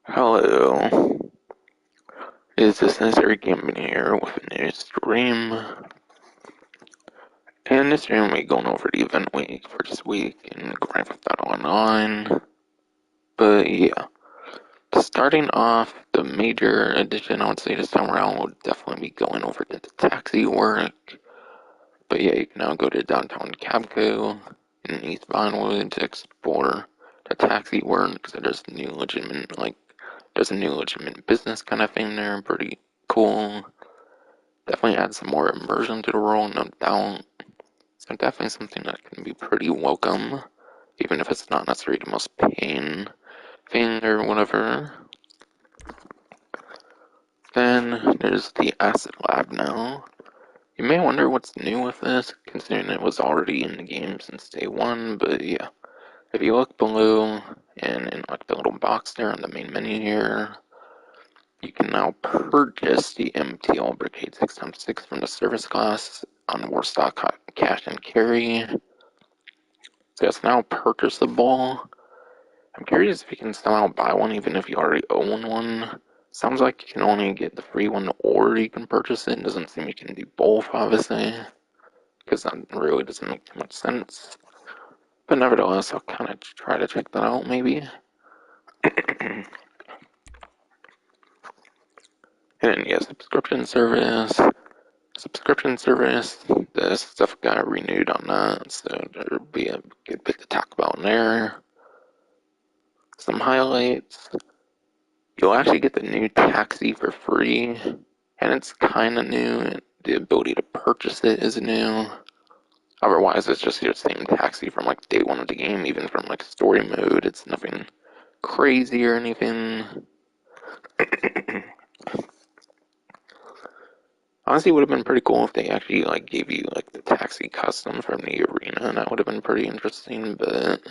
Hello, is this Necessary Gaming here with a new stream? And this stream we're going over the event week for this week in Grand Theft Auto Online. But yeah, starting off the major edition, I would say this time around will definitely be going over the taxi work. But yeah, you can now go to downtown Cabco in East Vinewood to explore the taxi work. So there's a new legitimate business kind of thing there, pretty cool. Definitely add some more immersion to the role, no doubt. So definitely something that can be pretty welcome, even if it's not necessarily the most paying thing or whatever. Then there's the Acid Lab now. You may wonder what's new with this, considering it was already in the game since day one, but yeah. If you look below, and in like the little box there on the main menu here, you can now purchase the MTL Brigade 6x6 from the service class on Warstock Cash and Carry. So it's now purchasable. I'm curious if you can somehow buy one even if you already own one. Sounds like you can only get the free one or you can purchase it. It doesn't seem you can do both, obviously, because that really doesn't make too much sense. But nevertheless, I'll kind of try to check that out, maybe. And yeah, subscription service, the stuff got renewed on that, so there'll be a good bit to talk about in there. Some highlights. You'll actually get the new taxi for free, and it's kind of new. The ability to purchase it is new. Otherwise, it's just your same taxi from like day one of the game, even from like story mode. It's nothing crazy or anything. Honestly, it would have been pretty cool if they actually like gave you like the taxi custom from the arena, and that would have been pretty interesting. But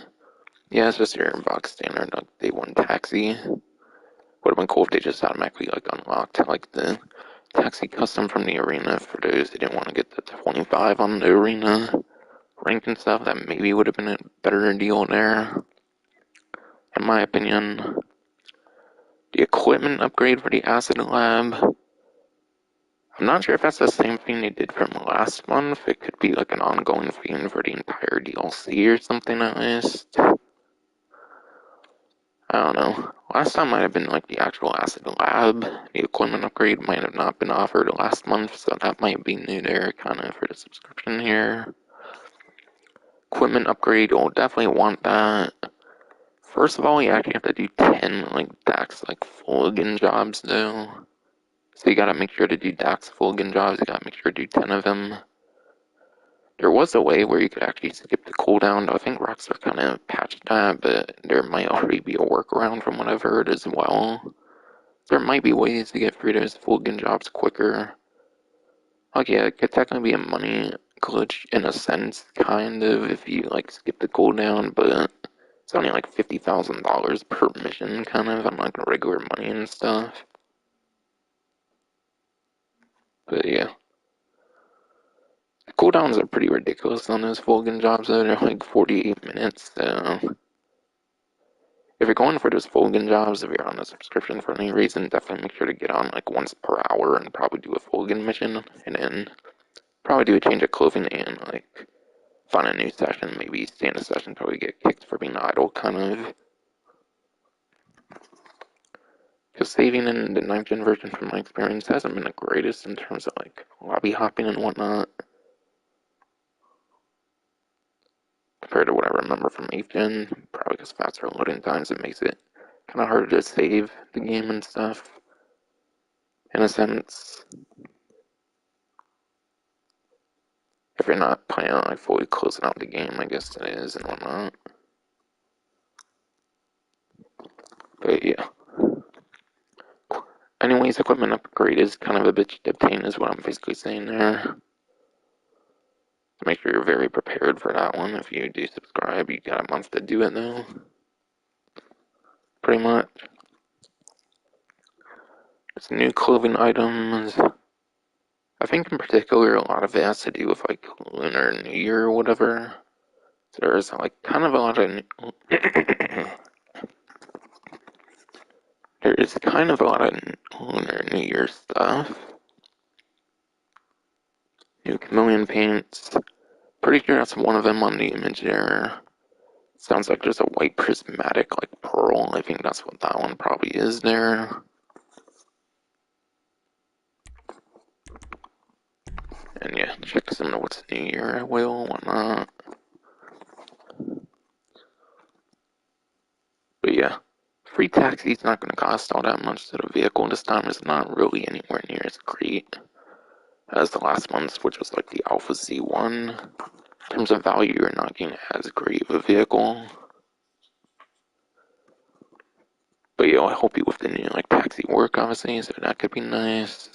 yeah, it's just your box standard like day one taxi. Would have been cool if they just automatically like unlocked like the taxi custom from the arena for those who didn't want to get the 25 on the arena rank and stuff. That maybe would have been a better deal there, in my opinion. The equipment upgrade for the Acid Lab. I'm not sure if that's the same thing they did from last month. It could be like an ongoing theme for the entire DLC or something at least. I don't know. Last time might have been like the actual Acid Lab. The equipment upgrade might have not been offered last month, so that might be new there, kind of for the subscription here. Equipment upgrade, you'll definitely want that. First of all, you actually have to do 10 like DAX like Fulgen jobs though. So you gotta make sure to do DAX Fulgen jobs, you gotta make sure to do 10 of them. There was a way where you could actually skip the cooldown. I think Rockstar kind of patched that, but there might already be a workaround from what I've heard as well. There might be ways to get through those Fulgen jobs quicker. Like, yeah, it could technically be a money glitch in a sense, kind of, if you, like, skip the cooldown, but it's only like $50,000 per mission, kind of, on, like, regular money and stuff. But, yeah. The cooldowns are pretty ridiculous on those Fulgen jobs, though. They're like 48 minutes, so if you're going for those Fulgen jobs, if you're on a subscription for any reason, definitely make sure to get on like once per hour and probably do a Fulgen mission, and then probably do a change of clothing and like find a new session, maybe stay in a session until we get kicked for being idle, kind of. Because saving in the 9th gen version, from my experience, hasn't been the greatest in terms of like lobby hopping and whatnot, compared to what I remember from 8th gen. Probably because faster loading times, it makes it kind of harder to save the game and stuff, in a sense. If you're not planning on like fully closing out the game, I guess it is and whatnot. But yeah. Anyways, equipment upgrade is kind of a bitch to obtain, is what I'm basically saying there. Make sure you're very prepared for that one. If you do subscribe, you got a month to do it though. Pretty much. There's new clothing items. I think in particular a lot of it has to do with like Lunar New Year or whatever. So there's like kind of a lot of There is kind of a lot of Lunar New Year stuff. New chameleon paints. Pretty sure that's one of them on the image there. Sounds like there's a white prismatic, like pearl. I think that's what that one probably is there. And yeah, check some of what's New Year, I will, whatnot. But yeah, free taxi's not going to cost all that much, so the vehicle this time is not really anywhere near as great as the last one's, which was like the Alpha Z1. In terms of value, you're not getting as great of a vehicle. But yeah, I hope you with the new like taxi work, obviously, so that could be nice.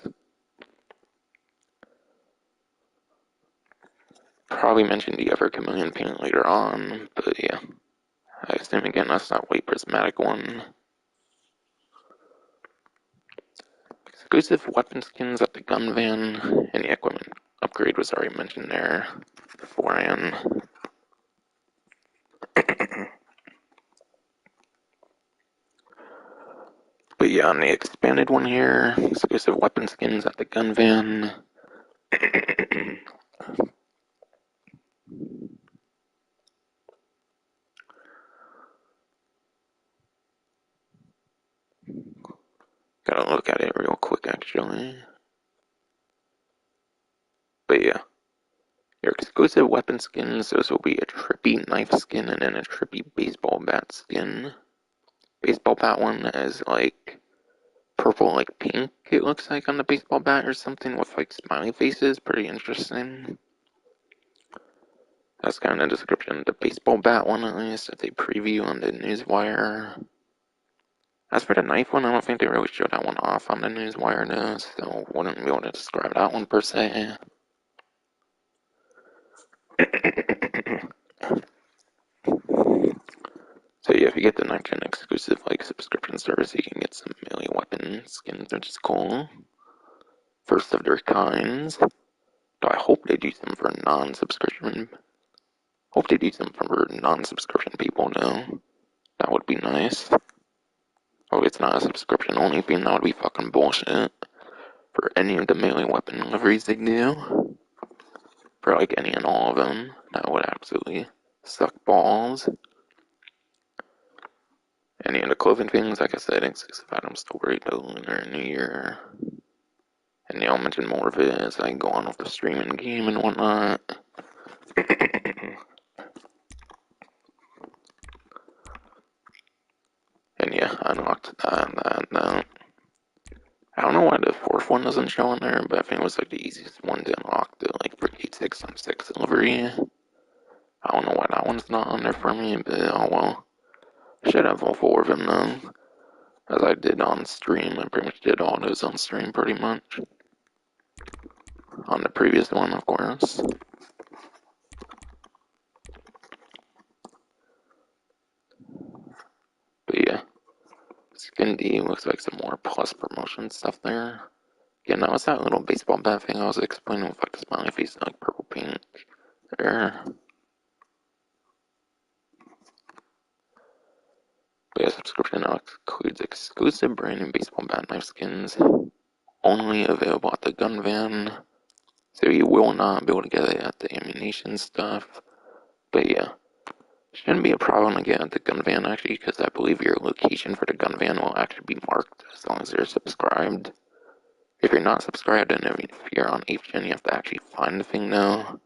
Probably mention the other chameleon paint later on, but yeah. I assume again that's that white prismatic one. Exclusive weapon skins at the gun van, and the equipment upgrade was already mentioned there beforehand. But yeah, on the expanded one here, exclusive weapon skins at the gun van. Gotta look at it real quick actually. But yeah, your exclusive weapon skins, those will be a trippy knife skin and then a trippy baseball bat skin. Baseball bat one is like purple, like pink, it looks like on the baseball bat or something with like smiley faces. Pretty interesting. That's kind of the description of the baseball bat one, at least, that they preview on the newswire. As for the knife one, I don't think they really showed that one off on the newswire, though, so wouldn't be able to describe that one per se. So yeah, if you get the next gen exclusive like subscription service, you can get some melee weapon skins, which is cool. First of their kinds. So I hope they do some for non-subscription. Hope they do some for non-subscription people, though. That would be nice. Oh, it's not a subscription only thing. That would be fucking bullshit. For any of the melee weapon deliveries they do. For like any and all of them. That would absolutely suck balls. Any of the clothing things, like I said, exclusive items still great though, Lunar New Year. And yeah, I'll mention more of it as I go on with the stream and game and whatnot. And yeah, I unlocked that. I don't know why the fourth one doesn't show in there, but I think it was like the easiest one to unlock, the like Brigade 6 delivery. I don't know why that one's not on there for me, but oh well. Should have all four of them though. As I did on stream, I pretty much did all those on stream pretty much. On the previous one, of course. But yeah. Skin D looks like some more plus promotion stuff there. Yeah, now it's that little baseball bat thing I was explaining with like the smiley face and like purple paint there. But yeah, subscription now includes exclusive brand new baseball bat knife skins, only available at the gun van. So you will not be able to get it at the ammunition stuff. But yeah, shouldn't be a problem to get at the gun van actually, because I believe your location for the gun van will actually be marked as long as you're subscribed. If you're not subscribed, and if you're on 8th gen, you have to actually find the thing now.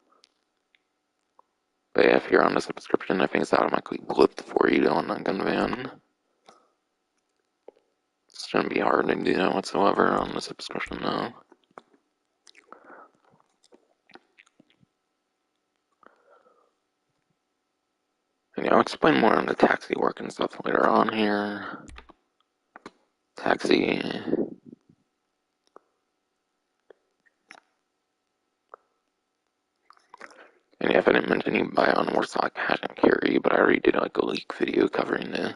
But yeah, if you're on the subscription, I think it's automatically blipped for you on the gun van. It shouldn't be hard to do that whatsoever on the subscription now. And yeah, I'll explain more on the taxi work and stuff later on here. Taxi. And yeah, if I didn't mention you buy on Warsaw Cash and Carry, but I already did like a leak video covering the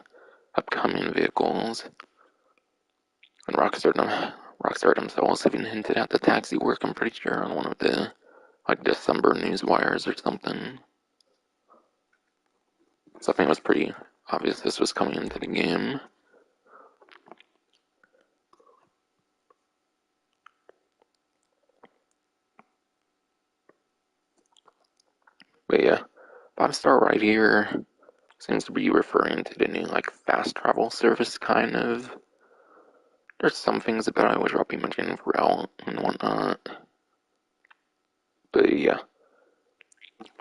upcoming vehicles. And Rockstar themselves even hinted at the taxi work, I'm pretty sure, on one of the like December news wires or something. So I think it was pretty obvious this was coming into the game. 5-star right here seems to be referring to the new, like, fast travel service, kind of. There's some things about it which I'll be mentioning throughout and whatnot. But yeah.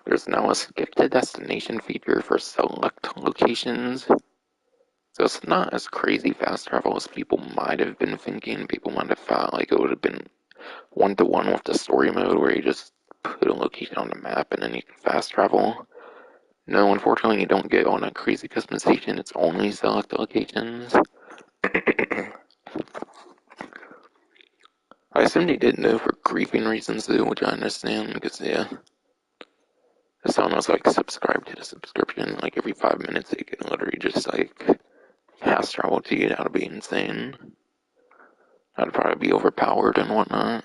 There's now a skip to destination feature for select locations. So it's not as crazy fast travel as people might have been thinking. People might have thought like it would have been one-to-one with the story mode where you just put a location on the map and then you can fast travel. No, unfortunately you don't get all that crazy customization. It's only select locations. I assume they did know for griefing reasons too, which I understand because yeah. It's almost like subscribe to the subscription. Like every 5 minutes you can literally just like fast travel to you. That'd be insane. That'd probably be overpowered and whatnot.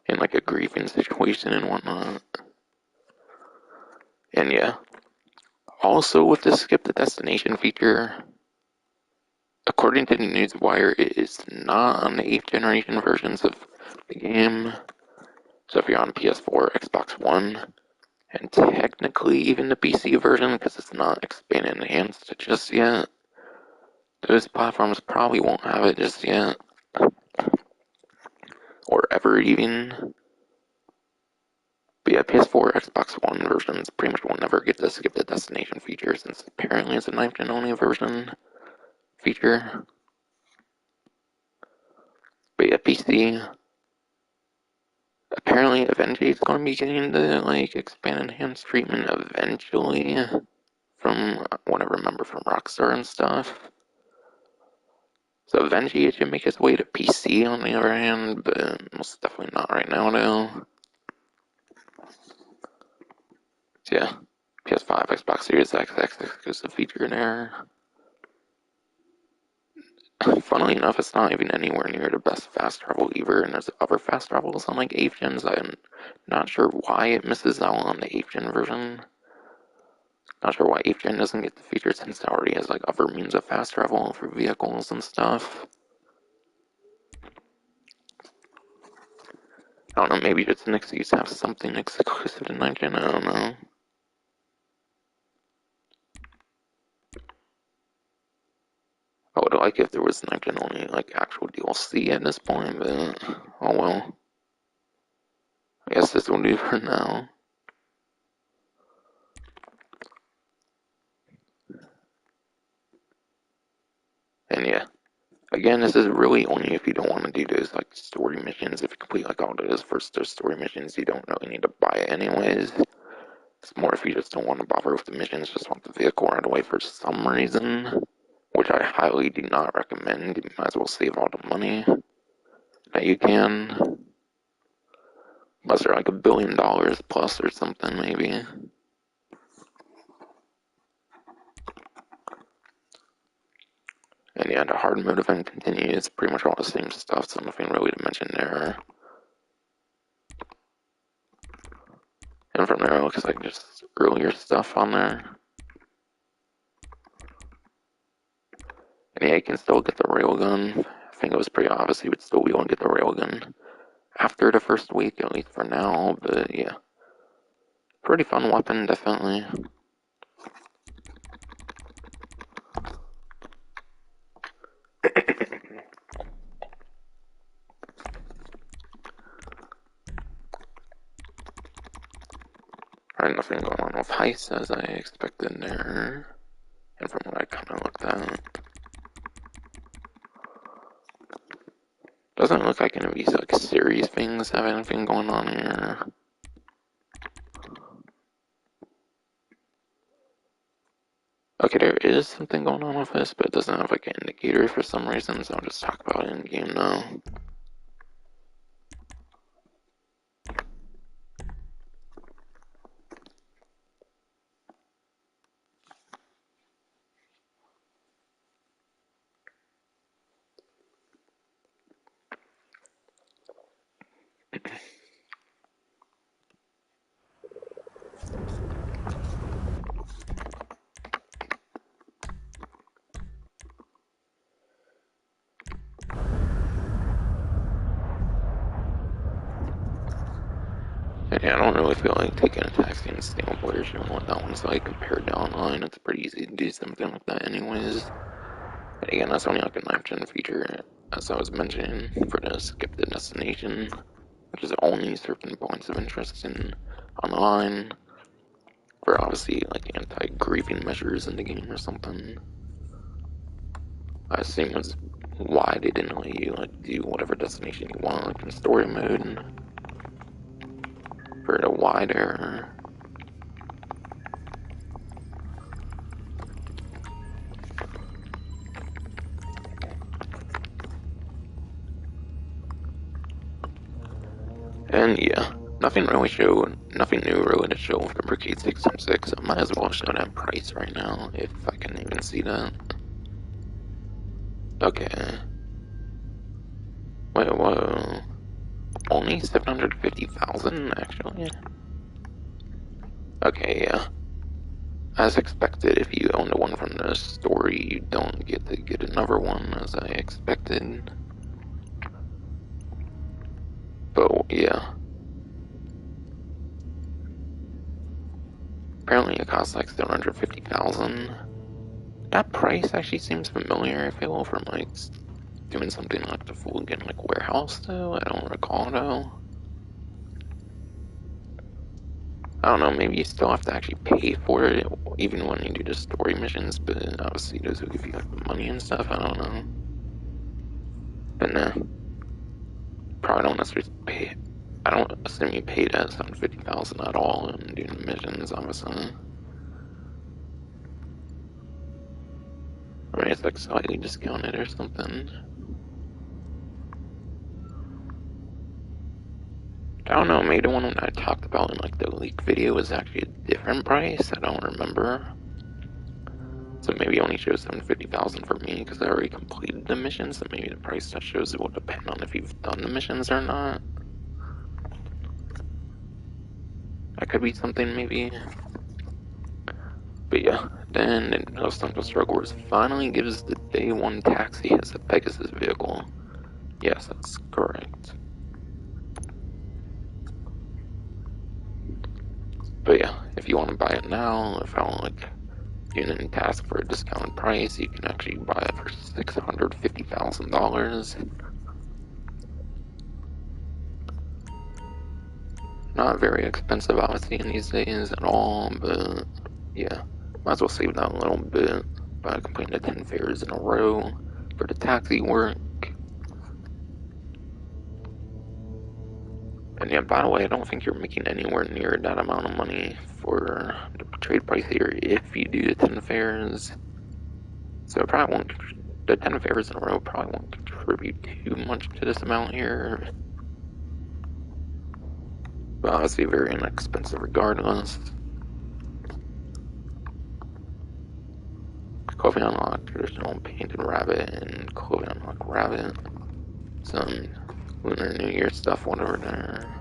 In like a grieving situation and whatnot. And yeah. Also with the skip the destination feature, according to the Newswire, it is not on the 8th generation versions of the game. So if you're on PS4, Xbox One, and technically even the PC version, because it's not expanded and enhanced just yet, those platforms probably won't have it just yet. Or ever even. But yeah, PS4, Xbox One versions pretty much will never get the skip the destination feature since apparently it's a 9th gen only version feature. But yeah, PC. Apparently eventually it's going to be getting the like expand enhanced treatment eventually from what I remember from Rockstar and stuff. So eventually it should make its way to PC on the other hand, but most definitely not right now though. So yeah, PS5, Xbox Series X exclusive feature there. Funnily enough, it's not even anywhere near the best fast travel either, and there's other fast travels on like 8th gens. I'm not sure why it misses out on the 8th gen version. Not sure why 8th gen doesn't get the feature since it already has like other means of fast travel for vehicles and stuff. I don't know, maybe it's an excuse to have something exclusive to 9th gen, I don't know. I would like if there was 9th gen only like actual DLC at this point, but oh well. I guess this will do for now. And yeah. Again, this is really only if you don't want to do those like story missions. If you complete like all those story missions, you don't really need to buy it anyways. It's more if you just don't want to bother with the missions, just want the vehicle right away for some reason, which I highly do not recommend. You might as well save all the money that you can, unless they're like $1 billion plus or something maybe. And yeah, the hard mode event continues. Pretty much all the same stuff, so nothing really to mention there. And from there, it looks like just earlier stuff on there. And yeah, you can still get the railgun. I think it was pretty obvious you would still be able to get the railgun after the first week, at least for now. But yeah, pretty fun weapon, definitely. Alright, nothing going on with heists as I expected there. And from what I kind of looked at. Doesn't look like any of these like serious things have anything going on here. Okay, there is something going on with this, but it doesn't have like an indicator for some reason, so I'll just talk about it in game now. Yeah, I don't really feel like taking a taxi and staying on Blair showing what that one's like compared to online. It's pretty easy to do something like that anyways. But again, that's only like a 9-gen feature, as I was mentioning, for the skip the destination, which is only certain points of interest in online, for obviously like anti-griefing measures in the game or something. I assume was why they didn't let you like do whatever destination you want like in story mode for the wider. And yeah, nothing new really to show with the Brigade 616. I might as well show that price right now if I can even see that. Okay. Wait, whoa. Only 750,000 actually? Okay, yeah. As expected, if you own the one from the story, you don't get to get another one, as I expected. But yeah. Apparently it costs like 750,000. That price actually seems familiar, I feel, from like doing something like the full again like warehouse though. I don't recall though. I don't know, maybe you still have to actually pay for it even when you do the story missions, but obviously those will give you like the money and stuff, I don't know. But nah. Probably don't necessarily pay. I don't assume you paid that 750,000 at all in doing the missions, obviously. I mean, it's like slightly discounted or something. I don't know, maybe the one that I talked about in like the leak video was actually a different price. I don't remember. So maybe it only shows 750,000 for me because I already completed the missions. So maybe the price that shows it will depend on if you've done the missions or not. That could be something maybe. But yeah, then Los Santos Drug Wars finally gives the day one taxi as a Pegasus vehicle. Yes, that's correct. But yeah, if you want to buy it now, if I want like doing any task for a discounted price, you can actually buy it for $650,000. Not very expensive, obviously, in these days at all, but yeah, might as well save that a little bit by completing the 10 fares in a row for the taxi work. And yeah, by the way, I don't think you're making anywhere near that amount of money for the trade price here if you do the 10 fares. So it probably won't, the 10 fares in a row probably won't contribute too much to this amount here. But obviously very inexpensive regardless. Clothing unlock, traditional painted rabbit, and clothing unlock rabbit. Some Lunar New Year stuff, whatever there.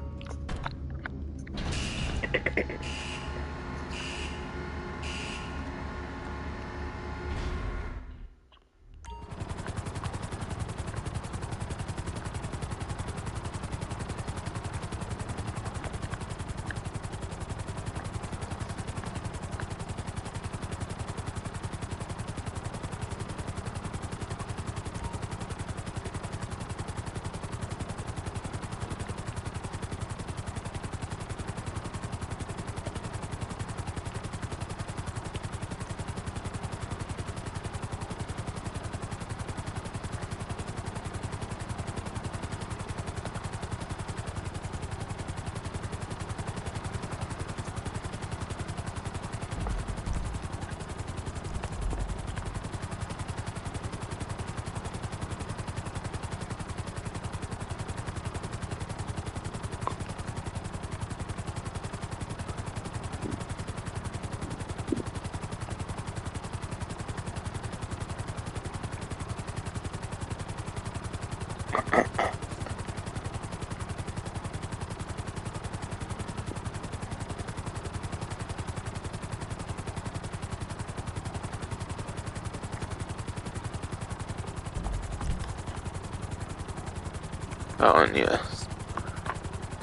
Oh, and yes.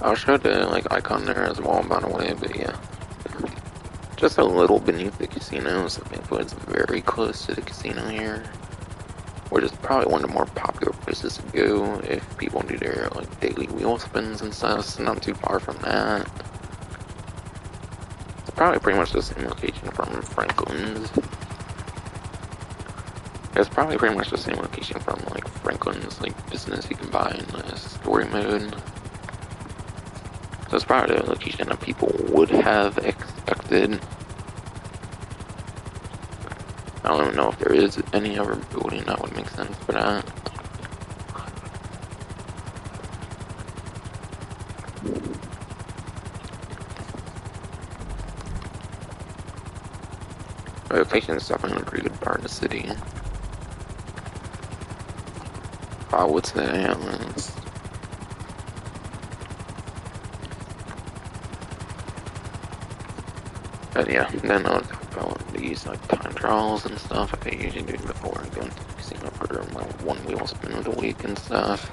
I'll show the like icon there as well, by the way, but yeah. Just a little beneath the casino, so it's very close to the casino here. Which is probably one of the more popular places to go if people do their like daily wheel spins and stuff, so not too far from that. It's probably pretty much the same location from Franklin's. It's probably pretty much the same location from like Franklin's like business you can buy in the story mode. So it's probably the location that people would have expected. I don't even know if there is any other building that would make sense for that. The location is definitely a pretty good part of the city. I would say, at least. But yeah, then I'll talk about these like time trials and stuff I usually do before I go into the casino for my one wheel spin of the week and stuff.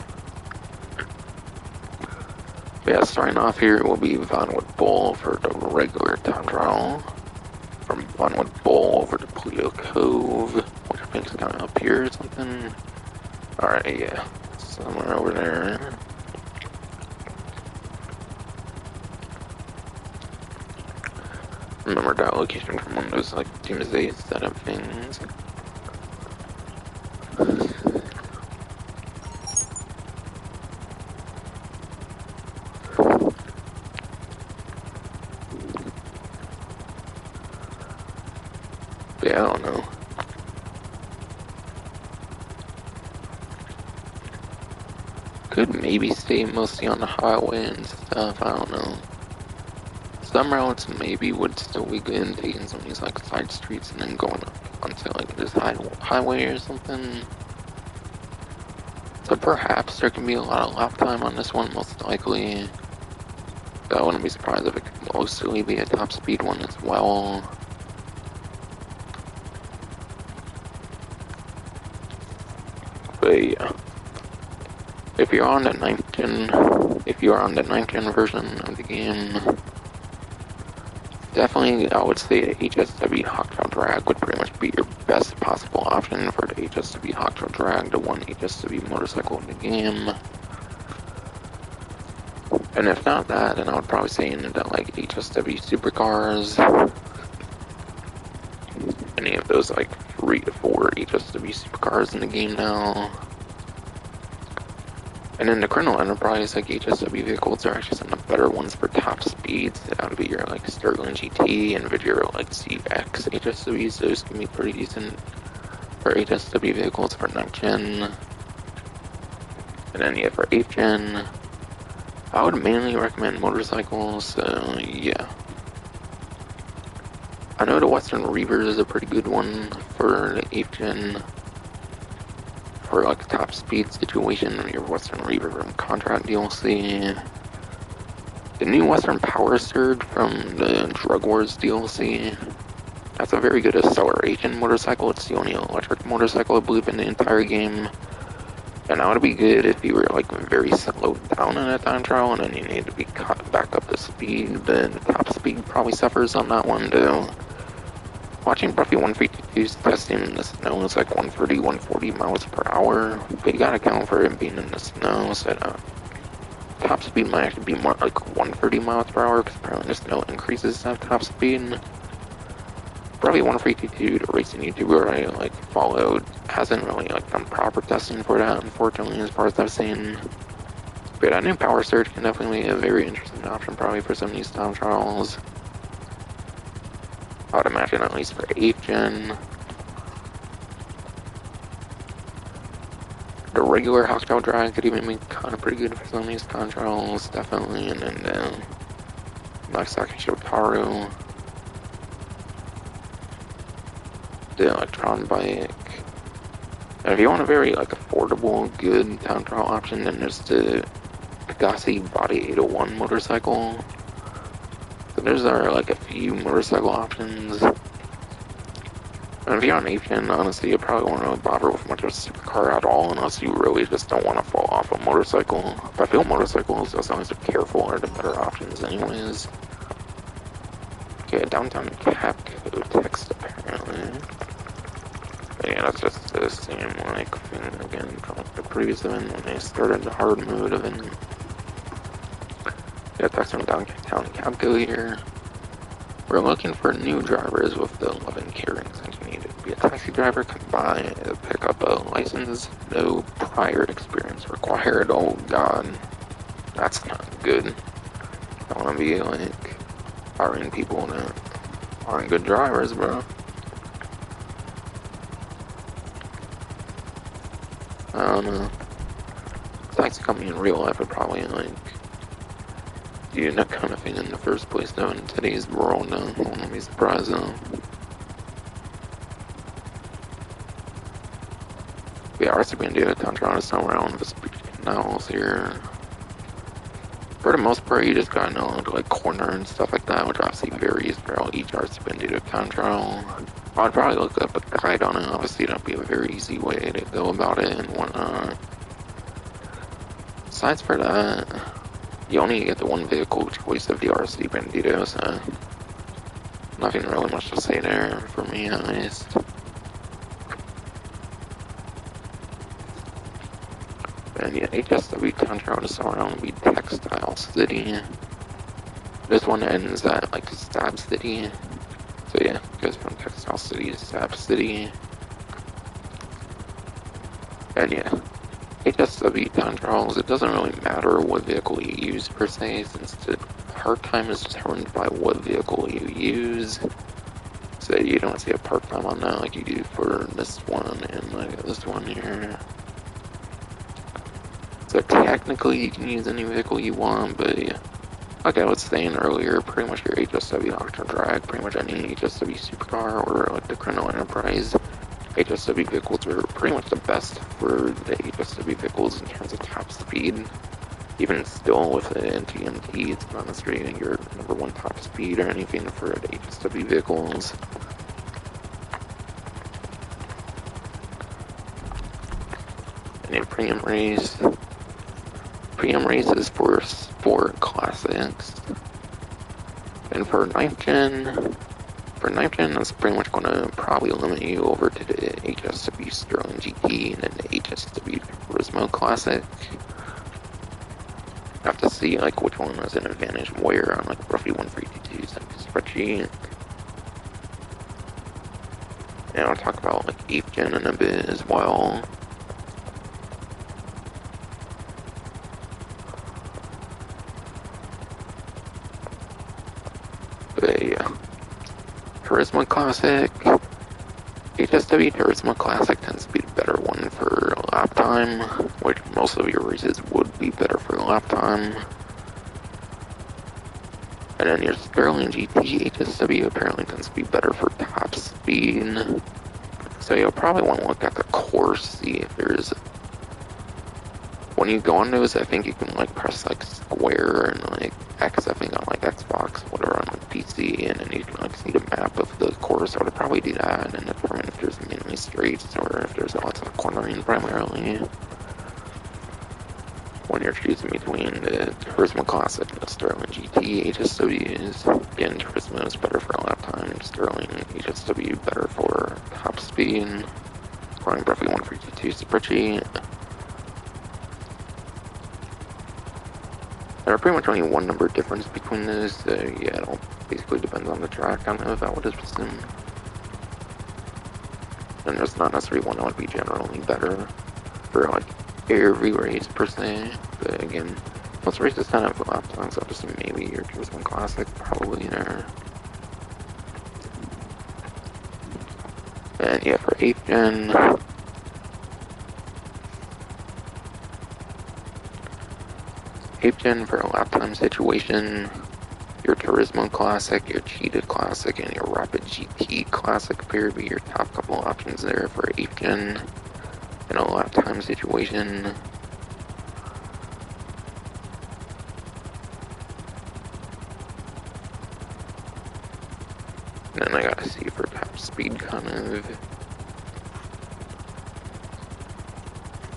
But yeah, starting off here will be Vinewood Bowl for the regular time trial. From Vinewood Bowl over to Pluto Cove, which I think is kind of up here or something. Alright, yeah, somewhere over there. Remember that location from one of those like Doomsday setup things. But yeah, I don't know. Could maybe stay mostly on the highway and stuff, I don't know. Some routes maybe would still be good in taking some of these like side streets and then going up onto like this highway or something. So perhaps there can be a lot of lap time on this one, most likely. But I wouldn't be surprised if it could mostly be a top speed one as well. But yeah. If you're on the 9th gen version of the game, definitely I would say the HSW Hawktail Drag would pretty much be your best possible option for the HSW Hawktail Drag, the one HSW motorcycle in the game. And if not that, then I would probably say into the like HSW supercars. Any of those like 3 to 4 HSW supercars in the game now. And in the Criminal Enterprise, like HSW vehicles are actually some of the better ones for top speeds. That would be your like Sterling GT and Vigero like CX HSWs. Those can be pretty decent for HSW vehicles for 9th gen. And then yeah, for 8th gen, I would mainly recommend motorcycles. So yeah, I know the Western Reaver is a pretty good one for the 8th gen. For like a top speed situation, your Western Reaver from Contract DLC. The new Western Power Surge from the Drug Wars DLC. That's a very good acceleration motorcycle. It's the only electric motorcycle I believe in the entire game. And that would be good if you were like very slowed down in a time trial and then you need to be caught back up to speed. But the top speed probably suffers on that one too. Watching Buffy 152's testing in the snow is like 130, 140 miles per hour, but you gotta account for it being in the snow, so top speed might actually be more like 130 miles per hour, because apparently the snow increases at top speed. Probably 152, the racing YouTuber I like followed, hasn't really like done proper testing for that, unfortunately, as far as I've seen. But I new Power Surge can definitely be a very interesting option probably for some of these time trials. I would imagine at least for 8th gen. The regular Hostile Drag could even be kind of pretty good for some of these time trials, definitely. And then Nagasaki Shotaro, the Electron Bike. And if you want a very like affordable, good time trial option, then there's the Pegassi Body 801 motorcycle. So there's like a few motorcycle options. And if you're on 8th-gen, honestly, you probably won't really bother with much of a supercar at all unless you really just don't want to fall off a motorcycle. But I feel motorcycles, as long as you're careful, are the better options anyways. Okay, downtown Capco text apparently. But yeah, that's just the same like thing again from like, the previous event when they started the hard mode event. Yeah, text from downtown Capco here. We're looking for new drivers with the 11 carrings that you need to be a taxi driver, can buy, pick up a license, no prior experience required. Oh god, that's not good. I want to be like hiring people that aren't good drivers, bro. I don't know. Taxi company in real life would probably like do that kind of thing in the first place though in today's world. I wouldn't be surprised though. Yeah, RCB and data trying to somewhere around the speed canals here. For the most part, you just gotta know like corner and stuff like that, which obviously varies for each RCB and data control. I'd probably look up a guide on it. Obviously, that'd be a very easy way to go about it and whatnot. Besides for that, you only get the one vehicle choice of the RC Bandito, so nothing really much to say there for me at least. And yeah, HSW control is around to be Textile City. This one ends at like Stab City. So yeah, it goes from Textile City to Stab City. And yeah, HSW controls, it doesn't really matter what vehicle you use per se, since the park time is determined by what vehicle you use. So you don't see a park time on that like you do for this one and like this one here. So technically you can use any vehicle you want, but yeah. Like I was saying earlier, pretty much your HSW Octa Drag, pretty much any HSW supercar or like the Chrono Enterprise HSW vehicles are pretty much the best for the HSW vehicles in terms of top speed. Even still with the NTNT, it's not necessarily your number one top speed or anything for the HSW vehicles. And your premium race is for sport classics. And for 9th gen, that's pretty much going to probably limit you over to the HSW Sterling GT and then the HSW Turismo Classic. I have to see like which one has an advantage where on like roughly 142 spreadsheet. And I'll talk about like 8th gen in a bit as well. But yeah, Turismo Classic, HSW Turismo Classic tends to be the better one for lap time, which most of your races would be better for lap time. And then your Sterling GT HSW apparently tends to be better for top speed. So you'll probably want to look at the course, see if there's... When you go on those, I think you can like press like square and like X, I think on like Xbox, whatever on like PC, and then you can like see the map of the course. I would probably do that and determine if there's mainly straights or if there's lots of cornering primarily. When you're choosing between the Turismo Classic and the Sterling GT HSWs, again, Turismo is better for lap time, Sterling HSW better for top speed, according to roughly 142 spreadsheet. There are pretty much only one number difference between those, so yeah, it all basically depends on the track, I don't know if I would assume. And there's not necessarily one that would be generally better for like every race per se, but again, most races kind of have lap times, so I'll just assume maybe your Turismo Classic probably there. And yeah, for 8th gen, for a lap time situation, your Turismo Classic, your Cheetah Classic, and your Rapid GT Classic appear to be your top couple options there for 8th gen in a lap time situation. And then then I gotta see for top speed kind of.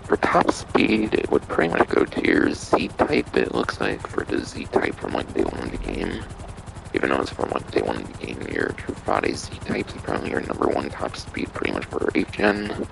For top speed, it would pretty much go to your Z-type, it looks like, for the Z-type from like day one of the game. Even though it's from like day one of the game, your True Friday Z-type is probably your number one top speed pretty much for 8th gen.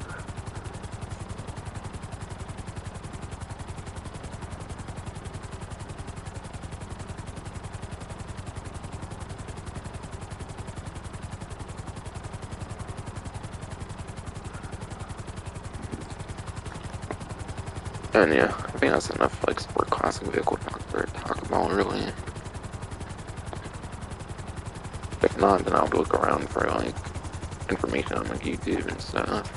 And yeah, I think that's enough like sport classic vehicle talk about really. If not, then I'll look around for like information on like YouTube and stuff.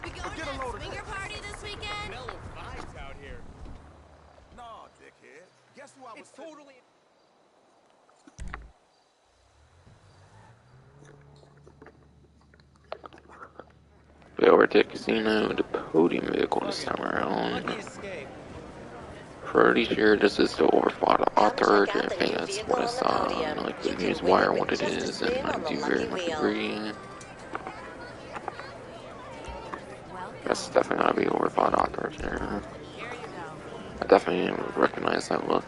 We going to a swinger party this weekend? Mellow vibes out here. Nah, dickhead. Guess who I was totally. We over to Casino, the podium vehicle this time around. Pretty sure this is the overfought author. I think that's what I saw on like the news wire what it is, and I do very much agree. That's definitely gotta be overfought author here. I definitely recognize that look.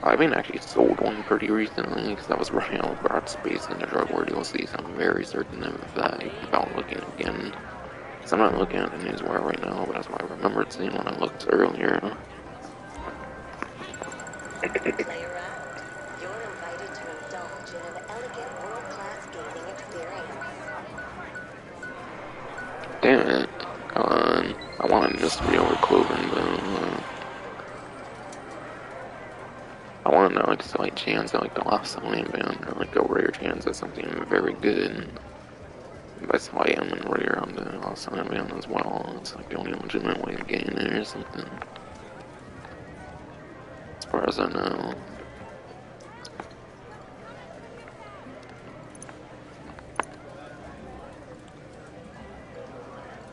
I've been actually sold one pretty recently because I was running out of garage space in the drug war DLC, so I'm very certain of that about looking again. Because I'm not looking at the news wire right now, but that's what I remembered seeing when I looked earlier. Play around. You're invited to indulge in an elegant world-class gaming experience. Damn it. I wanted this to be over Cloven, but I want to know like a slight chance at like the last alien band, or like a rare chance at something very good. That's why I'm in rare on the last alien band as well. It's like the only legitimate way of getting it or something. As far as I know.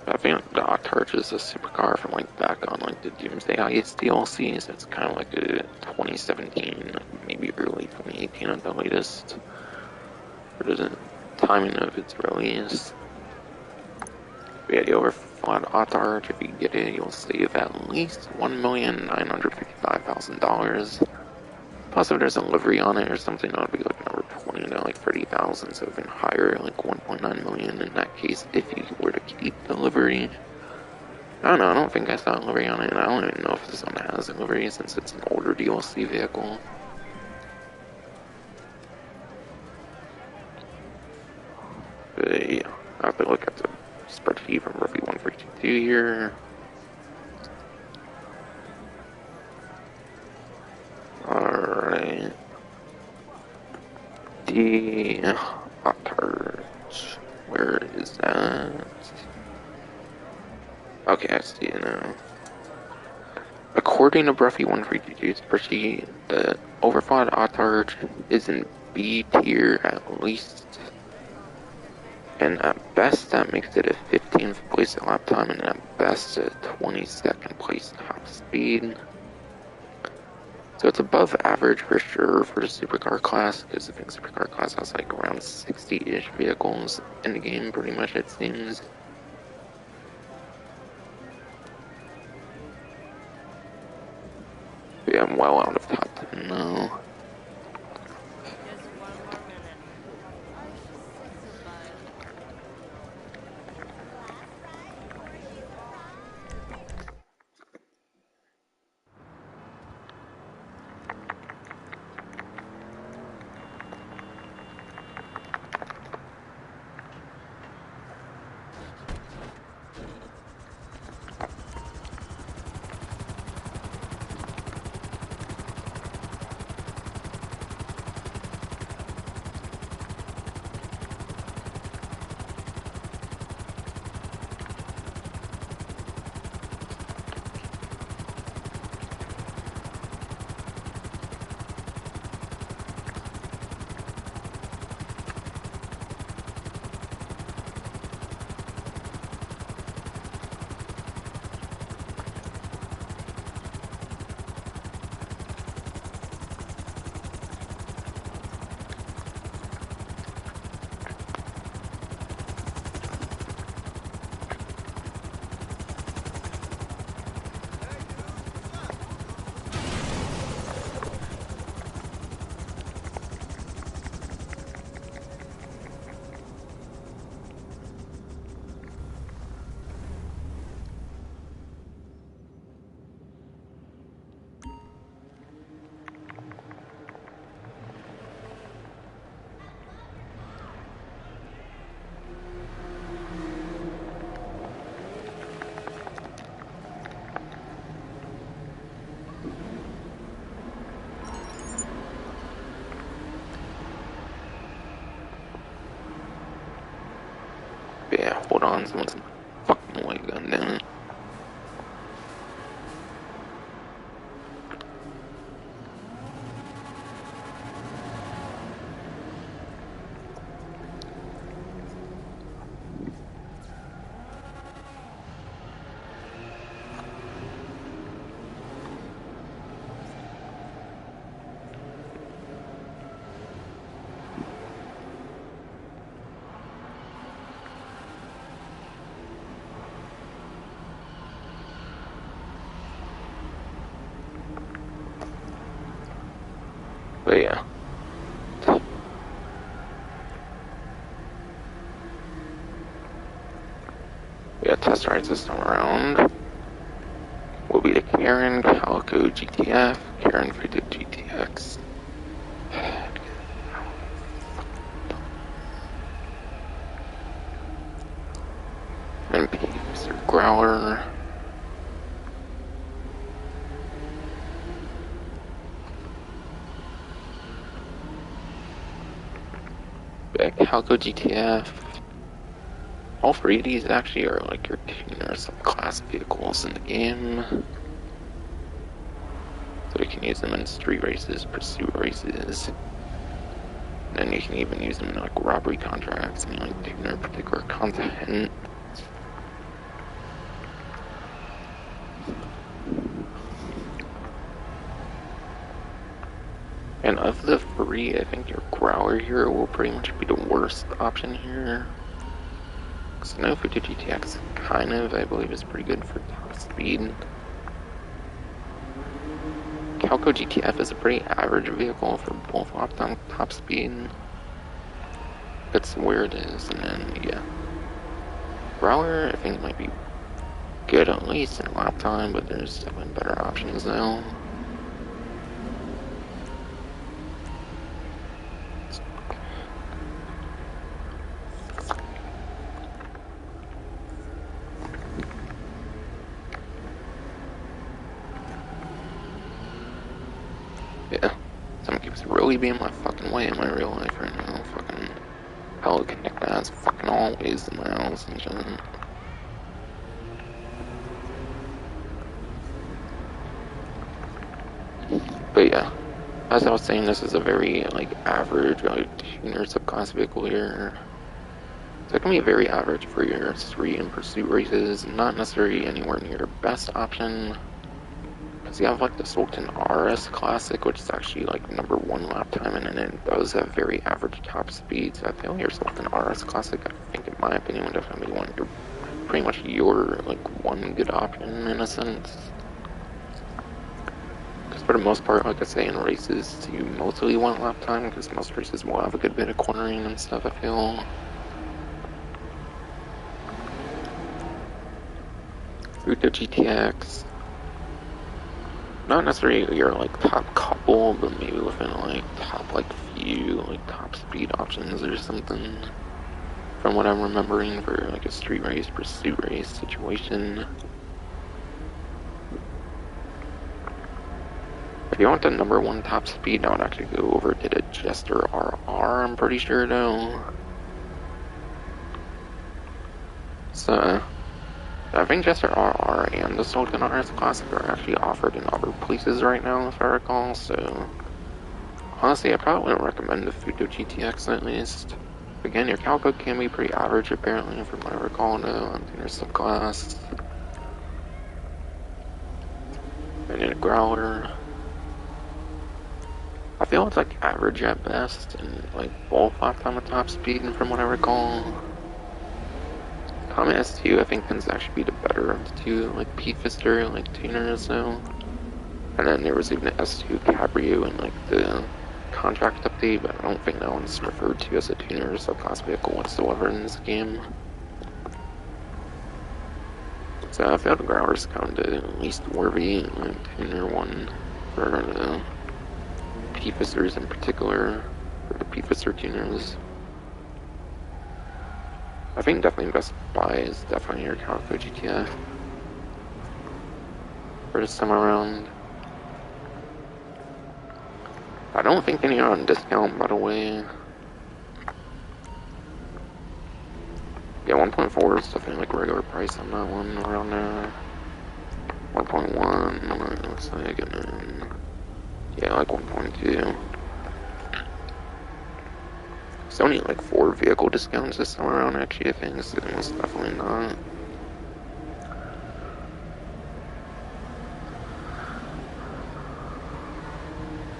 I think the Octarch is a supercar from like back on like the Doomsday Ice DLC, so it's kind of like a 2017, maybe early 2018 at the latest. For the timing of its release. But yeah, the overfought Octarch, if you get it, you'll save at least $1,955,000. Plus, if there's a livery on it or something, that would be like number 20 to like 30,000, so even higher, like 1.9 million in that case, if you were to keep the livery. I don't know, I don't think I saw a livery on it, and I don't even know if this one has a livery since it's an older DLC vehicle. But yeah, I have to look at the spreadsheet from Ruffy 142 here. Alright. The Octarch. Where is that? Okay, I see it now. According to Bruffy 142's spreadsheet, the overfought Octarch is in B tier at least. And at best, that makes it a 15th place lap time, and at best, a 22nd place top speed. So it's above average for sure for the supercar class, because I think supercar class has like around 60-ish vehicles in the game, pretty much it seems. But yeah, I'm well out of top 10 now. hold on, someone's fucking way gun down. But yeah. Yeah, test rides this time around will be the Karen Calico GTF, Karen Fitted GTX. And Peeps or Growler. Yeah, Calico GTF. All three of these actually are like your tuner subclass vehicles in the game. So you can use them in street races, pursuit races. And then you can even use them in like robbery contracts and like tuner particular content. And of the three, I think your Growler here will pretty much be the worst option here. Because I know Fuji GTX kind of, I believe, is pretty good for top speed. Calco GTF is a pretty average vehicle for both lap-time top speed. That's where it is, and then, yeah. Growler, I think, might be good at least in lap time, but there's definitely better options now. Yeah, someone keeps really being my fucking way in my real life right now. Fucking hell, connect as fucking always in my house and shit. But yeah, as I was saying, this is a very like average tuner subclass vehicle here. So it can be very average for your street and pursuit races, not necessarily anywhere near your best option. Because you have like the Sultan RS Classic, which is actually like #1 lap time, and then it does have very average top speed. So I feel your Sultan RS Classic, I think in my opinion, would definitely be one your pretty much your like one good option in a sense. Because for the most part, like I say, in races, you mostly want lap time, because most races will have a good bit of cornering and stuff, I feel. Futo GTX. Not necessarily your like top couple, but maybe within like top like few like top speed options or something. From what I'm remembering for like a street race, pursuit race situation. If you want the #1 top speed, I would actually go over to the Jester RR, I'm pretty sure though. So I think Jester RR and the Sultan RS Classic are actually offered in other places right now, if I recall, so honestly, I probably wouldn't recommend the Futo GTX at least. Again, your Calco can be pretty average apparently, from what I recall, though, on tuner subclass. And then a Growler. I feel it's like average at best, and like both lap time and top speed, and from what I recall. Comet S2, I think, tends to actually be the better of the two, like P-Fister, like tuners, so. And then there was even an S2 Cabrio in like the contract update, but I don't think that one's referred to as a tuner or subclass vehicle whatsoever in this game. So I feel the Growler's kind of at least worthy, like tuner one for the P-Fisters in particular, for the P-Fister tuners. I think definitely best buy is definitely your Calico GTF for this time around. I don't think any are on discount, by the way. Yeah, Yeah, 1.4 is definitely like regular price on that one, around there. 1.1, looks like, and then, yeah, like 1.2. Still need like 4 vehicle discounts this time around, actually, I think, so most definitely not.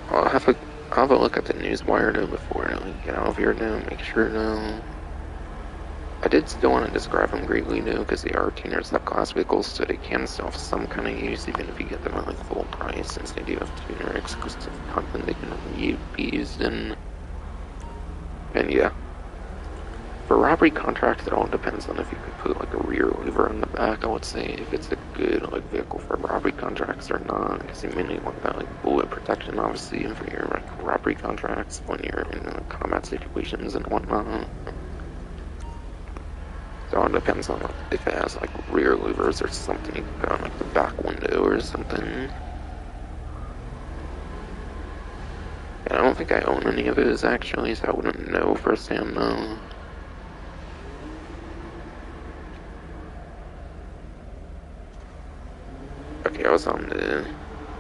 I'll have a look at the newswire though before I get out of here though, make sure though. I did still want to describe them greatly though, because they are tuners that class vehicles, so they can still have some kind of use even if you get them at like full price, since they do have tuner exclusive content they can be used in. And yeah. For robbery contracts, it all depends on if you can put like a rear lever on the back, I would say, if it's a good like vehicle for robbery contracts or not, because you mainly want that like bullet protection, obviously, for your like robbery contracts when you're in combat situations and whatnot. So it depends on like, if it has like rear levers or something you can put on like the back window or something. And I don't think I own any of those actually, so I wouldn't know firsthand though. Okay, I was on the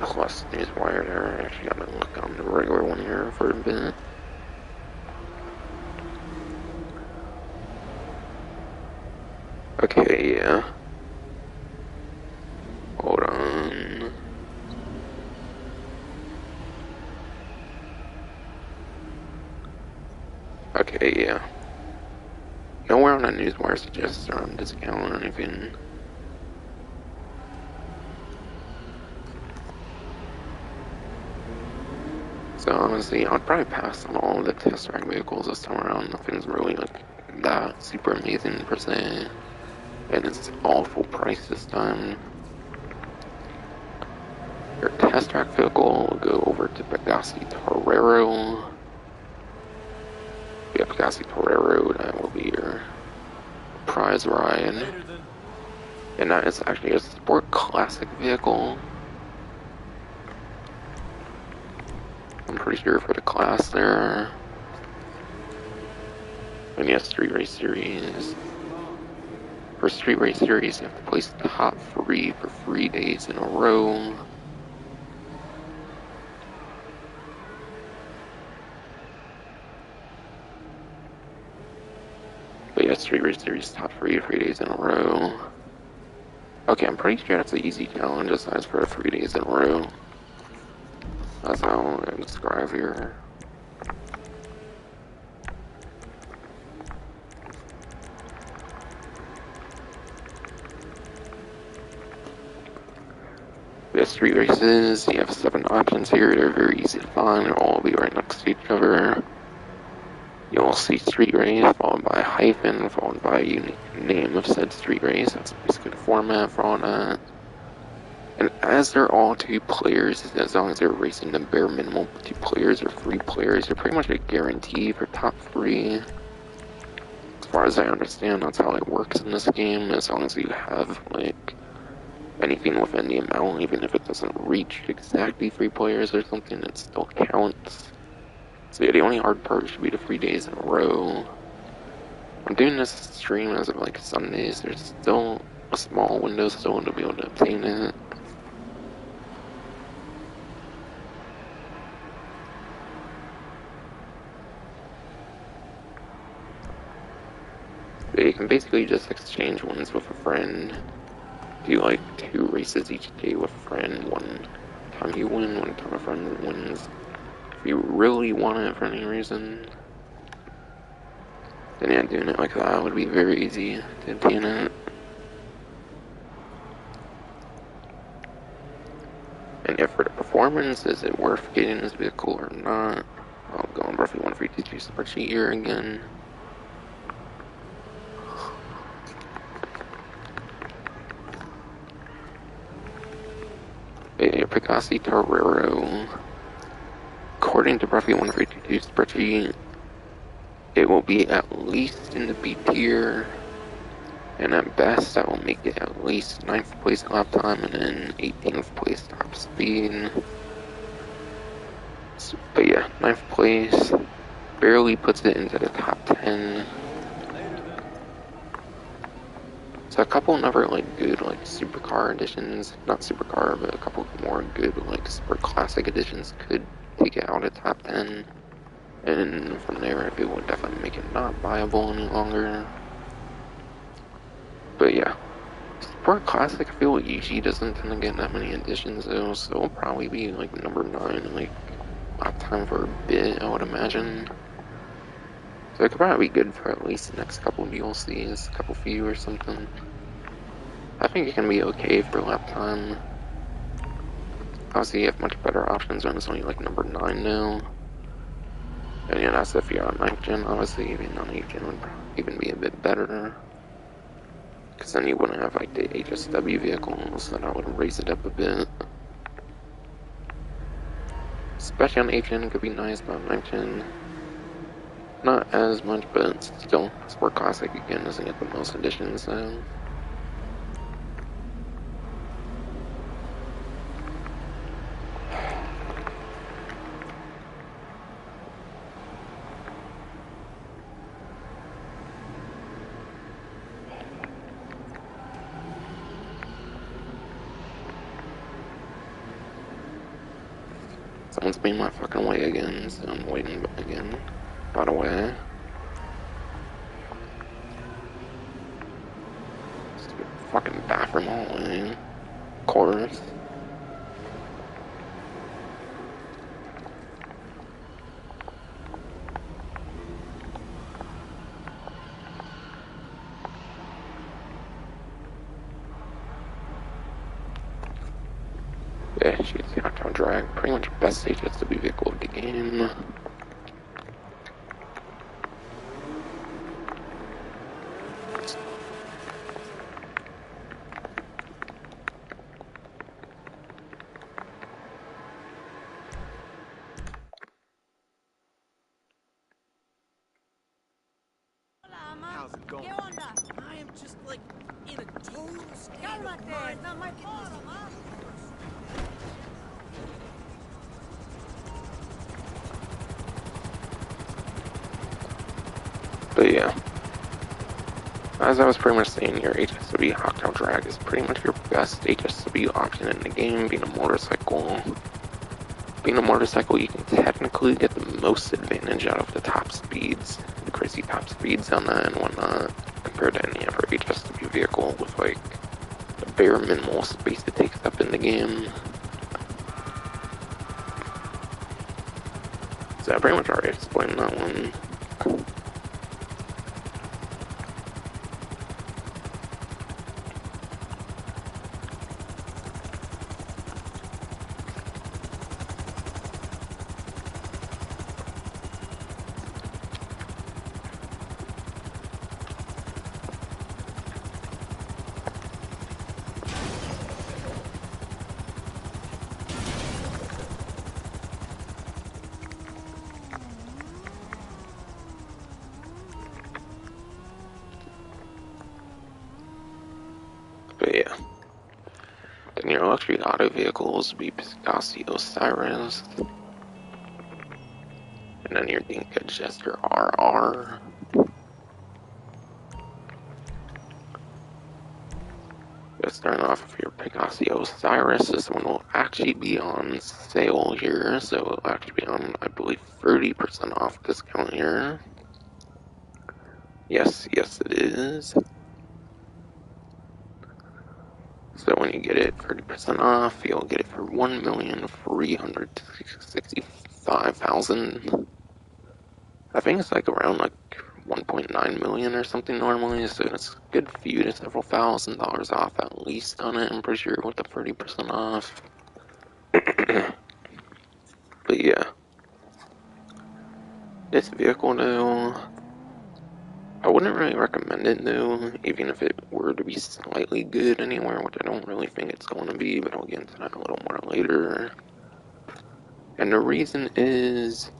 Plus newswire there. I actually gotta look on the regular one here for a bit. Okay, yeah. Hold on. Okay, yeah. Nowhere on the newswire suggests they're on discount or anything. So honestly, I'd probably pass on all of the test track vehicles this time around. Nothing's really like that super amazing per se. And it's all full price this time. Your test track vehicle will go over to Pegassi Torero. Yeah, Pegassi Torero, that will be your prize ride. And that is actually a sport classic vehicle. I'm pretty sure for the class there. And yes, Street Race Series. For Street Race Series, you have to place the top 3 for 3 days in a row. But yeah, Street Race Series top 3 days in a row. Okay, I'm pretty sure that's an easy challenge aside for 3 days in a row. That's how I describe here. We have street races, you have 7 options here, they're very easy to find, they'll all be right next to each other. You'll see street race, followed by a hyphen, followed by a unique name of said street race. That's basically the format for all that. And as they're all 2 players, as long as they're racing the bare minimum 2 players or 3 players, you're pretty much a guarantee for top 3. As far as I understand, that's how it works in this game, as long as you have, like, anything within the amount, even if it doesn't reach exactly 3 players or something, it still counts. So yeah, the only hard part should be the 3 days in a row. I'm doing this stream as of like Sundays, there's still a small window still to be able to obtain it. But you can basically just exchange ones with a friend. Do like 2 races each day with a friend, one time you win, one time a friend wins. If you really want it for any reason, then yeah, doing it like that would be very easy to obtain it. And yeah, for the performance, is it worth getting this vehicle or not? I'll go on roughly 152 spreadsheet here again. A Pegassi Torero. According to roughly 152 spreadsheet, it will be at least in the B tier, and at best that will make it at least 9th place lap time and then 18th place top speed. So, but yeah, 9th place barely puts it into the top 10. So a couple never like good like supercar editions, not supercar, but a couple more good like super classic editions could take it out of top 10. And from there it would definitely make it not viable any longer. But yeah. Sport Classic, I feel usually doesn't tend to get that many editions though, so it'll probably be like number 9, like lap time for a bit, I would imagine. So it could probably be good for at least the next couple DLCs, a couple few or something. I think it can be okay for lap time. Obviously, you have much better options when it's only like number 9 now. And yeah, that's if you're on 9th gen, obviously, even on 8th gen would probably even be a bit better. Because then you wouldn't have like the HSW vehicles, so that would raise it up a bit. Especially on 8th gen, could be nice, but on 9th gen, not as much, but still, Sport Classic again doesn't get the most editions, so. Someone's being my fucking way again, so I'm waiting again. By the way. Stupid fucking bathroom hallway. Of course. Yeah, she's the Octo Drag. Pretty much best HSW vehicle of the game. How's it going? I am just like in a total state of mind. Not my fault, But yeah. As I was pretty much saying, your HSW Octo Drag is pretty much your best HSW option in the game, being a motorcycle. Being a motorcycle, you can technically get the most advantage out of the top speeds, the crazy top speeds on that and whatnot, compared to any other HSW vehicle with like the bare minimal space it takes up in the game. So I pretty much already explained that one. But yeah. Then your luxury auto vehicles be Piscassi Osiris. And then your Dinka Jester RR. Just starting off with your Pegasi Osiris, this one will actually be on sale here, so it'll actually be on, I believe, 30% off discount here. Yes, it is. So when you get it 30% off, you'll get it for 1,365,000. I think it's like around like 1.9 million or something normally, so it's a good few to several $1,000s off at least on it, I'm pretty sure, with the 30% off. But yeah. This vehicle though, I wouldn't really recommend it though, even if it were to be slightly good anywhere, which I don't really think it's going to be, but I'll get into that a little more later. And the reason is,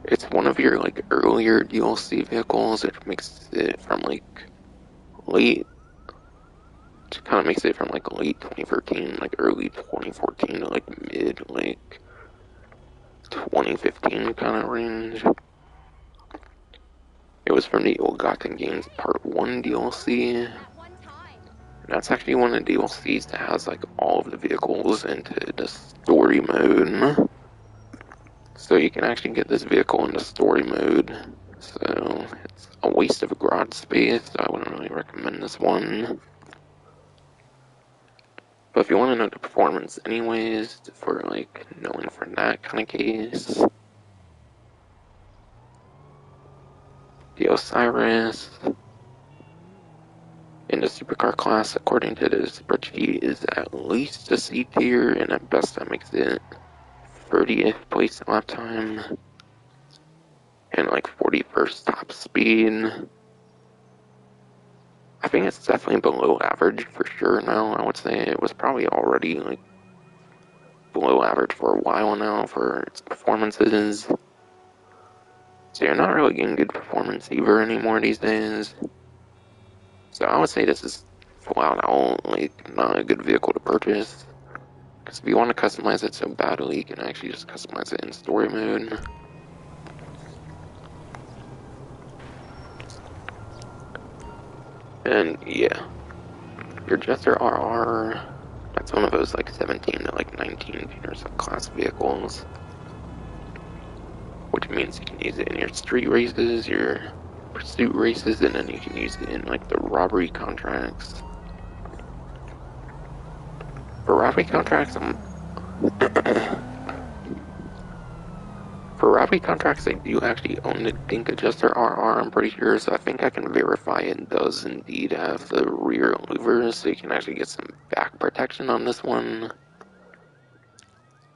it's one of your like earlier DLC vehicles, which makes it from like late, it kind of makes it from like late 2013, like early 2014 to like mid like 2015 kind of range. It vehicles from the Ill-Gotten Games Part 1 DLC. That's actually one of the DLCs that has like all of the vehicles into the story mode. So you can actually get this vehicle into story mode. So it's a waste of garage space, so I wouldn't really recommend this one. But if you want to know the performance anyways, for like knowing for that kind of case, the Osiris in the supercar class, according to the spreadsheet, is at least a C tier, and at best that makes it 30th place lap time and like 41st top speed. I think it's definitely below average for sure now. I would say it was probably already like below average for a while now for its performances. So you're not really getting good performance either anymore these days. So I would say this is flat out like not a good vehicle to purchase. Because if you want to customize it so badly, you can actually just customize it in story mode. And yeah, your Jester RR, that's one of those like 17 to like 19 tuner subclass vehicles. Which means you can use it in your street races, your pursuit races, and then you can use it in like the robbery contracts. For robbery contracts, for robbery contracts, I do actually own the Dink Adjuster RR, I'm pretty sure, so I think I can verify it does indeed have the rear louvers, so you can actually get some back protection on this one.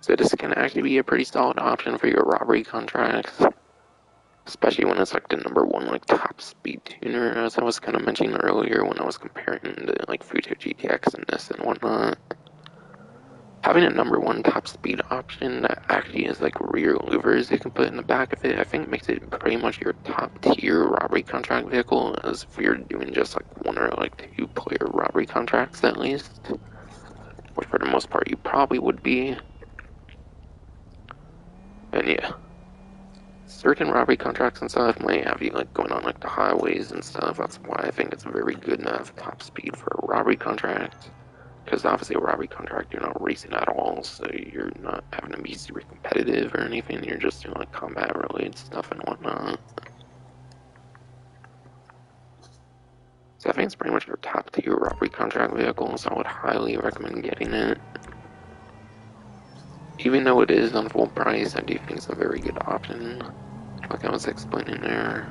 So this can actually be a pretty solid option for your robbery contracts, especially when it's like the #1 like top speed tuner, as I was kind of mentioning earlier when I was comparing the like Futo GTX and this and whatnot. Having a #1 top speed option that actually is like rear louvers you can put in the back of it, I think makes it pretty much your top tier robbery contract vehicle, as if you're doing just like 1 or like 2 player robbery contracts at least, which for the most part you probably would be. And yeah, certain robbery contracts and stuff might have you like going on like the highways and stuff. That's why I think it's very good to have top speed for a robbery contract. Because obviously a robbery contract, you're not racing at all, so you're not having to be super competitive or anything. You're just doing like combat related stuff and whatnot. So I think it's pretty much your top tier robbery contract vehicle, so I would highly recommend getting it. Even though it is on full price, I do think it's a very good option, like I was explaining there.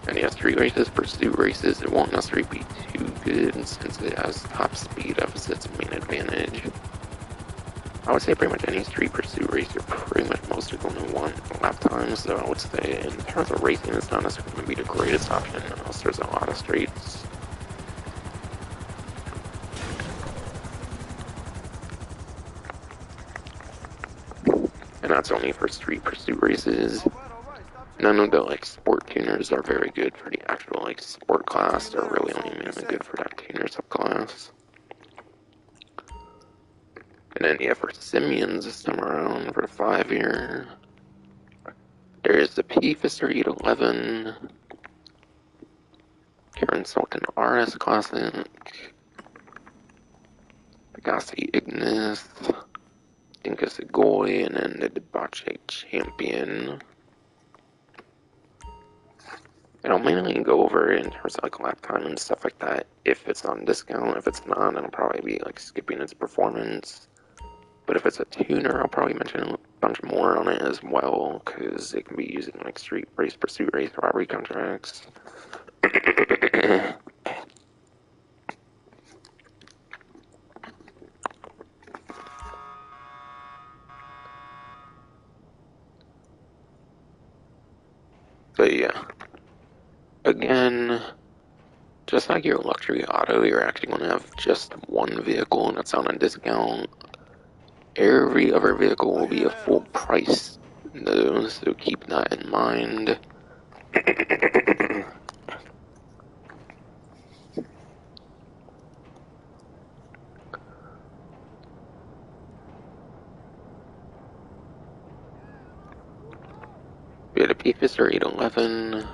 And yeah, street races, pursuit races, it won't necessarily be too good since it has top speed as its main advantage. I would say pretty much any street pursuit race, you're pretty much mostly going to want lap times, so I would say in terms of racing, it's not necessarily going to be the greatest option unless there's a lot of straights. And that's only for street pursuit races. None of the like sport tuners are very good for the actual like sport class. They're really only mainly good for that tuner subclass. And then yeah, for simians this time around for the 5-year, there's the P-Fister 811, Karen Sultan RS Classic, Pegasi Ignis, Dinka Segoy, and then the Debauche Champion. And I'll mainly go over it in terms of like lap time and stuff like that if it's on discount. If it's not, then I'll probably be like skipping its performance. But if it's a tuner, I'll probably mention a bunch more on it as well, because it can be used in like street race, pursuit race, robbery contracts. But yeah, again, just like your luxury auto, you're actually going to have just one vehicle that's on a discount. Every other vehicle will be a full price, though, so keep that in mind. We had a P-Fister 811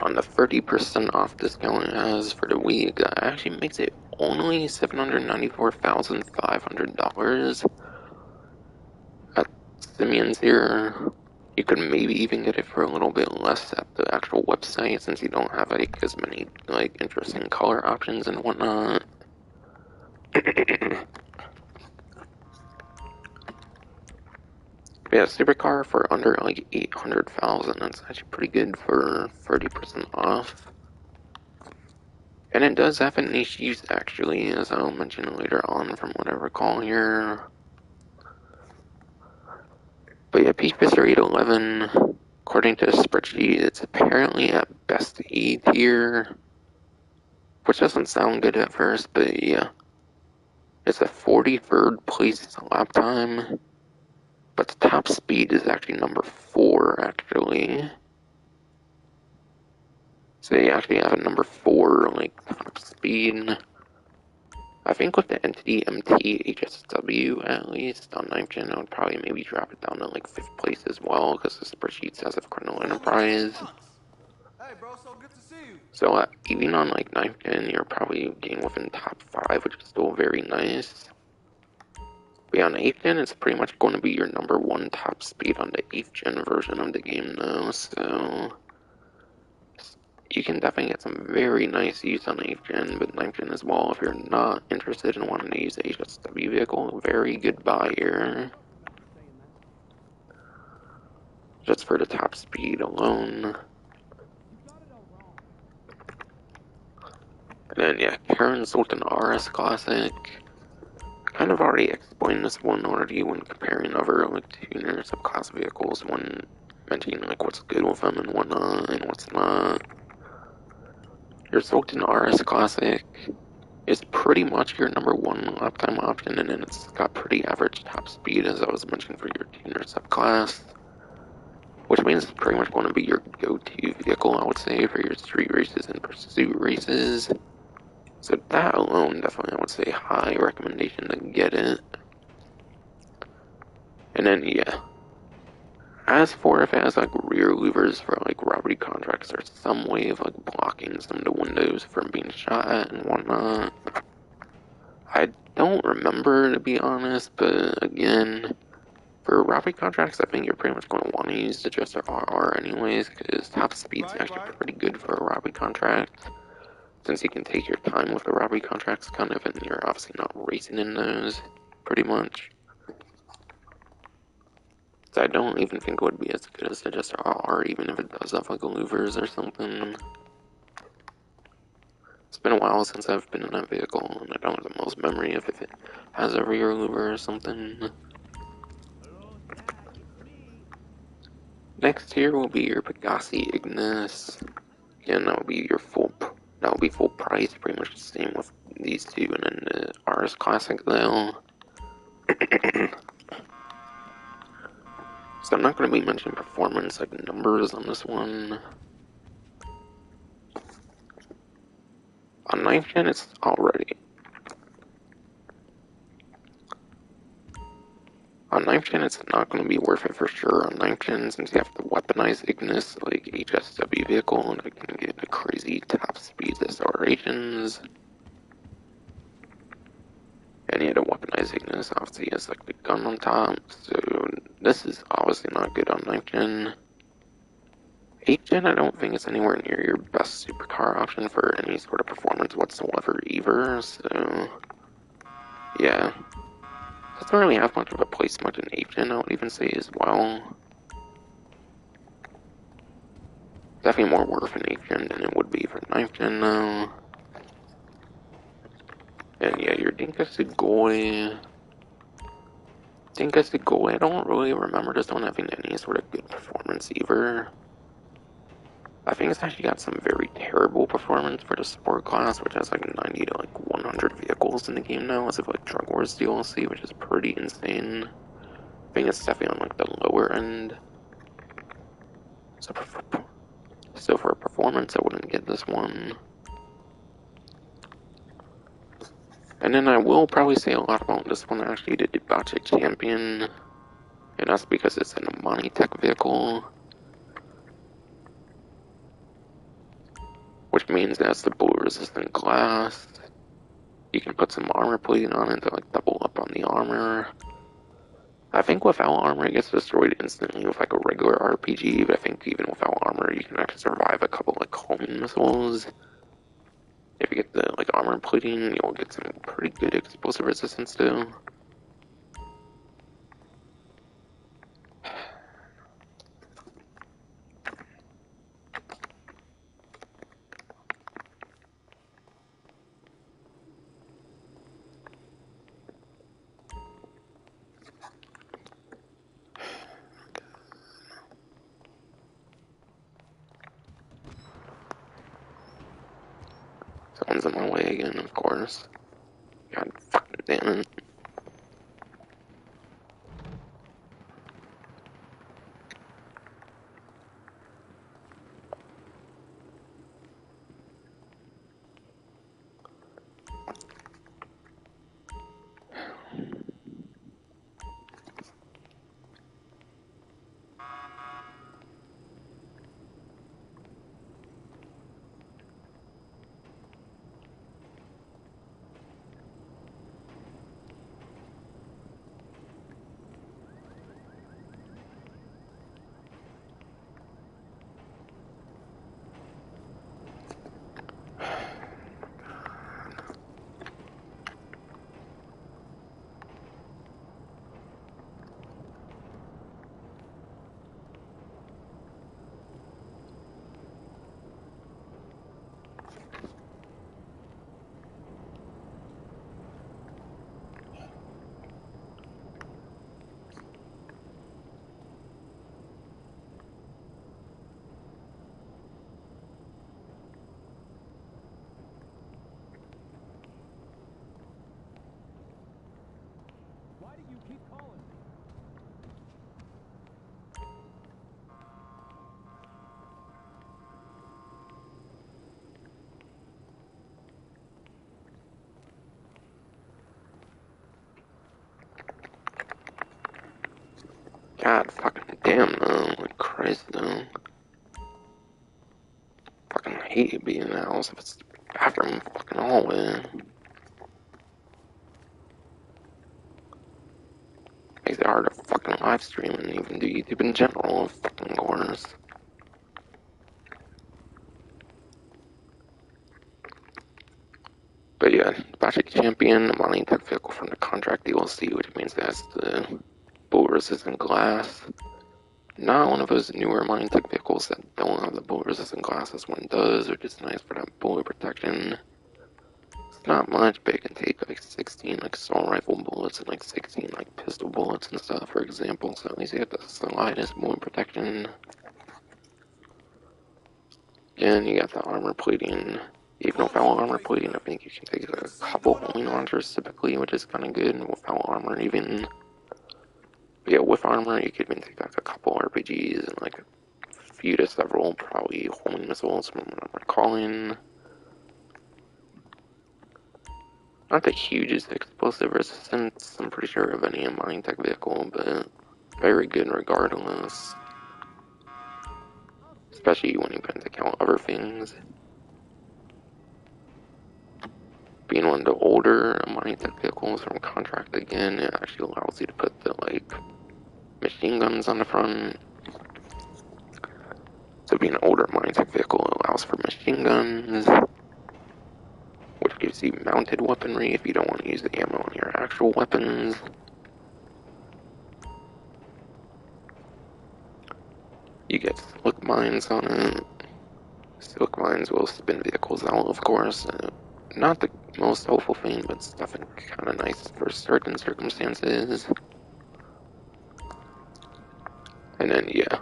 on the 30% off discount it has for the week. That actually makes it only $794,500 at Simeon's here. You could maybe even get it for a little bit less at the actual website since you don't have like as many like interesting color options and whatnot. Yeah, supercar for under like 800,000. That's actually pretty good for 30% off. And it does have a niche use actually, as I'll mention later on from what I recall here. But yeah, P-Fister 811, according to the spreadsheet, it's apparently at best E tier, which doesn't sound good at first, but yeah. It's a 43rd place lap time, but the top speed is actually number 4, actually. So you actually have a number 4, like, top speed. I think with the Entity MT HSW, at least, on 9th gen, I would probably maybe drop it down to, like, 5th place as well, because the spreadsheet says of Criminal Enterprise. Hey, bro, so good to see you. So, even on, like, 9th gen, you're probably getting within top 5, which is still very nice. But yeah, on 8th gen, it's pretty much going to be your number 1 top speed on the 8th gen version of the game, though, so you can definitely get some very nice use on 8th gen, but 9th gen as well if you're not interested in wanting to use the HSW vehicle. Very good buy here. Just for the top speed alone. And then, yeah, Karen Sultan RS Classic. Kind of already explained this one already when comparing other like tuner subclass vehicles when mentioning like what's good with them and whatnot and what's not. Your Sultan RS Classic is pretty much your number 1 lap time option, and then it's got pretty average top speed as I was mentioning for your tuner subclass, which means it's pretty much going to be your go-to vehicle, I would say, for your street races and pursuit races. So that alone, definitely I would say high recommendation to get it. And then, yeah. As for if it has like rear louvers for like robbery contracts or some way of like blocking some of the windows from being shot at and whatnot, I don't remember to be honest, but again, for robbery contracts, I think you're pretty much going to want to use the Jester RR anyways, because top speed's actually pretty good for a robbery contract, since you can take your time with the robbery contracts kind of, and you're obviously not racing in those, pretty much. So I don't even think it would be as good as the Jester RR, even if it does have like a louvers or something. It's been a while since I've been in that vehicle, and I don't have the most memory of if it has a rear louver or something. Next here will be your Pegassi Ignis. Again, that will be your full price, pretty much the same with these two, and then the RS Classic though. So I'm not going to be mentioning performance like numbers on this one. On 9th gen, it's already. On 9th gen, it's not going to be worth it for sure on 9th gen, since you have the weaponized Ignis, like HSW vehicle, and it can get the crazy top speed accelerations. And you had a weaponized Ignis, obviously has like the gun on top, so this is obviously not good on 9th gen. 8th gen, I don't think it's anywhere near your best supercar option for any sort of performance whatsoever either, so yeah. Doesn't really have much of a placement in 8th gen, I would even say as well. Definitely more worth in 8th gen than it would be for 9th gen though. And yeah, your Dinka Sugoi. I don't really remember this one having any sort of good performance either. I think it's actually got some very terrible performance for the sport class, which has like 90 to like 100 vehicles in the game now, as of like Drug Wars DLC, which is pretty insane. I think it's definitely on like the lower end. So for performance, I wouldn't get this one. And then I will probably say a lot about this one actually, the Debauche Champion. And that's because it's an Amani Tech vehicle. Which means it has the bullet resistant glass. You can put some armor plating on it to like double up on the armor. I think without armor it gets destroyed instantly with like a regular RPG, but I think even without armor you can actually survive a couple like homing missiles. If you get the like armor plating, you'll get some pretty good explosive resistance too. Someone's in my way again, of course. God fucking damn it. Why do you keep calling me? God fucking damn though. Like Christ though. Fucking hate being in the house if it's the bathroom fucking hallway. Makes it hard to fucking live stream and even do YouTube in general, of fucking course. But yeah, Basic Champion, a mining tech vehicle from the contract DLC, which means it has the bullet resistant glass. Not one of those newer mining tech vehicles that don't have the bullet resistant glass. This one does, which is nice for that bullet protection. It's not much, but it can take like 16 like assault rifle bullets and like 16 like pistol bullets and stuff, for example. So at least you get the slightest bullet protection. Again, you got the armor plating. Even without armor plating, I think you can take a couple homing launchers typically, which is kind of good. And without armor, even. But yeah, with armor, you could even take like a couple RPGs and like a few to several, probably homing missiles from what I'm recalling. Not the hugest explosive resistance, I'm pretty sure, of any mining tech vehicle, but very good regardless. Especially when you put into account other things. Being one of the older mining tech vehicles from contract again, it actually allows you to put the like machine guns on the front. So being an older mining tech vehicle allows for machine guns, which gives you mounted weaponry if you don't want to use the ammo on your actual weapons. You get slick mines on it. Silk mines will spin vehicles out, of course. Not the most helpful thing, but it's definitely kind of nice for certain circumstances. And then, yeah.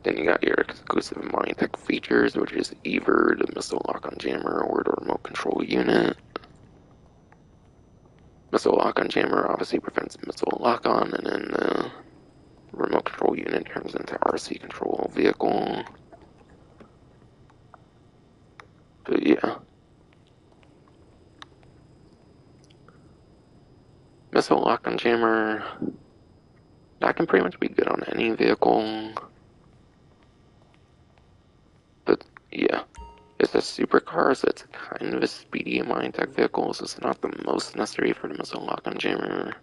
Then you got your exclusive Minitech features, which is either the missile lock-on jammer or the remote control unit. Missile lock-on jammer obviously prevents missile lock-on, and then the remote control unit turns into RC control vehicle. But yeah. Missile lock-on jammer, that can pretty much be good on any vehicle. But yeah. It's a supercar, so it's kind of a speedy Minitech vehicle, so it's not the most necessary for the missile lock-on jammer.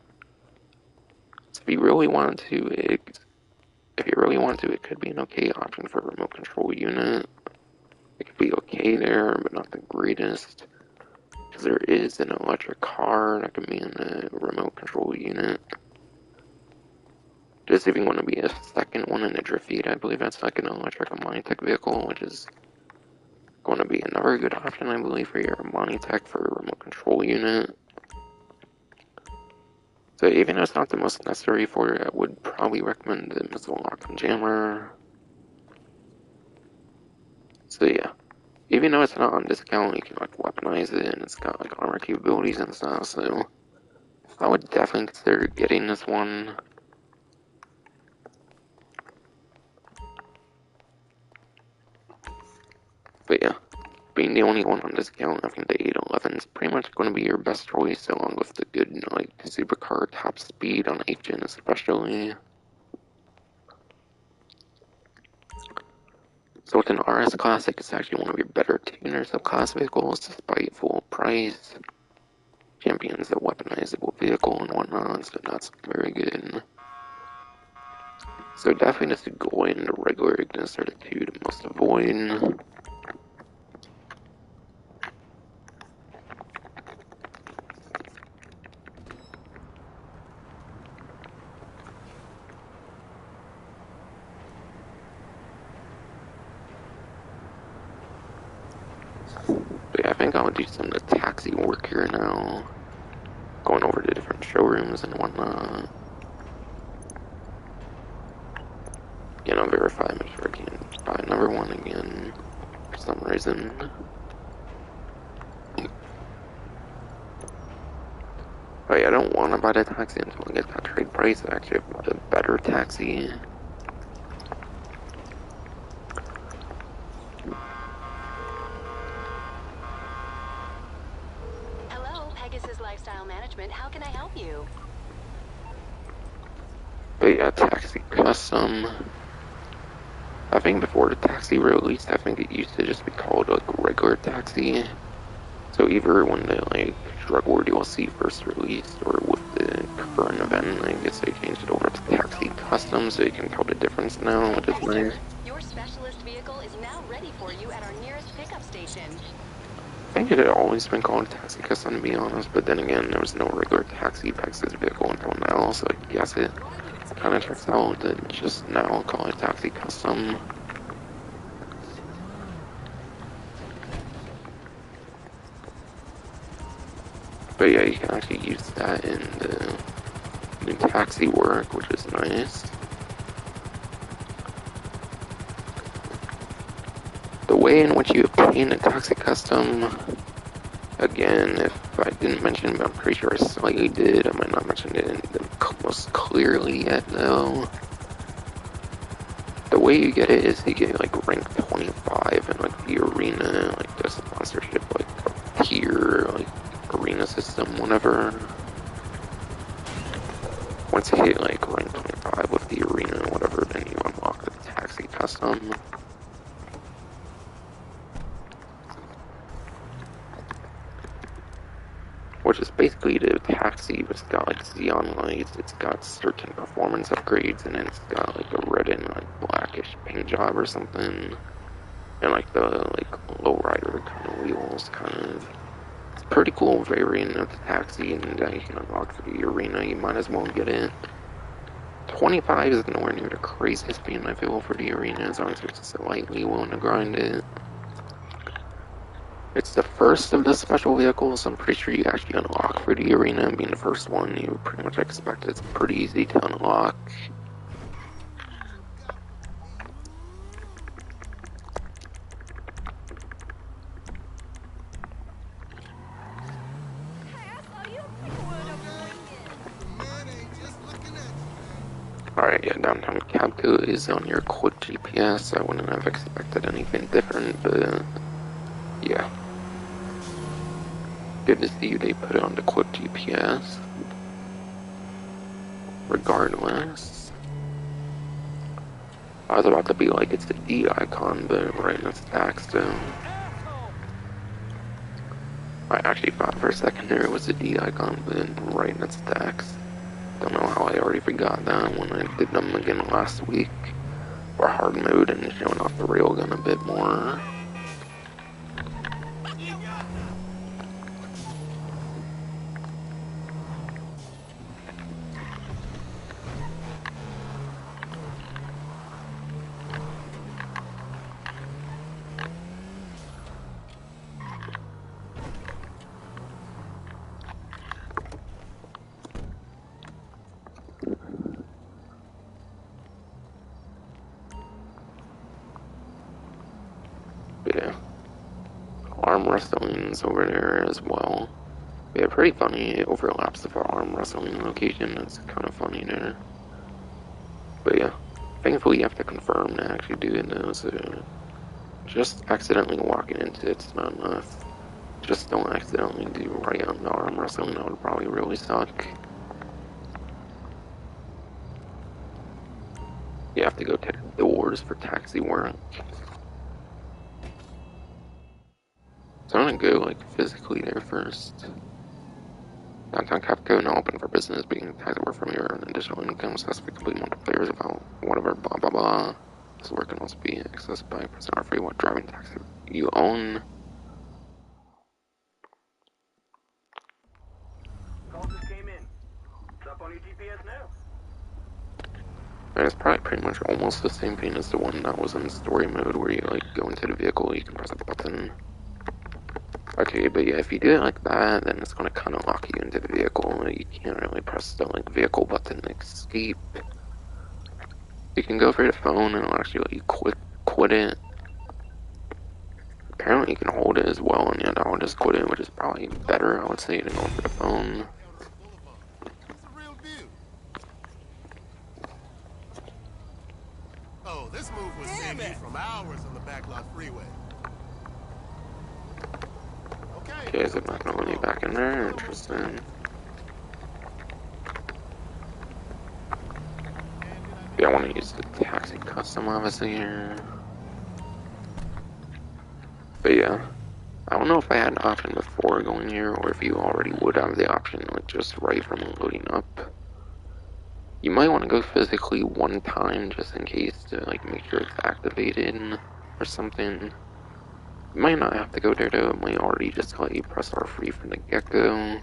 So if you really want to, it could be an okay option for a remote control unit. It could be okay there, but not the greatest. Because there is an electric car that can be in the remote control unit. Just if you want to be a second one in the Drift, I believe that's like an electric Minitech vehicle, which is going to be another good option, I believe, for your Minitech for a remote control unit. So even though it's not the most necessary for it, I would probably recommend the missile lock-on jammer. So yeah, even though it's not on discount, you can like weaponize it, and it's got like armor capabilities and stuff. So I would definitely consider getting this one. But yeah, being the only one on discount, I think the 811 is pretty much going to be your best choice, along with the good like supercar top speed on 8gen especially. So with an RS Classic, it's actually one of your better tuner subclass vehicles, despite full price. Champion's a weaponizable vehicle and whatnot, so that's very good. So definitely just to go into regular Ignis are the two to most avoid. But yeah, I think I'll do some of the taxi work here now. Going over to different showrooms and whatnot. Verify, make sure I can buy another one again for some reason. Oh yeah, I don't want to buy the taxi until I get that trade price. I actually have a better taxi. Hello, Pegasus Lifestyle Management. How can I help you? But yeah, taxi custom. I think before the taxi released, I think it used to just be called like regular taxi. So either when the like Drug War DLC first released or with the current event, I guess they changed it over to Taxi Custom, so you can tell the difference now, which is nice. Your specialist vehicle is now ready for you at our nearest pickup station. I think it had always been called Taxi Custom, to be honest, but then again, there was no regular Taxi Pegasus vehicle until now, so I guess it kind of checks out that just now call it Taxi Custom. But yeah, you can actually use that in the new taxi work, which is nice. The way in which you obtain a taxi custom, again, if I didn't mention, but I'm pretty sure I slightly did, I might not mention it in the most clearly yet though. The way you get it is you get like rank 25 in like the arena, like the sponsorship, like a tier, like arena system, whatever. Once you hit like rank 25 with the arena, whatever, then you unlock the taxi custom. Which is basically the taxi, but it's got like xenon lights, it's got certain performance upgrades, and then it's got like a red and like blackish paint job or something. And like the like lowrider kind of wheels, kind of. It's a pretty cool variant of the taxi, and you can unlock for the arena, you might as well get it. 25 is nowhere near the craziest being I feel for the arena, as long as you're just slightly willing to grind it. It's the first of the special vehicles, so I'm pretty sure you actually unlock for the arena. Being the first one, you pretty much expect it's pretty easy to unlock. Alright, yeah, downtown Capco is on your quick GPS. I wouldn't have expected anything different, but yeah. Good to see they put it on the quick GPS. Regardless, I was about to be like, it's the D icon, but right now it's tax still. I actually thought for a second there it was the D icon, but right now it's tax. Don't know how I already forgot that when I did them again last week. For hard mode and showing off the railgun a bit more. Yeah. Arm wrestling's over there as well. Yeah, pretty funny. It overlaps with our arm wrestling location. It's kind of funny there. But yeah, thankfully you have to confirm to actually do it though, so just accidentally walking into it's not enough. Just don't accidentally do right on the arm wrestling, that would probably really suck. You have to go to the doors for taxi work. So I'm gonna go like physically there first. Downtown Capco now open for business, being taxi work from your additional income suspect complete multiplayers about whatever blah blah blah. This work can also be accessed by pressing R3 while driving taxi you own. Call just came in. It's up on your GPS now. And it's probably pretty much almost the same thing as the one that was in story mode where you like go into the vehicle, you can press a button. Okay, but yeah, if you do it like that, then it's gonna kinda lock you into the vehicle. You can't really press the like vehicle button to escape. You can go for the phone and it'll actually let you quit it. Apparently you can hold it as well, and yeah, I'll just quit it, which is probably better, I would say, than going for the phone. Oh, this move will save you from hours on the backlot freeway. Okay, so I'm not gonna let me back in there, interesting. Yeah, I want to use the taxi custom obviously here. But yeah, I don't know if I had an option before going here, or if you already would have the option, like just right from loading up. You might want to go physically one time just in case to like make sure it's activated or something. You might not have to go there though, it might already just let you press R3 from the get-go.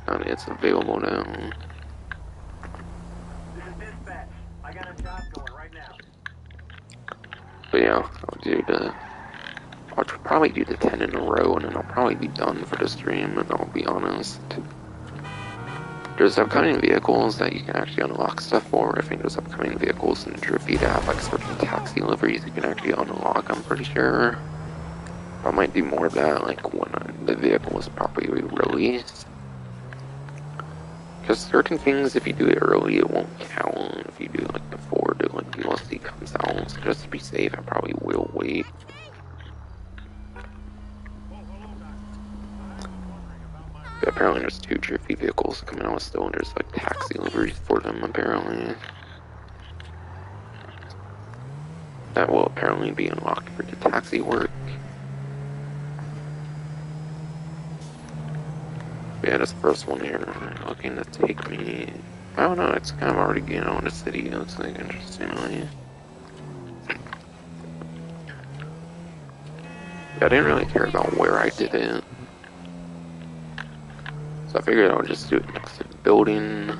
And it's available now. This is dispatch. I got a job going right now. But yeah, I'll probably do the 10 in a row and then I'll probably be done for the stream, and I'll be honest. There's upcoming vehicles that you can actually unlock stuff for. I think there's upcoming vehicles in Drippy that have like certain taxi liveries you can actually unlock, I'm pretty sure. I might do more of that like when the vehicle is properly released. Because certain things, if you do it early, it won't count. If you do it like before the like DLC comes out, so just to be safe, I probably will wait. But apparently there's 2 Drippy vehicles coming out still, and there's like taxi liveries for them apparently. That will apparently be unlocked for the taxi work. Yeah, this first one here, looking to take me. I don't know, it's kind of already getting on the city, it looks like, interestingly. Yeah, I didn't really care about where I did it. So I figured I would just do it next to the building.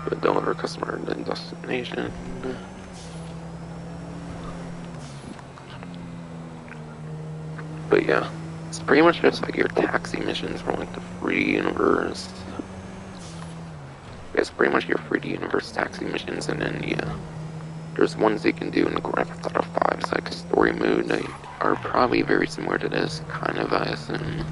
But deliver customer and destination. But yeah, it's pretty much just like your taxi missions from like the 3D universe. It's pretty much your 3D universe taxi missions, and then yeah, there's ones you can do in Grand Theft Auto 5's like story mode that are probably very similar to this, kind of, I assume.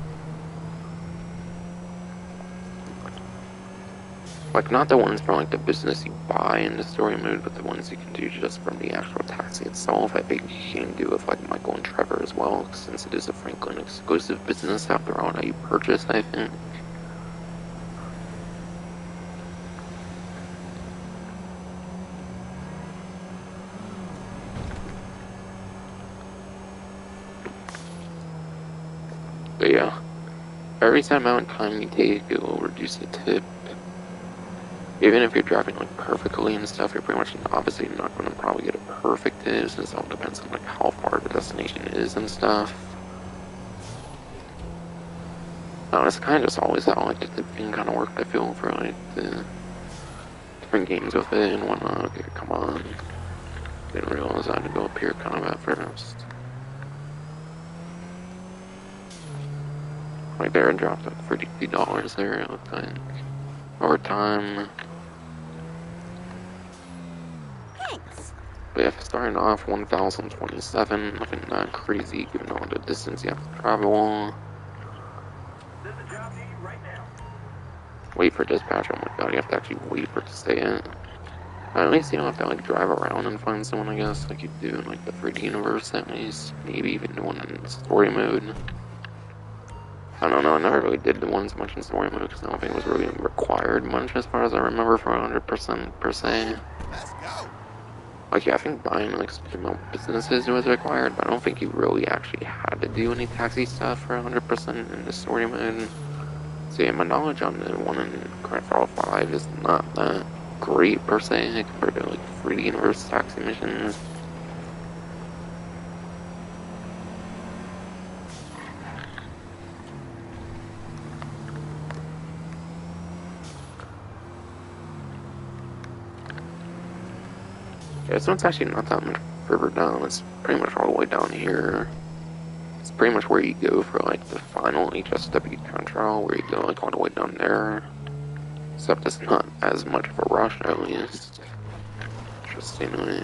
Like, not the ones from, like, the business you buy in the story mode, but the ones you can do just from the actual taxi itself. I think you can do with, like, Michael and Trevor as well, since it is a Franklin exclusive business after all that you purchase, I think. But yeah, every time amount of time you take, it will reduce the tip. Even if you're driving like perfectly and stuff, you're pretty much obviously not going to probably get a perfect tip, since it all depends on like how far the destination is and stuff. It's kind of just always how like the thing kind of worked. I feel for like the different games with it and whatnot. Okay, come on. Didn't realize I had to go up here kind of at first. Right there, it dropped like $30 there. It looked like over time. Thanks. But yeah, starting off 1,027, nothing that crazy given all the distance you have to travel. This is a job need right now. Wait for dispatch. Oh my god, you have to actually wait for it to say it. At least you don't have to like drive around and find someone, I guess, like you do in like the 3D universe at least. Maybe even the one in story mode. I don't know, I never really did the ones much in story mode because I don't think it was really required much as far as I remember for 100% per se. Let's go. Like, yeah, I think buying like small businesses was required, but I don't think you really actually had to do any taxi stuff for 100% in the story mode. So yeah, my knowledge on the one in Grand Theft Auto 5 is not that great per se compared to like 3D universe taxi missions. Yeah, this one's actually not that much further down. It's pretty much all the way down here. It's pretty much where you go for like the final HSW time trial, where you go like all the way down there. Except it's not as much of a rush at least. Interestingly.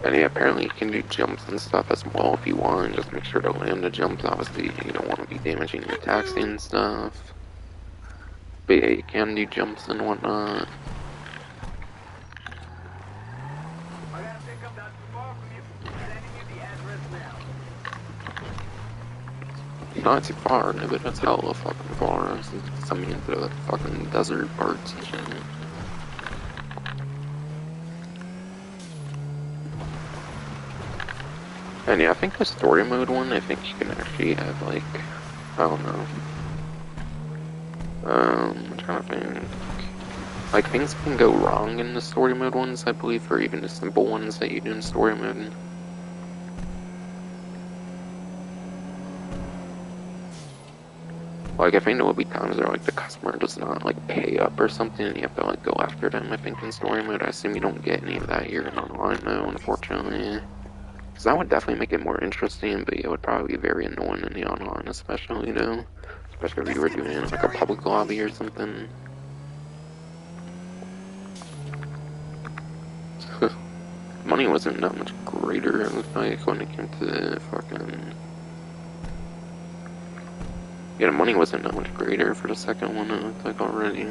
And yeah, apparently you can do jumps and stuff as well if you want. Just make sure to land the jumps. Obviously, you don't want to be damaging your taxi and stuff. But yeah, you can do jumps and whatnot. I got a pickup not too far from you. Sending you the address now. Not too far, no, but it's hella fucking far. It's sending me into the fucking desert parts and shit. And yeah, I think the story mode one, I think you can actually have like, I don't know. I'm trying to think. Like, things can go wrong in the story mode ones, I believe, or even the simple ones that you do in story mode. Like, I think there will be times where, like, the customer does not, like, pay up or something, and you have to, like, go after them, I think, in story mode. I assume you don't get any of that here in online, though, unfortunately. Because that would definitely make it more interesting, but it would probably be very annoying in the online, especially, though. Especially if you were doing it in, like, a public lobby or something. Money wasn't that much greater, it looked like, when it came to the fucking... Yeah, the money wasn't that much greater for the second one, it looked like already.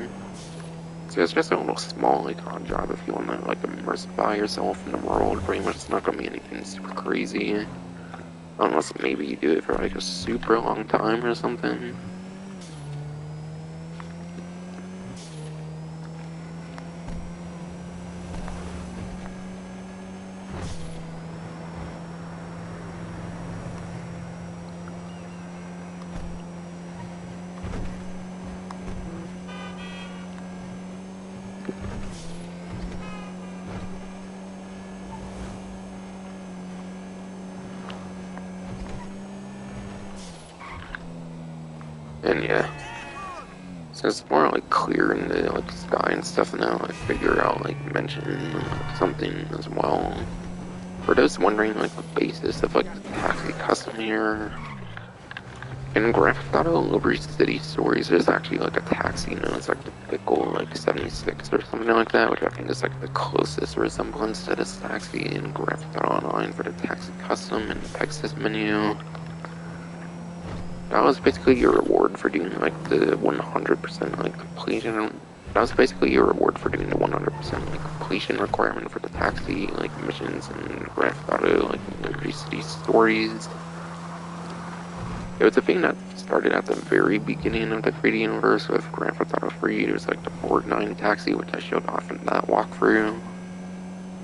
So it's just a little small, like, odd job if you want to, like, immersify yourself in the world. Pretty much it's not going to be anything super crazy. Unless maybe you do it for, like, a super long time or something. And yeah, since it's more like clear in the like sky and stuff now, I figure I'll like mention something as well. For those wondering like the basis of like the taxi custom here, In Grand Theft Auto Liberty City Stories, there's actually like a taxi known as like the Pickle like 76 or something like that, which I think is like the closest resemblance to this taxi in Grand Theft Auto Online for the taxi custom and the Texas menu. That was basically your reward for doing like the 100% like completion. That was basically your reward for doing the 100% like completion requirement for the taxi like missions and Grand Theft Auto like Liberty City Stories. It was a thing that started at the very beginning of the 3D universe with Grand Theft Auto 3. It was like the Borg 9 taxi, which I showed off in that walkthrough.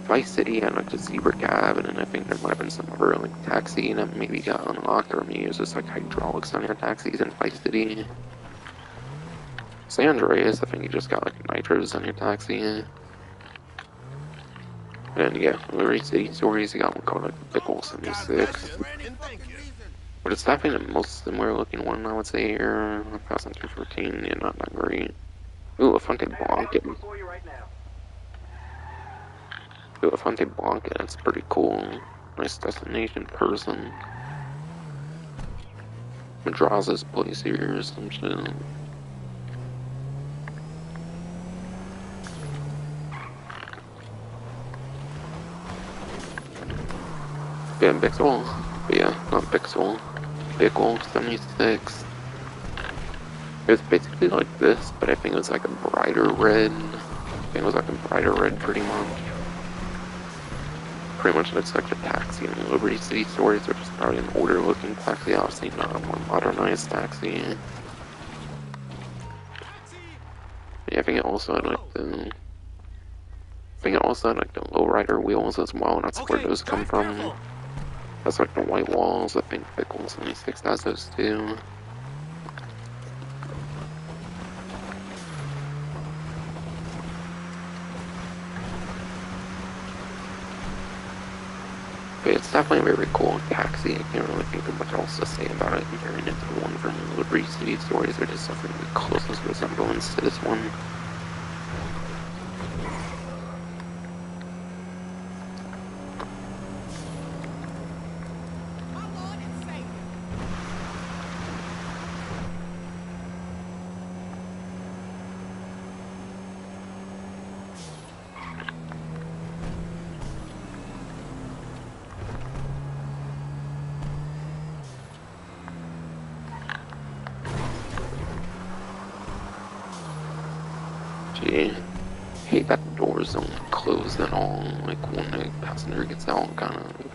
Vice City had like the Zebra Cab, and then I think there might have been some other like taxi that maybe got unlocked, or maybe it was just like hydraulics on your taxis in Vice City. San Andreas, I think you just got like nitros on your taxi. And then yeah, Liberty City Stories, you got one called like the Pickle 76. But it's definitely the most similar looking one, I would say, here. 2014, yeah, not that great. Ooh, a Fonte Blanket. Ooh, a Fonte Blanket, that's pretty cool. Nice destination person. Madrasa's place here or some shit. Yeah, Pixel. But yeah, not Pixel. Pickle 76. It was basically like this, but I think it was like a brighter red. I think it was like a brighter red pretty much. Pretty much looks like the taxi in Liberty City Stories, which is probably an older looking taxi, obviously not a more modernized taxi. Yeah, I think it also had like the lowrider wheels as well, and that's where those come from. That's like the white walls. I think Pickle 76 has those too. But it's definitely a very cool taxi. I can't really think of much else to say about it comparing it to the one from Liberty City Stories, which is definitely the closest resemblance to this one. Gee, I hate that the doors don't close at all. Like when the passenger gets out, kind of.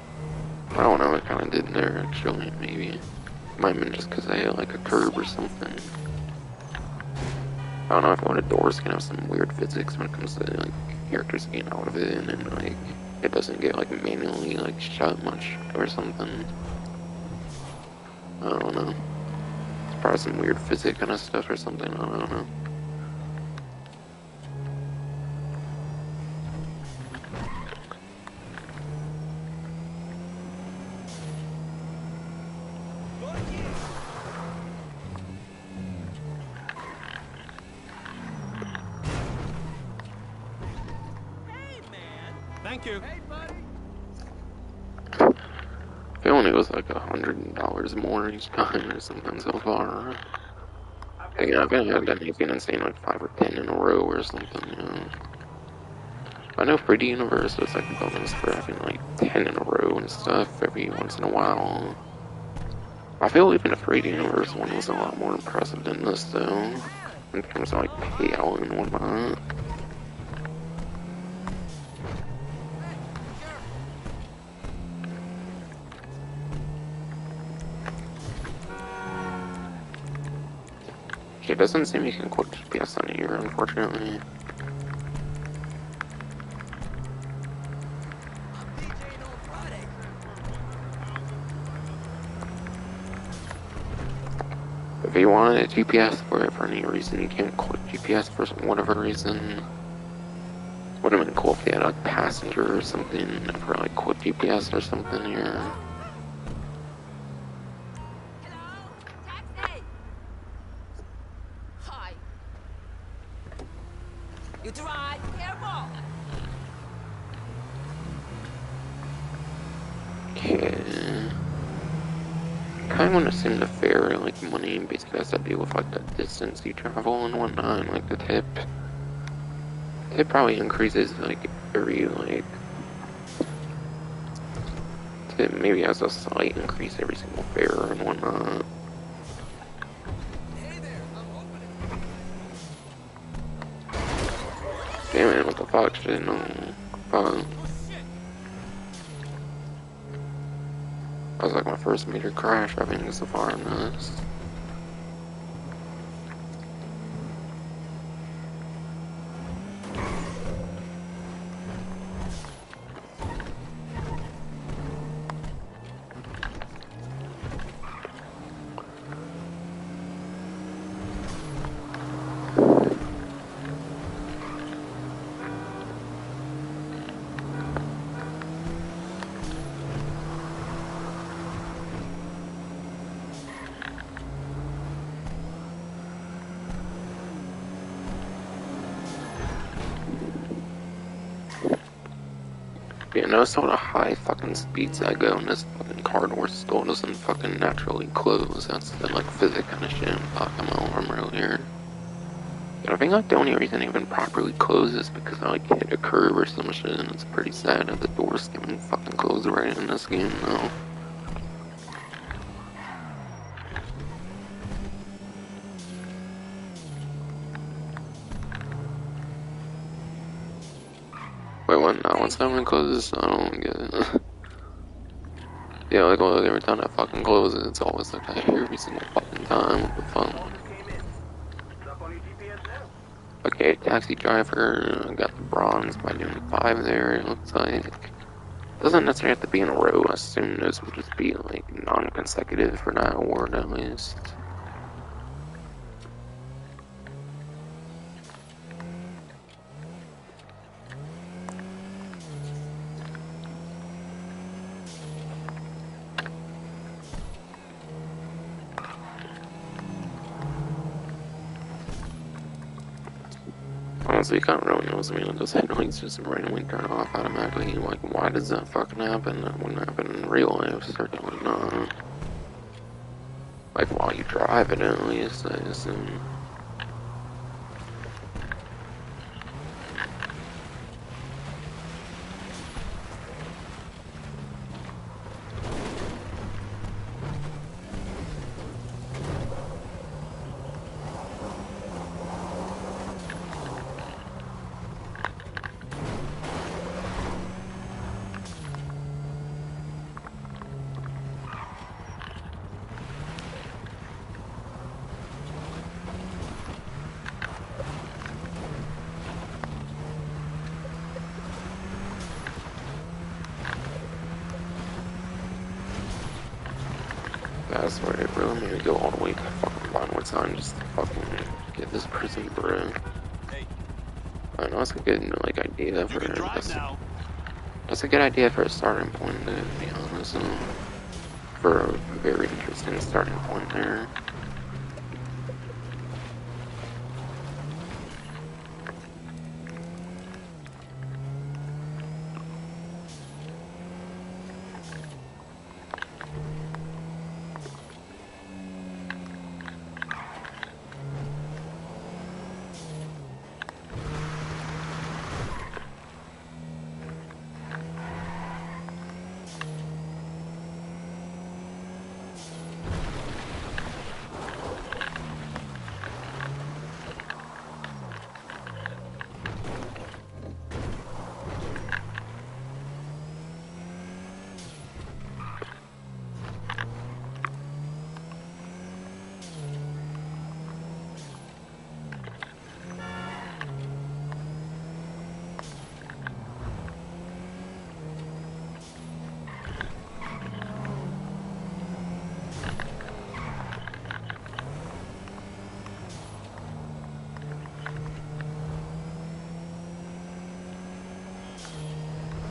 I don't know. It kind of did there actually. Maybe might have been just because I had like a curb or something. I don't know if one of the doors can have some weird physics when it comes to like characters getting out of it, and like it doesn't get like manually like shut much or something. I don't know. It's probably some weird physics kind of stuff or something. I don't know. Thank you. Hey, buddy. It only was like $100 more each time or something so far. I think I've had anything insane like 5 or 10 in a row or something, you know. I know 3D Universe was like a bonus for having like 10 in a row and stuff every once in a while. I feel even the 3D Universe one was a lot more impressive than this though, in terms of like payout and whatnot. It doesn't seem you can quote GPS on here, unfortunately. If you wanted a GPS for it for any reason, you can't quote GPS for whatever reason. Would have been cool if they had like passenger or something for like quote GPS or something here. Taxi! Hi. You drive careful. Okay. kind of want to assume the fare, like, money basically has to do with, like, the distance you travel and whatnot, and, like, the tip. It probably increases, like, every, like, tip maybe has a slight increase every single fare and whatnot. Hey there, I'm opening. Damn it, what the fuck, shit, no. Fuck. That was, like, my first major crash, I think, so far in this. Yeah, notice all the high fucking speeds I go and this fucking car door still doesn't fucking naturally close. That's the, like, physics kind of shit I'm talking about from earlier. And I think, like, the only reason it even properly closes is because I, like, hit a curb or some shit, and it's pretty sad that the doors can fucking close right in this game now. Wait, what? Now, once that one closes, I don't get it. Yeah, like, well, every time that fucking closes, it's always like that every single fucking time. What the fuck? All just came in. It's up on your GPS now. Okay, taxi driver, got the bronze by doing 5 there, it looks like. Doesn't necessarily have to be in a row, I assume this would just be, like, non-consecutive for that award, at least. Honestly, it kind of really knows me, like, those headlights just randomly turn off automatically. Like, why does that fucking happen? That wouldn't happen in real life, certainly not. Like, while you drive it, at least, I assume. That's where it really made me go all the way to fucking Vinewood Sign just to fucking get this prison brew. Hey, I know it's a good, like, idea you for can drive now. that's a good idea for a starting point, to be honest. For a very interesting starting point there.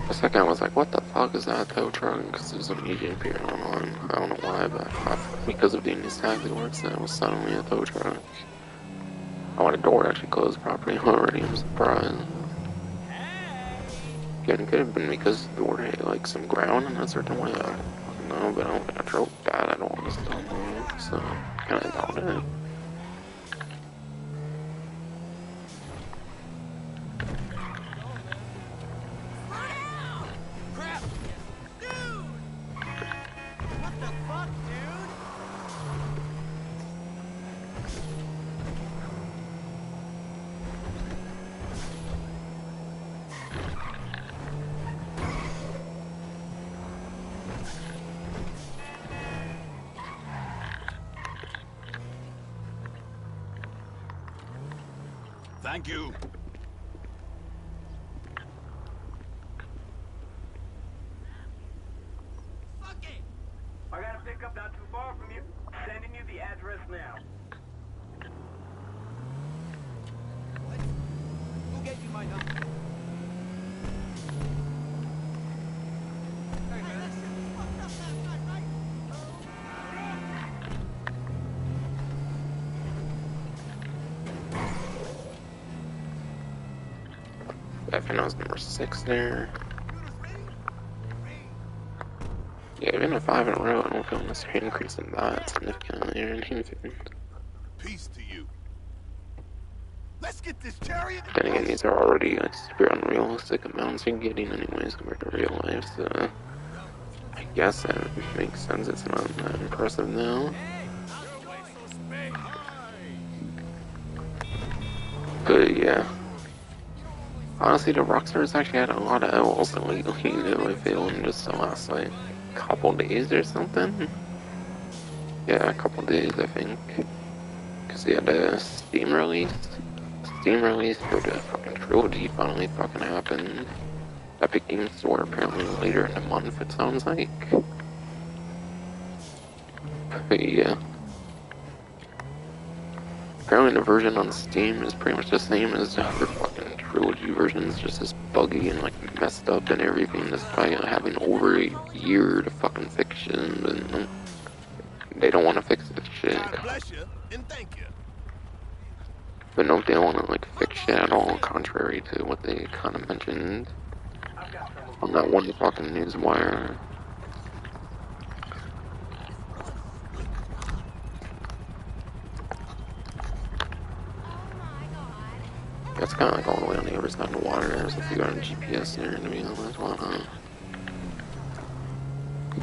For a second I was like, what the fuck is that tow truck? Because there's a media appearing online. I don't know why, but because of doing these taxi works, that was suddenly a tow truck. Oh, and the door actually closed properly already, I'm surprised. Again, it could have been because the door hit, like, some ground in a certain way, I don't fucking know, but I don't think I drove bad at all this time, so kinda doubt it. Crap! Dude! What the fuck, dude? Thank you. Fuck it! I got a pickup not too far from you. Sending you the address now. What? Who gave you my number? Hey, man, that shit was fucked up last night, right? FNO's number 6 there. Computers ready? Yeah, even a 5 in a row, I don't feel necessary increase in that significantly or anything. Peace to you. Let's get this chariot. Then again, these are already like super unrealistic amounts you're getting anyways compared to real life, so I guess that makes sense. It's not that impressive now. But yeah. Honestly, the Rockstars actually had a lot of L's lately, I feel, in just the last, like, couple days or something. Yeah, a couple days, I think. Because they had a Steam release. Steam release for the fucking trilogy finally fucking happened. Epic Games Store apparently later in the month, it sounds like. But yeah. Apparently the version on Steam is pretty much the same as the other fucking trilogy versions, just as buggy and like messed up and everything, despite having over a year to fucking fix it, and they don't want to fix this shit. God bless you and thank you. But no, they don't want to like fix shit at all, contrary to what they kind of mentioned on that one fucking news wire. It's kind of like all the way on the other side of the water. There's a few on GPS there, to be honest. Why not?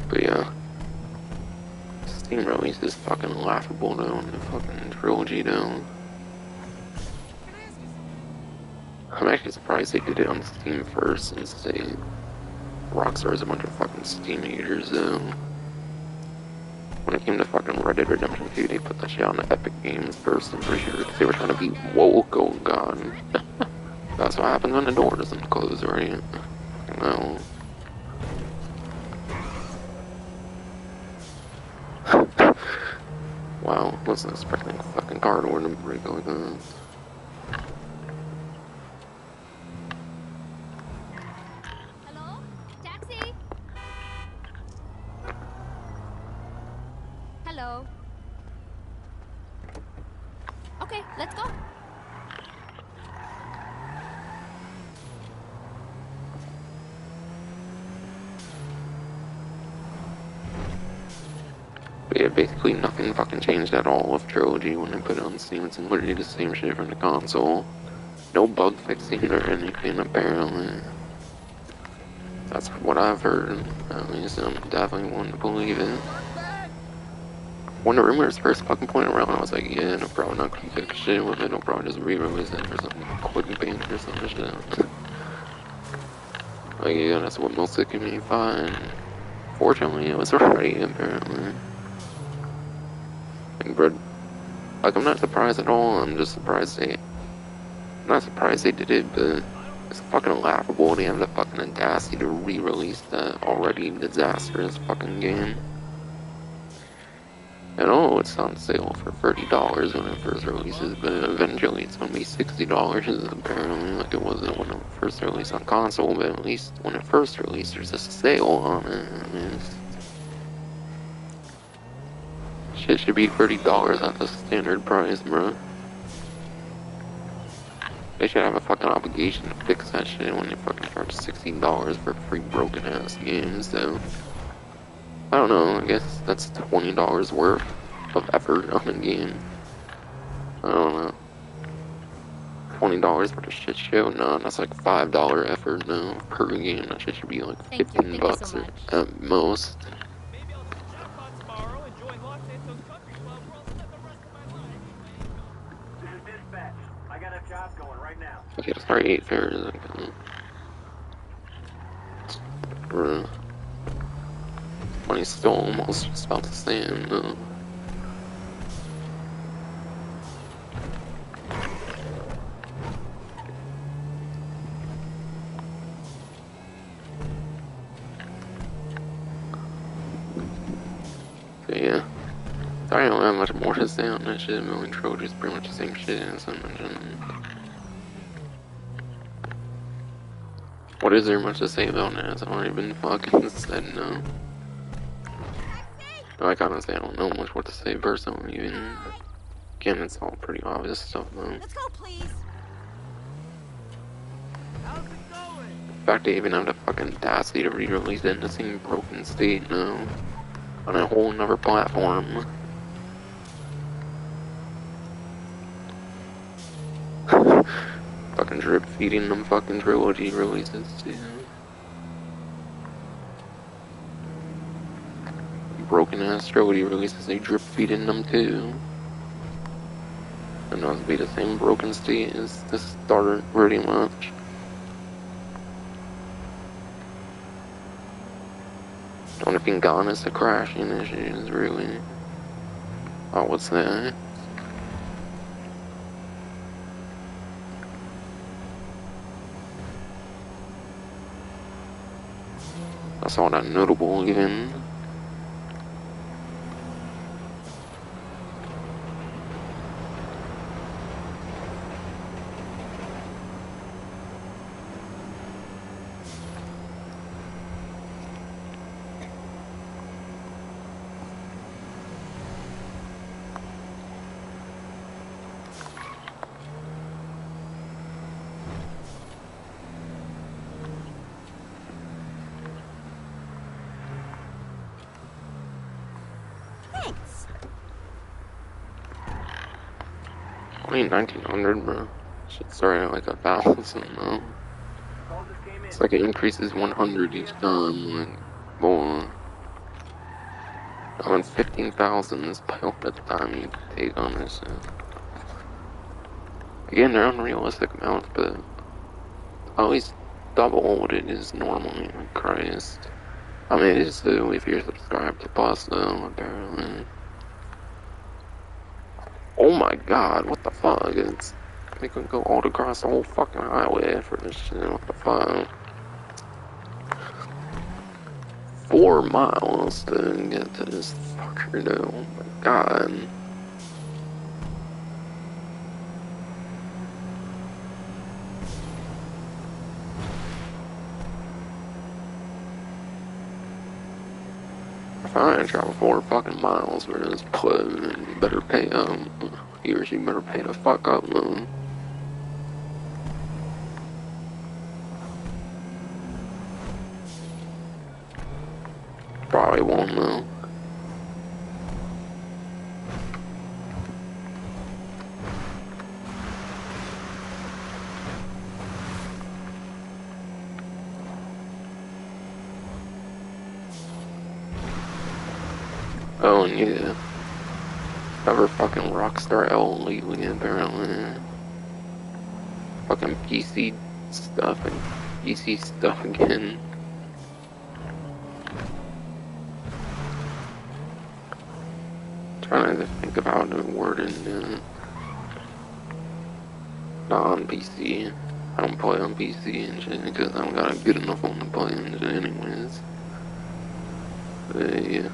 But yeah. Steam release is fucking laughable though in the fucking trilogy though. I'm actually surprised they did it on Steam first since Rockstar's a bunch of fucking Steam haters though. When it came to fucking Red Dead Redemption 2, they put that shit on the Epic Games first, I'm pretty sure, because they were trying to be woke, oh god. That's what happens when the door doesn't close, right? No. Wow, wasn't expecting a fucking car door to break like that. Hello? Taxi? Hello? Okay, let's go. But yeah, basically nothing fucking changed at all with Trilogy when I put it on Steam. It's literally the same shit from the console. No bug fixing or anything, apparently. That's what I've heard. At least I'm definitely one to believe it. When the rumors first fucking pointed around, I was like, yeah, they're probably not gonna fix shit with it. They'll probably just re-release it or something. Quick band or some shit. Like, yeah, that's what most of the community thought. Fortunately, it was right, apparently. Like, bro, like, I'm not surprised at all. I'm just surprised I'm not surprised they did it, but it's fucking laughable. They have the fucking audacity to re-release that already disastrous fucking game. And oh, it's on sale for $30 when it first releases, but eventually it's gonna be $60 apparently, like it wasn't when it first released on console, but at least when it first released there's a sale on it. I mean, shit should be $30 at the standard price, bro. They should have a fucking obligation to fix that shit when they fucking charge $60 for free broken ass games, though. I don't know, I guess that's $20 worth of effort on a game. I don't know. $20 for the shit show? No, that's like $5 effort no per game. That shit should be like Thank you. 15 Thank you so bucks much. at most. Maybe I'll hit the jackpot tomorrow, enjoying Los Santos Country Club, where I'll spend the rest of my life. This is dispatch. I got a job going right now. Okay, that's probably 8 fares. Money's still almost just about the same though. So yeah. I don't have much more to say on that shit. Million Trojan is pretty much the same shit as I mentioned. What is there much to say about that? It's already been fucking said no. I kinda say I don't know much what to say personally even. Again, it's all pretty obvious stuff though. Let's go, please. How's it going? The fact they even have the fucking audacity to re-release it in the same broken state now. On a whole nother platform. Fucking drip feeding them fucking trilogy releases too. Broken ass trilogy releases, they drip feeding them too. And not to be the same broken state as the starter pretty much. Only thing gone is the crashing issues really. I would say. That's all that notable even. Thanks. I mean 1900 bro. Shit started at like 1,000 though. Call just came in. It's like it increases 100 each time, like, boy. I mean 15,000 is about the time you take on this. Again, they're unrealistic amounts, but at least double what it is normally, like Christ. I mean, it is too if you're subscribed to Plus though, apparently. Oh my god, what the fuck? It's making go all across the whole fucking highway for this shit, what the fuck? 4 miles to get to this fucker though, oh my god. If I travel 4 fucking miles for this plug, then you better pay he or she better pay the fuck up though. Probably won't though. Oh, and yeah. Cover fucking Rockstar L lately, apparently. Fucking PC stuff and PC stuff again. Trying to think about the word in not on PC. I don't play on PC and shit because I don't got a good enough phone to play on it anyways. But yeah.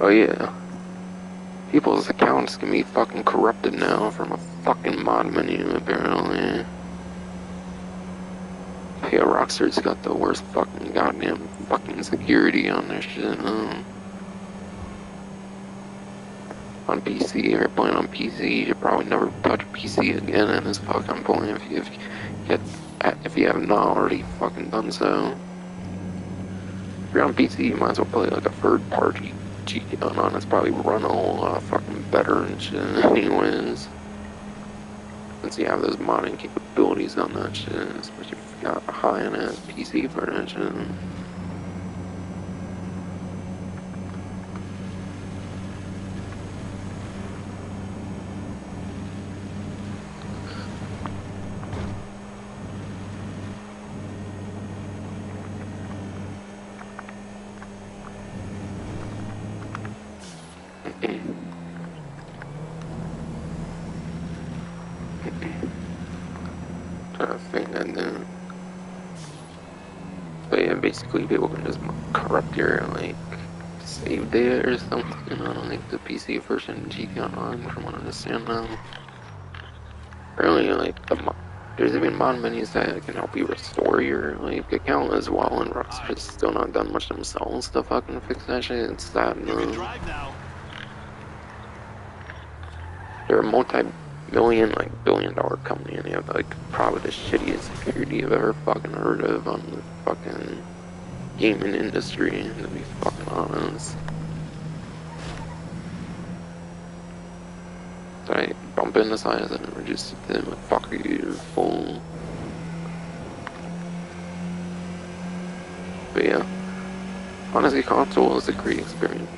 Oh yeah. People's accounts can be fucking corrupted now from a fucking mod menu, apparently. Yeah, Rockstar's got the worst fucking goddamn fucking security on their shit. On PC, if you're playing on PC, you should probably never touch PC again at this fucking point if you get if you have not already fucking done so. If you're on PC, you might as well play like a third-party GTA on. It's probably run a whole lot fucking better and shit. Anyways, since you have those modding capabilities on that shit, especially if you got a high-end ass PC for that shit. I think that then. But yeah, basically people can just corrupt your like save data or something on like the PC version of GTA Online from what I understand now. Apparently like there's even mod menus that can help you restore your like account as well, and Rockstar's still not done much themselves to fucking fix that shit. It's sad. You can drive now. They're a multi-million, like billion-dollar company, and they have like probably the shittiest security I've ever fucking heard of on the fucking gaming industry, to be fucking honest. Did I bump into size and just them like, fuck you, fool. But yeah, honestly, console is a great experience.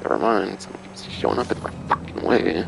Never mind, something keeps showing up in my fucking way.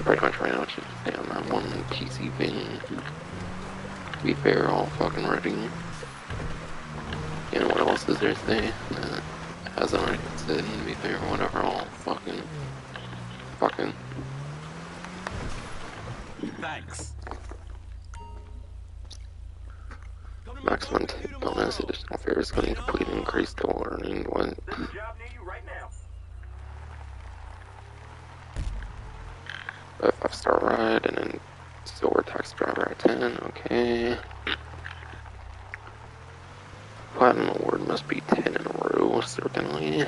Pretty much right now, just stay on that one PC thing. To be fair, all fucking ready. You know what else is there to say? Hasn't already been said, to be fair, whatever, all fucking. Thanks. Maximum tip bonus, additional fares going to complete and increase the learning. What? There's a job near you right now. A 5-star ride, and then silver taxi driver at 10, okay. Platinum award must be 10 in a row, certainly.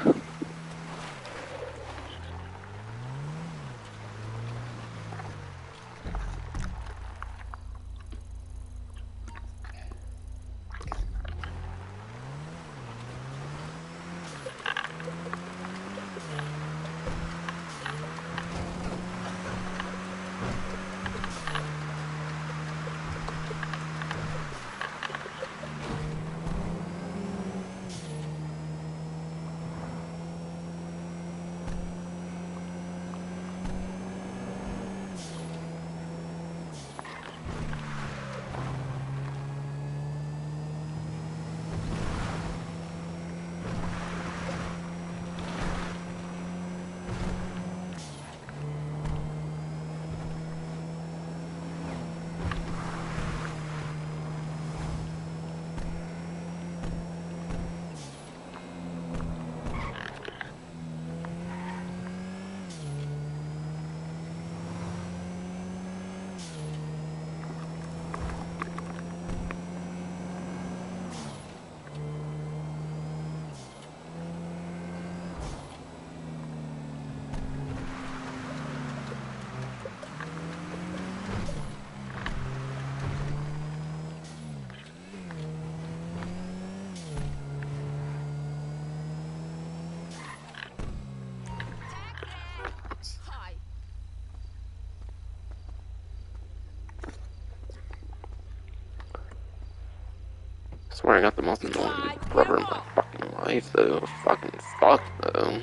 swear I got the most annoying big brother in my fucking life, though. Fucking fuck, though.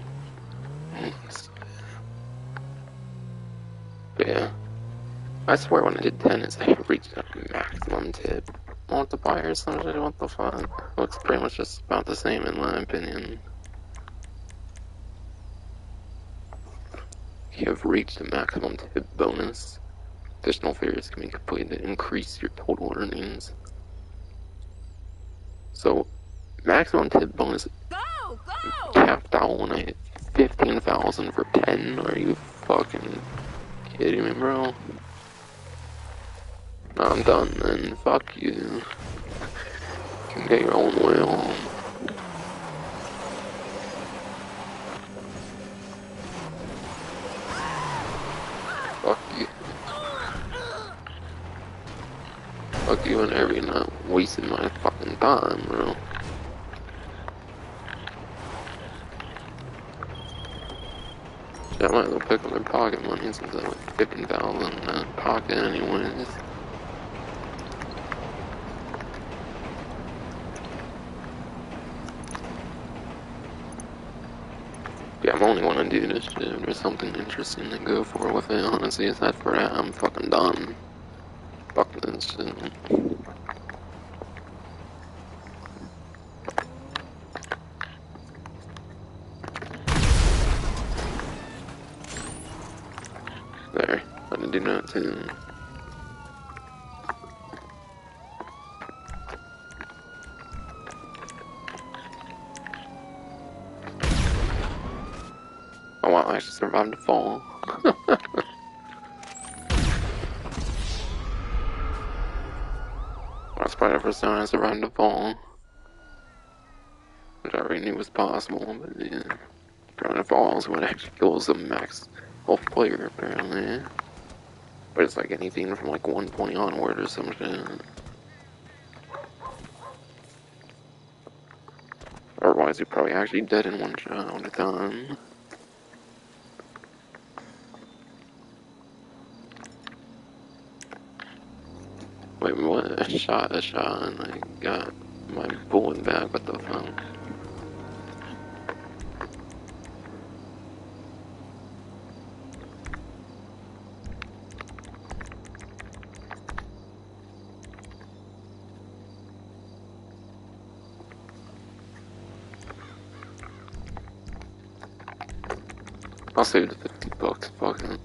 But yeah. I swear when I did tennis, I reached a maximum tip multiplier or some shit. What the fuck? Looks pretty much just about the same in my opinion. You have reached a maximum tip bonus. Additional favors can be completed to increase your total earnings. So, maximum tip bonus Go! Go! capped out when I hit 15,000 for 10. Are you fucking kidding me, bro? No, I'm done then. Fuck you. You can get your own way home. Fuck you. Fuck you and every not wasting my fucking time, bro. Shit, I might as well pick up my pocket money since I have like 15,000 in that pocket anyways. Yeah, I'm only wanna do this shit if there's something interesting to go for with it, honestly. Aside for that, I'm fucking done. Fuck this shit. There, I didn't do that too. Oh wow, I actually survived the fall. That's probably the first time I survived the fall. Which I already knew was possible, but yeah. Trying to fall is what actually kills the max health player, apparently. But it's like anything from like 120 onward or some shit. Otherwise, you're probably actually dead in one shot at a time. Wait, what? A shot, and I got my bullet back. What the fuck? I'll save the 50 bucks. Fuck it.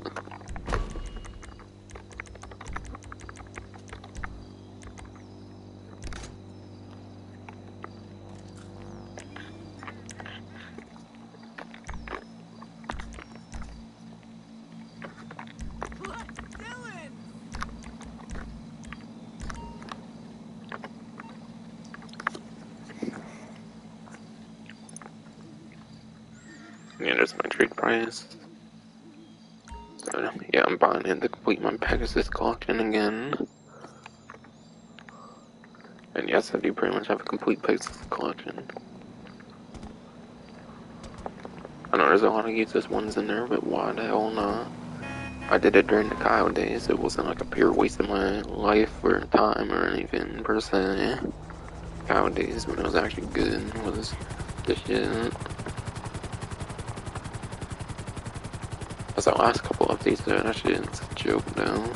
Yeah, there's my trade price. So, yeah, I'm buying it to complete my Pegasus collection again. And yes, I do pretty much have a complete Pegasus collection. I know there's a lot of useless ones in there, but why the hell not? I did it during the Kyle days. It wasn't like a pure waste of my life or time or anything per se. Kyle days when it was actually good was the shit. That's the last couple updates though, that shit's a joke though.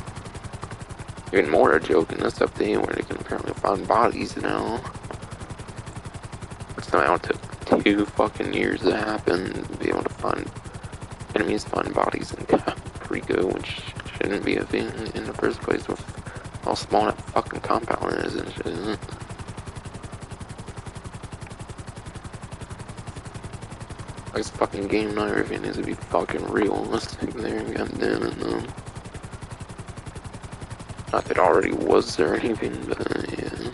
Even more a joke in this update where they can apparently find bodies now. Which now took 2 fucking years to happen to be able to find enemies find bodies in Paprika, which shouldn't be a thing in the first place with how small that fucking compound is and shit. This fucking game, not everything needs to be fucking realistic there, goddammit, no. Not that it already was there or anything, but yeah.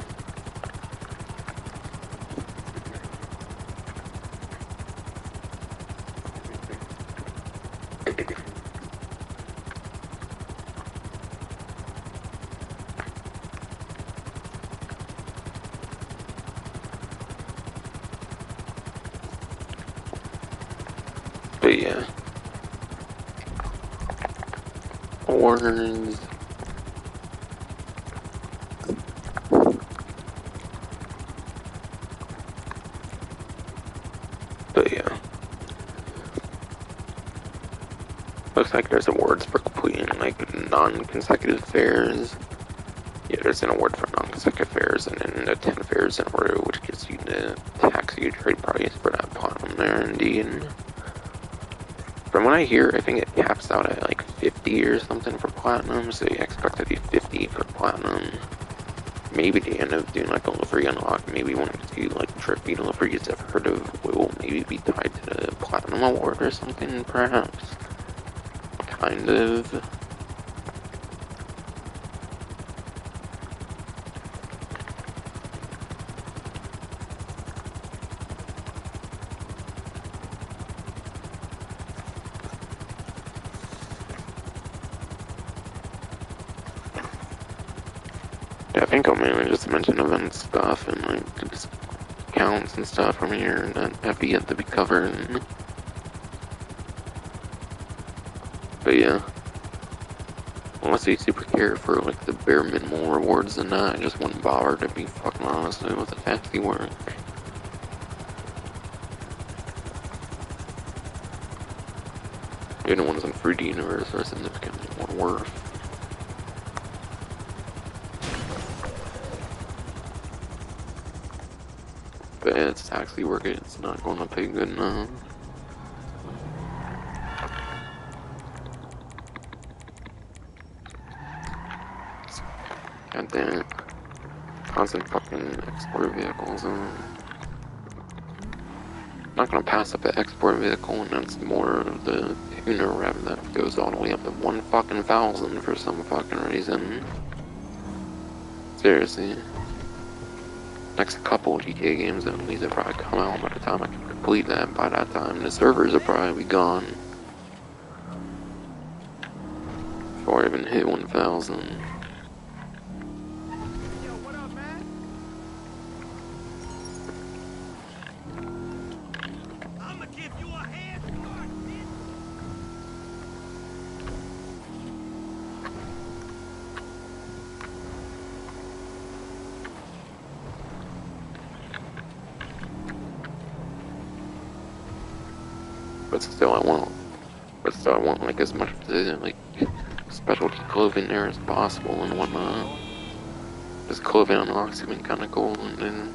But yeah. Orders. But yeah. Looks like there's awards for completing like non-consecutive fairs. Yeah, there's an award for non-consecutive fairs and then the 10 fairs in order, which gives you the taxi trade price for that platinum there, indeed. From what I hear, I think it caps out at like 50 or something for platinum, so you expect to be 50 for platinum. Maybe they end up doing like a delivery unlock, maybe one of the two like trophy deliveries I've heard of will maybe be tied to the platinum award or something, perhaps. Kind of. Yeah, I think I'll mainly just mention event stuff and like discounts and stuff from here that have yet to be covered. But yeah, unless you super care for like the bare minimal rewards and that, I just wouldn't bother, to be fucking honest with the taxi work. Even the ones in 3D universe are significantly more worth. But yeah, it's taxi work, it's not going to pay good enough. God damn it. Constant fucking export vehicles. Not gonna pass up an export vehicle, and that's more of the tuner rev that goes all the way up to 1,000 for some fucking reason. Seriously. Next couple GTA games at least will probably come out by the time I can complete that. By that time, the servers will probably be gone. Before I even hit 1,000. Yo, what up, man? I'ma give you a hand start, bitch! But still, I want like as much of the like specialty clothing there as possible and whatnot. This clothing unlocks have been kind of cool, and then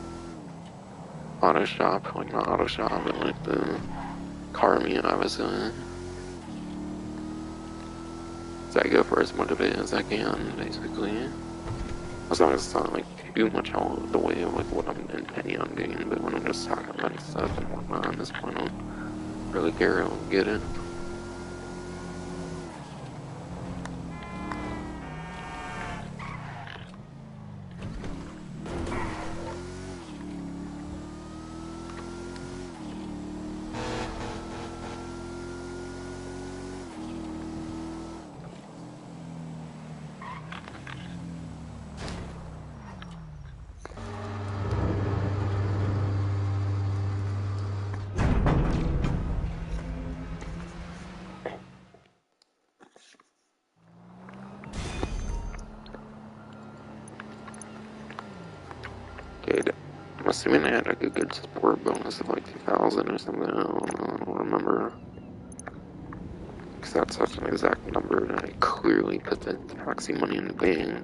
auto shop, like not auto shop, but like the car meet, obviously. So I go for as much of it as I can, basically. As long as it's not like too much out of the way of like what I'm intending on doing, but when I'm just talking about stuff and whatnot at this point, I don't really care, I'll get it. Okay, I'm assuming I had like a good support bonus of like 2,000 or something, I don't remember. Because that's such an exact number that I clearly put the taxi money in the bank.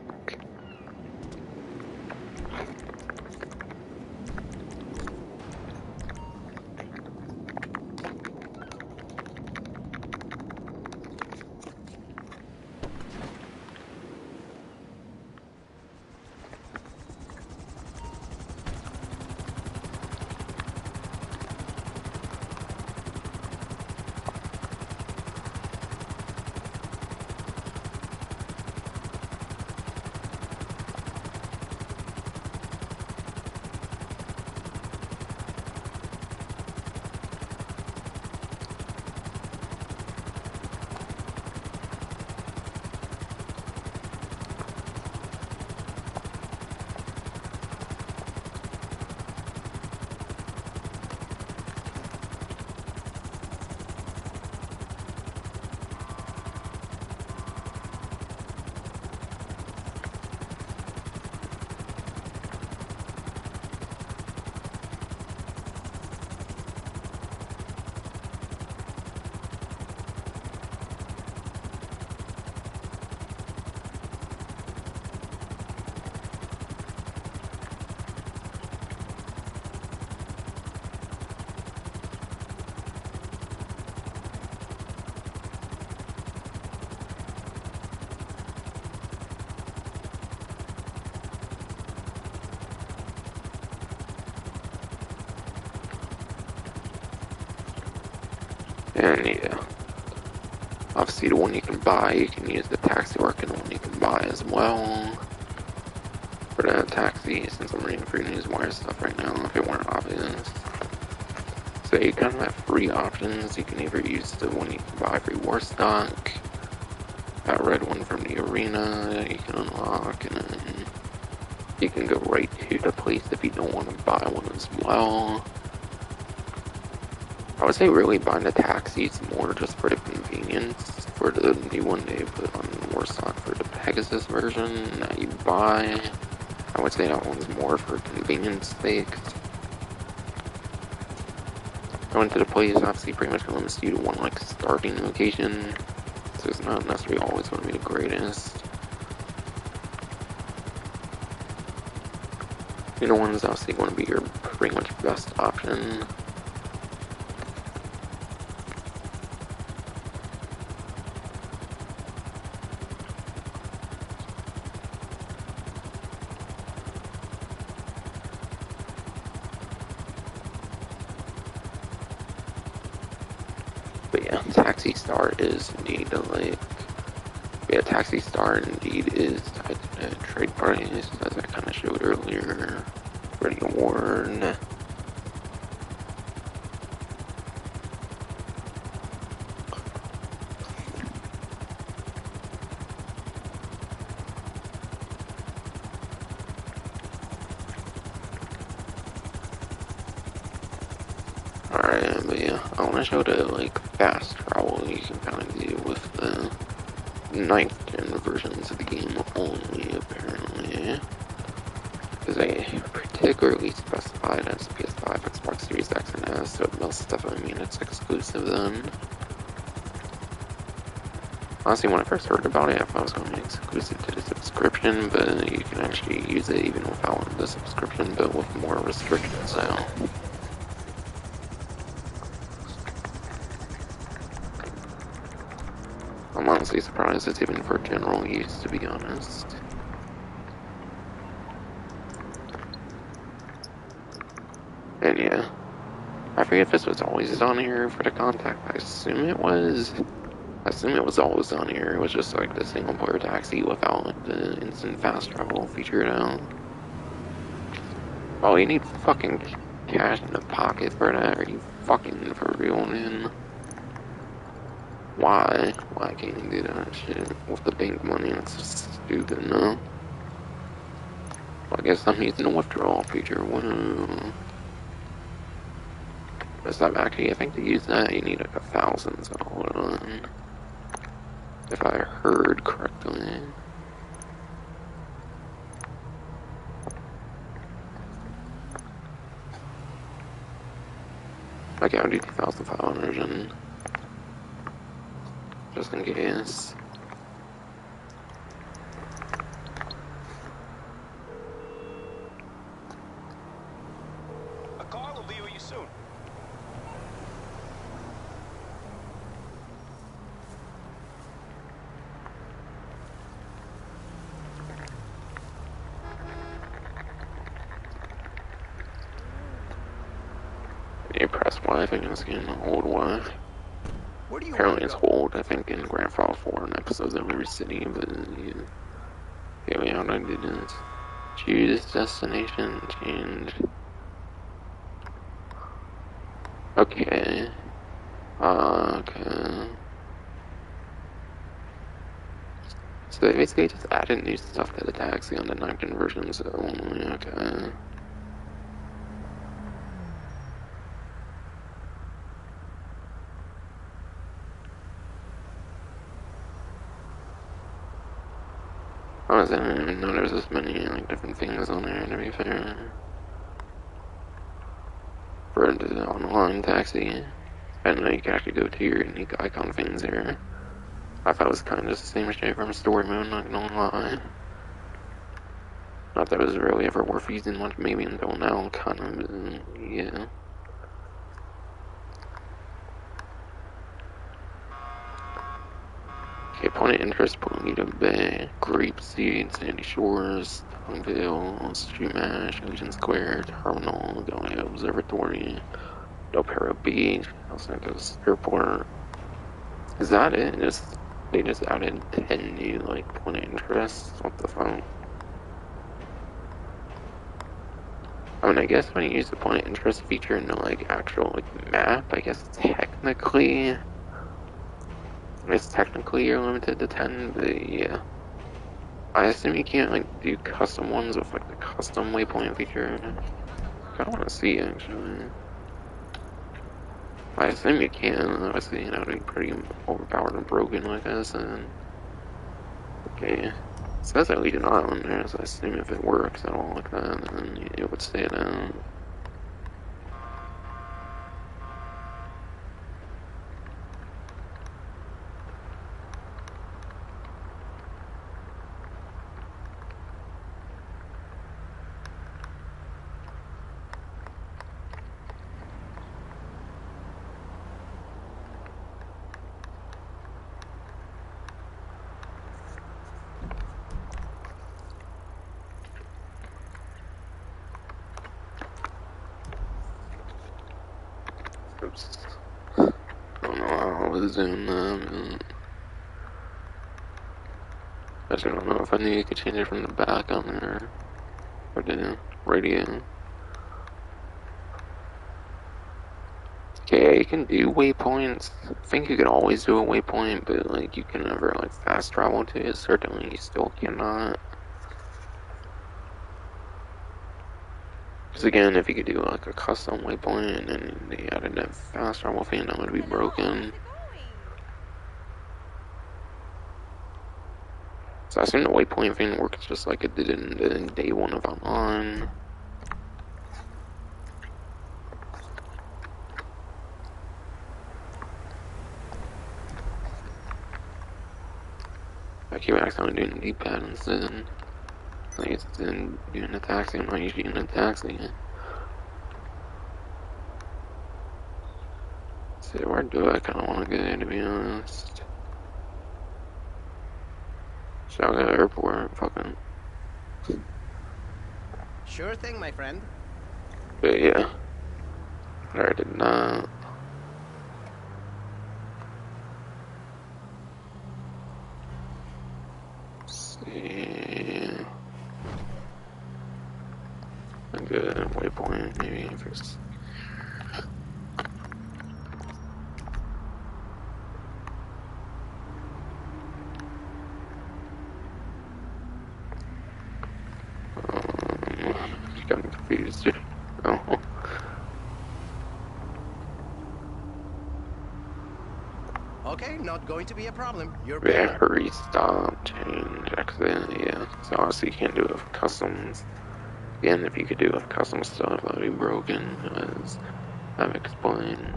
And yeah, obviously the one you can buy, you can use the taxi work, and the one you can buy as well. For the taxi, since I'm reading free newswire stuff right now, if it weren't obvious. So you kind of have three options. You can either use the one you can buy for war stock, that red one from the arena you can unlock, and then you can go right to the place if you don't want to buy one as well. I would say really buying the taxis more just for the convenience. For the new one they put on war stock for the Pegasus version that you buy, I would say that one's more for convenience sake. Going to the place obviously pretty much limits you to one like starting location, so it's not necessarily always going to be the greatest. The other one is obviously going to be your pretty much best option. But yeah, Taxi Star is indeed like, yeah, Taxi Star indeed is tied to the trade price, as I kind of showed earlier for the award. Alright, but yeah, I want to show the like fast travel you can kind of do with the 9th gen versions of the game only, apparently. Because they particularly specified as PS5, Xbox Series X, and S, so most stuff, I mean, it's exclusive then. Honestly, when I first heard about it, I thought it was going to be exclusive to the subscription, but you can actually use it even without the subscription, but with more restrictions now. I'm honestly surprised it's even for general use, to be honest. And yeah, I forget if this was always on here for the contact. I assume it was. I assume it was always on here. It was just like the single player taxi without like the instant fast travel feature now. Oh, you need fucking cash in the pocket for that? Are you fucking for real, man? Why? Why can't you do that shit with the bank money? That's just stupid, no? Well, I guess I'm using the withdrawal feature. Whoa. Is that actually, I think to use that you need like 1,000, so hold on. If I heard correctly. Okay, I'll do 2,500 and just in case. A car will be with you soon. You press Y, I think it's getting old Y. Where do you Apparently want it's to go? old, I think in Grand Theft 4 and episodes of every city, but yeah. Okay, wait, how do I do this? Choose destination, change. Okay. Okay. So they basically just added new stuff to the taxi on the 9th version, so okay. Honestly, I didn't even know there was this many like different things on there, to be fair. For the online taxi. I didn't know you could actually go to your unique icon things here. I thought it was kind of just the same shit from story mode, not gonna lie. Not that it was really ever worth using much, maybe until now, kind of, yeah. Okay, point of interest, Bonita Bay, Grapeseed, Sandy Shores, Tongueville, Street Mash, Ocean Square, Terminal, Gallia Observatory, Del Perro Beach, Santos Airport. Is that it? They just added 10 new like point of interest. What the fuck? I mean, I guess when you use the point of interest feature in the like actual like map, I guess technically you're limited to 10, but yeah. I assume you can't like do custom ones with like the custom waypoint feature. I kinda wanna see actually. I assume you can, obviously, you know, it'd be pretty overpowered and broken like I said. Okay. It says I lead an island there, so I assume if it works at all like that, then it would stay down. Oops. I don't know how I was doing that. I just don't know if I need to change it from the back on there or the radio. Okay, you can do waypoints. I think you could always do a waypoint, but like you can never like fast travel to it. Certainly, you still cannot. Because again, if you could do like a custom waypoint and then they added that fast travel thing, that would be broken. So I assume the waypoint thing works just like it did in the day one of online. I keep accidentally doing the D-pad instead. Like it's in doing the taxi, I'm not usually in the taxi. See, where do I kind of want to go, to be honest? So I'll go to the airport, fucking. Sure thing, my friend. But yeah, I did not. See. A good waypoint, maybe if it's. Got me confused. Oh. Okay, not going to be a problem. You're Yeah, paying. hurry, stop, change, exit, yeah. So obviously you can't do it with customs. Again, if you could do it with custom stuff, that would be broken, as I've explained.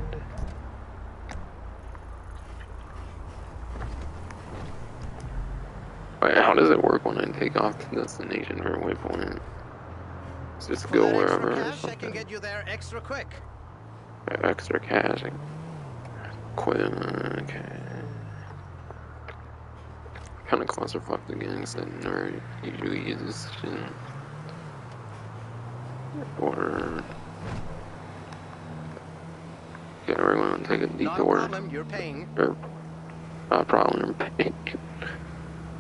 Wait, how does it work when I take off to destination for a waypoint? Just For go that extra wherever or cash, I can something? get you there extra quick. Extra cash, like, quit, okay. Kinda clusterfucked again, because I never usually use this shit. Or... Okay, we're gonna take a Not a detour. problem, you're paying. Or, problem pay.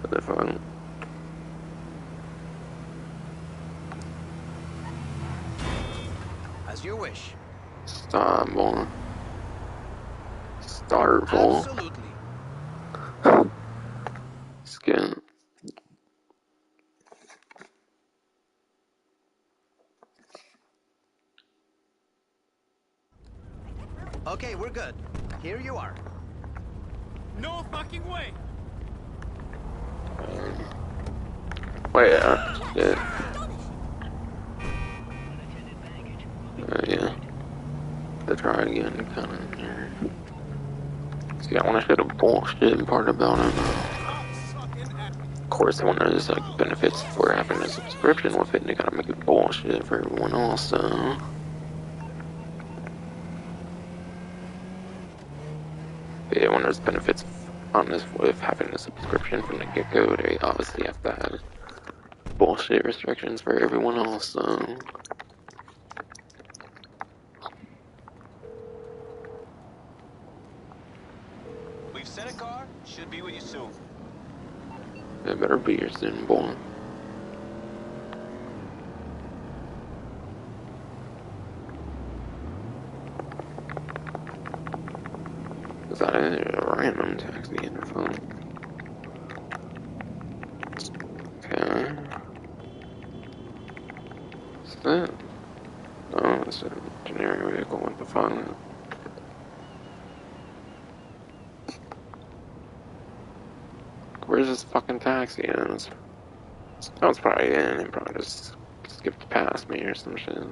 What the fuck? As you wish. Stop, boy. Start, boy. Absolutely. Skin. Okay, we're good. Here you are. No fucking way! Wait, shit. Yeah. To try again, kinda. See, I wanna say the bullshit part about it. Of course, when there's like benefits for having a subscription with it, they gotta make it bullshit for everyone else, so. Yeah, when there's benefits on this with having a subscription from the get-go, they obviously have to have bullshit restrictions for everyone else, so. Senate car should be with you soon. It better be your soon, boy. Is that a random taxi info? Okay. What's that? Oh, it's a generic vehicle. What the fuck? Where's this fucking taxi is? Oh, it's probably in. It probably just skipped past me or some shit.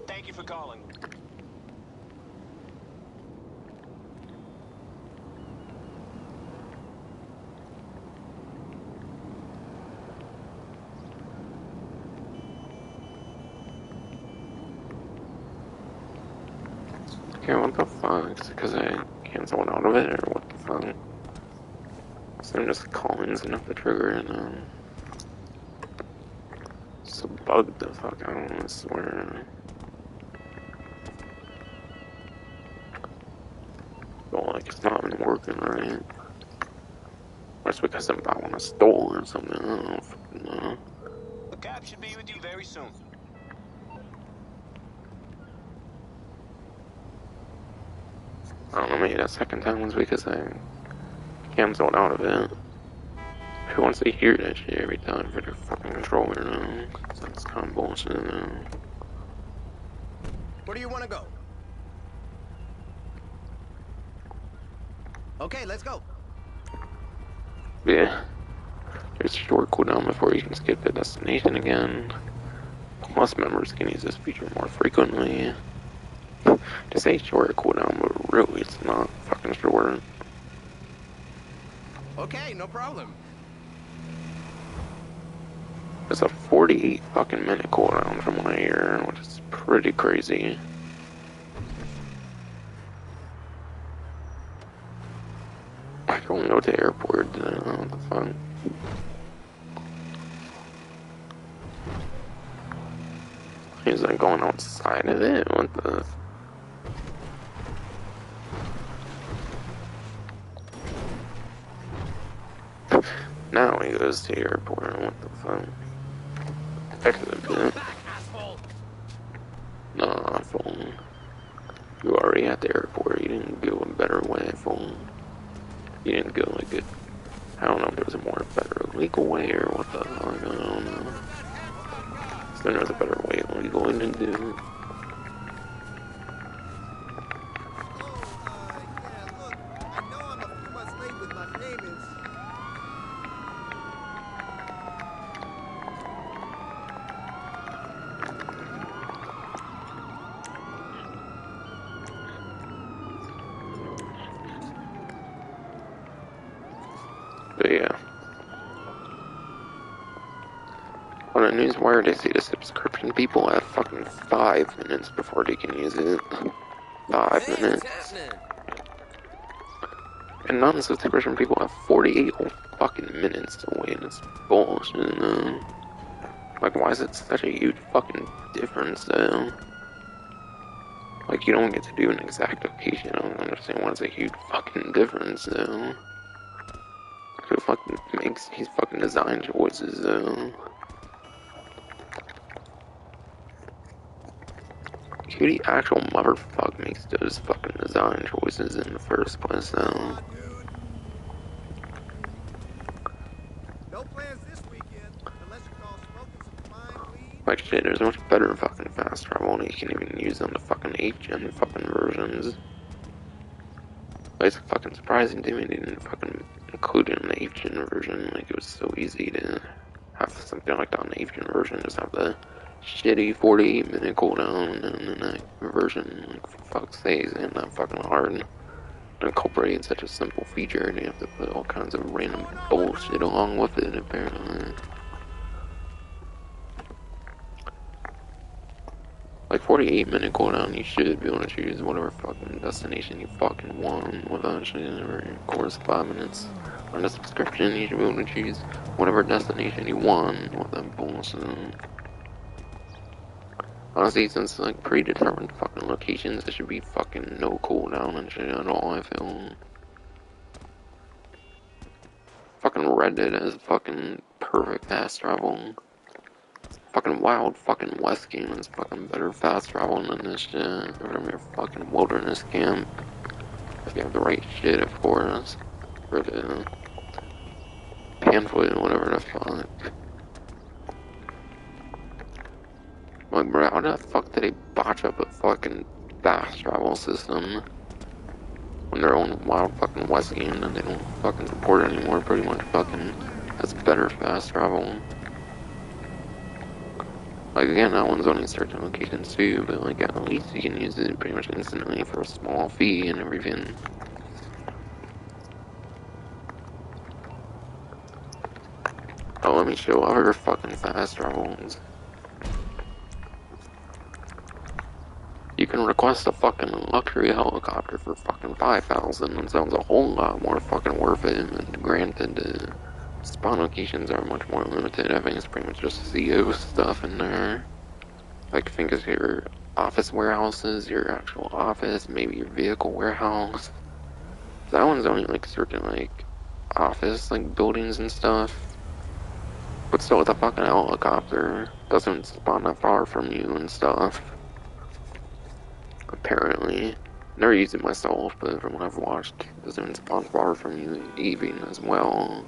Thank you for calling. Okay, what the fuck? Is it because I canceled out of it, or what the fuck? So I'm just calling enough to trigger it, so bugged the fuck out, I swear. Well, like, it's not been working right. Or it's because I'm about when I stole or something, I don't fucking know. The cab should be with you very soon. I don't know, maybe that second time was because I canceled out of it. Who wants to hear that shit every time for their fucking controller, so that's kind of bullshit, Where do you want to go? Okay, let's go. Yeah. There's a short cooldown before you can skip the destination again. Plus, members can use this feature more frequently. To say short cooldown, but really it's not fucking short. Okay, no problem. It's a 48 fucking minute cooldown from what I hear, which is pretty crazy. I don't go to the airport, what the fuck? He's like going outside of it, what the... Now he goes to the airport, what the fuck? Excellent. Nah, phone. You already at the airport, you didn't go a better way, phone. You didn't go like it. I don't know if there was a more better legal way or what the fuck, I don't know. So there's a better way legally to do it. But yeah. On a newswire, they say the subscription people have fucking 5 minutes before they can use it. 5 Hey, what's minutes. happening? And non-subscription people have 48 whole fucking minutes to wait. It's bullshit, Like, why is it such a huge fucking difference, though? Like, you don't get to do an exact location. I don't understand why it's a huge fucking difference, though. Who fucking makes these fucking design choices, though? Who the actual motherfucker makes those fucking design choices in the first place, though? No plans this weekend, unless you call smoking some fine weed. Like, shit, there's much better fucking fast travel, and you can even use on the fucking 8th gen fucking versions. But it's fucking surprising to me they didn't fucking include it in the 8th gen version. Like, it was so easy to have something like that on the 8th gen version, just have the shitty 48-minute cooldown, and then that version, like, for fuck's sake, isn't that fucking hard to incorporate such a simple feature, and you have to put all kinds of random bullshit along with it, apparently. Like 48-minute cooldown, you should be able to choose whatever fucking destination you fucking want without shit, or of course 5 minutes. On the subscription, you should be able to choose whatever destination you want. What that bullshit. Honestly, since it's like predetermined fucking locations, it should be fucking no cooldown and shit at all, I feel. Fucking Reddit is fucking perfect fast travel. Fucking wild fucking West game is fucking better fast travel than this shit. From your fucking wilderness camp. If you have the right shit, of course. For the pamphlet or whatever the fuck. Like, bro, how the fuck did they botch up a fucking fast travel system when their own wild fucking West game that they don't fucking support anymore pretty much fucking has better fast travel? Like, again, that one's only certain locations too, but like, at least you can use it pretty much instantly for a small fee and everything. Oh, let me show other fucking fast travels. You can request a fucking luxury helicopter for fucking 5,000. It sounds a whole lot more fucking worth it, and granted, spawn locations are much more limited. I think it's pretty much just CO stuff in there. Like, think of your office warehouses, your actual office, maybe your vehicle warehouse. That one's only like certain like office like buildings and stuff. But still, with a fucking helicopter, doesn't spawn that far from you and stuff. Apparently. Never used it myself, but from what I've watched, it doesn't spawn far from you even as well.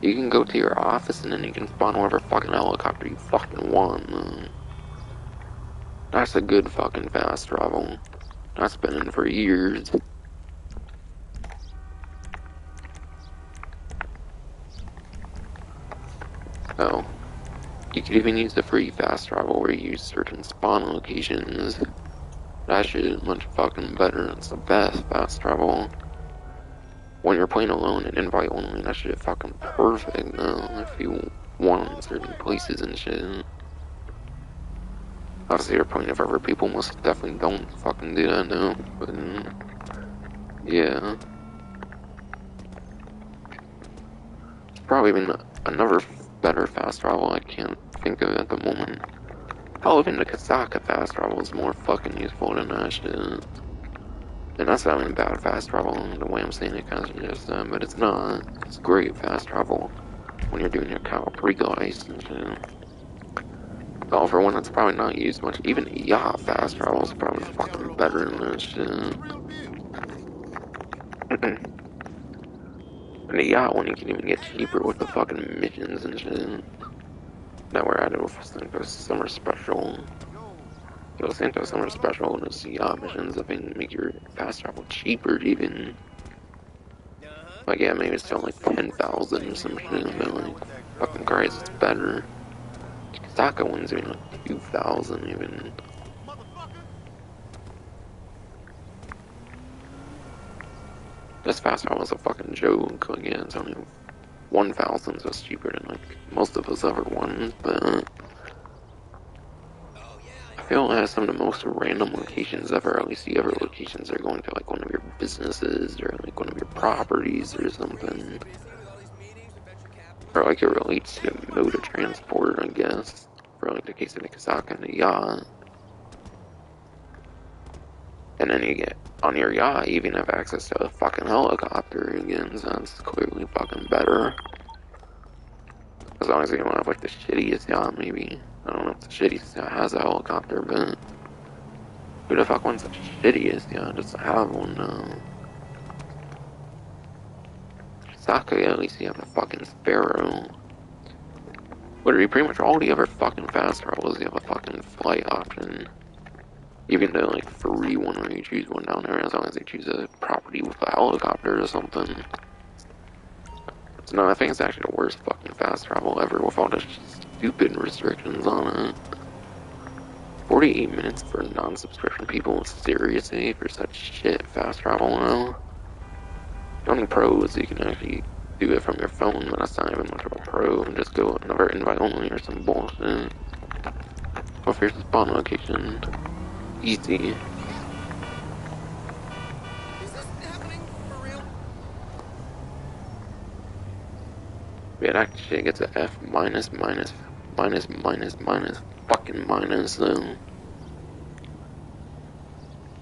You can go to your office and then you can spawn whatever fucking helicopter you fucking want. That's a good fucking fast travel. That's been in for years. Oh. You could even use the free fast travel where you use certain spawn locations. That shit is much fucking better. It's the best fast travel. When you're playing alone and invite only, that shit is fucking perfect though, if you want certain places and shit. Obviously, your point of other people most definitely don't fucking do that now, but yeah. Probably been another better fast travel I can't think of at the moment. Hell, even the Kasaka fast travel is more fucking useful than that shit. And that's not even bad fast travel, the way I'm saying it kind of just but it's not. It's great fast travel when you're doing your cow pre-ice and shit. Oh, for one that's probably not used much, even yacht fast travel is probably fucking better than that shit. And the yacht one you can even get cheaper with the fucking missions and shit that were added with Santos Summer Special. Yo, Santos Summer Special and the yacht missions, I think make your fast travel cheaper even. Like, yeah, maybe it's still like 10,000 or some shit, but like, fucking Christ, it's better. Kasaka one's even like 2,000 even. This fast travel is a fucking joke. Like, yeah, it's only 1,000, so it's cheaper than like most of us ever ones, but I feel it has some of the most random locations ever. At least the other locations are going to like one of your businesses or like one of your properties or something. Or like it relates to mode of transport, I guess. For like the case of the Kasaka and the yacht. And then you get on your yacht, you even have access to a fucking helicopter again, so that's clearly fucking better. As long as you don't have like the shittiest yacht, maybe. I don't know if the shittiest yacht has a helicopter, but who the fuck wants the shittiest yacht just to have one now? Saka, at least you have a fucking Sparrow. Literally, pretty much all the other fucking fast travels, you have a fucking flight option. Even the like free one where you choose one down there, as long as you choose a property with a helicopter or something. So no, I think it's actually the worst fucking fast travel ever with all the stupid restrictions on it. 48 minutes for non-subscription people, seriously, for such shit fast travel now? The only pro is you can actually do it from your phone, but that's not even much of a pro, and just go another invite only or some bullshit. Well, here's the spawn location. Easy. Is this happening for real? Yeah, that shit gets a F minus minus minus minus minus fucking minus though.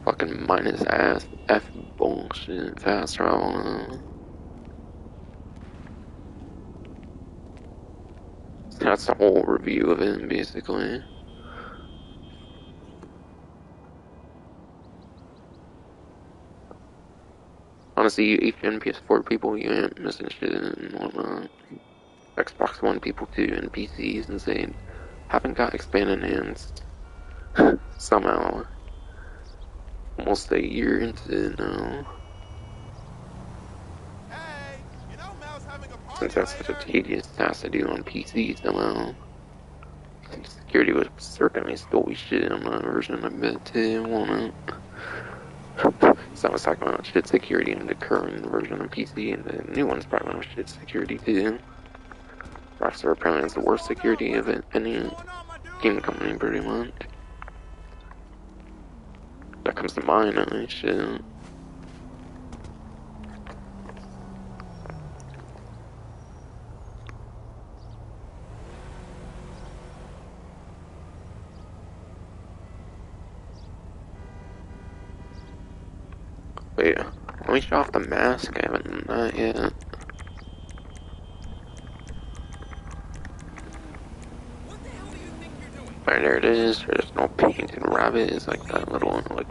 Fucking minus ass F bullshit fast travel. That's the whole review of it basically. Honestly, you HN PS4 people, you ain't missing shit and whatnot. Xbox One people too, and PCs, and they haven't got expand enhanced somehow. Almost a year into it now. Hey, you know Mel's having a Since party that's such a later. tedious task to do on PC somehow. Security was certainly still be shit on that version, I bet too, won't it? So I was talking about shit security in the current version of PC, and the new one's probably about shit security too. Rockstar apparently has the worst Oh no, security of what's any going on, my game dude? company, pretty much. That comes to mind, I mean, shit. But yeah, let me show off the mask, I haven't done that yet. What the hell do you think you're doing? Right there it is, there's no painted rabbit, it's like that little, like,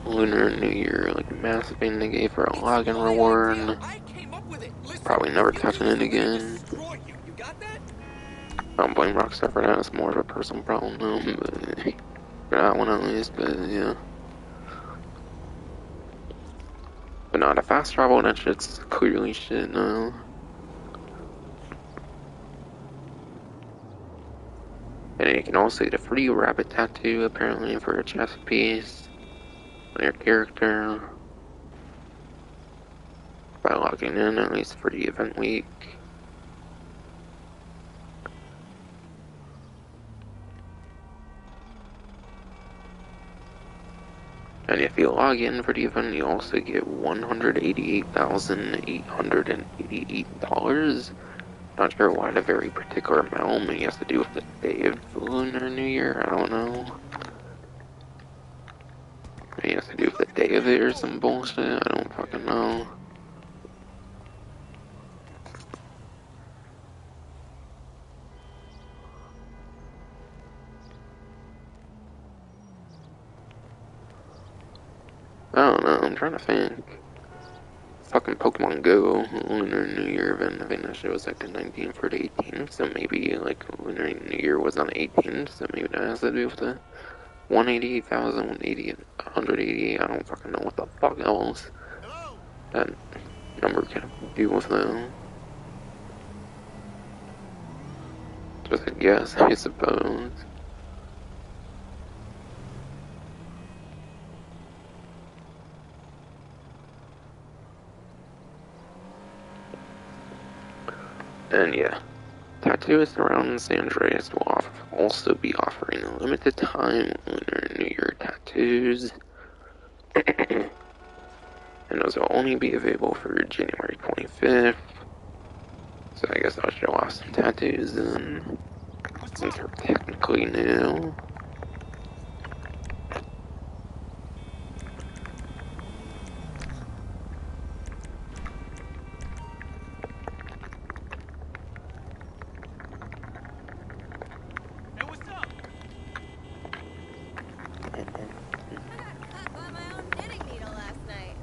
Lunar New Year, like, mask thing they gave for a It's login my idea. reward. I came up with it. Listen, Probably never if you do touching this, it I'm gonna again. destroy you. You got that? I don't blame Rockstar for that, it's more of a personal problem though, but for that one at least, but yeah. But not a fast travel, that shit's clearly shit now. And you can also get a free rabbit tattoo, apparently, for a chest piece on your character by logging in, at least for the event week. And if you log in for the event, you also get $188,888. Not sure why the very particular amount, maybe it has to do with the day of Lunar New Year, I don't know. Maybe it has to do Hey, with the look at the day of it green or boat. some bullshit, I don't fucking know. I don't know, I'm trying to think. Fucking Pokemon Go Lunar New Year event, I think that shit was like the 19th or the 18th, so maybe like Lunar New Year was on the 18th, so maybe that has to do with the 188,000, 188, I don't fucking know what the fuck else Hello. that number can do with that. Just a guess, I suppose. And yeah, tattooists around San Andreas will also be offering limited time Lunar New Year tattoos. And those will only be available for January 25th. So I guess I'll show off some tattoos then, What's since up? they're technically new. Hey, what's up? I got cut by my own knitting needle last night.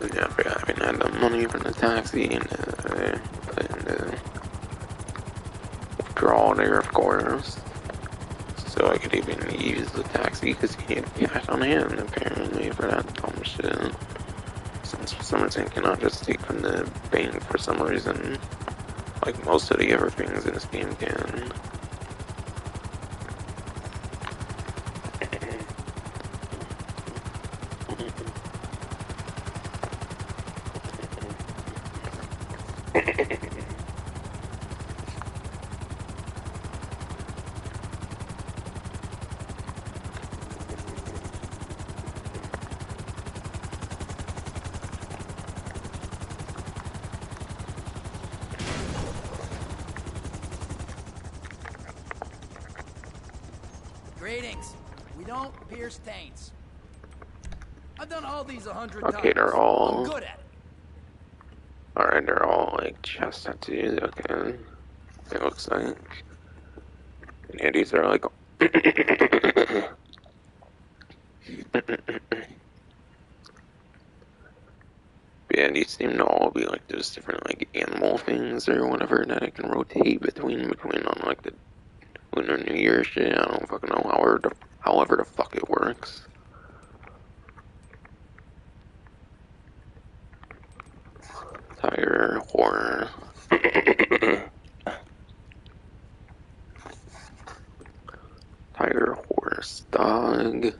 And yeah, I haven't had the money from the taxi and withdraw there, of course. So I could even use the taxi because you need cash on hand apparently for that dumb shit. Since for some reason cannot just take from the bank for some reason, like most of the other things in this game can. Greetings. We don't pierce taints. I've done all these 100 Okay, they're times. I'm all... good at it. Alright, they're all, like, chest tattoos, okay. It looks like... And yeah, these are, like... Yeah, these seem to all be, like, those different, like, animal things or whatever that I can rotate between on, like, the Lunar New Year shit. I don't fucking know however the fuck it works. Tiger, horror. Tiger, horse, dog.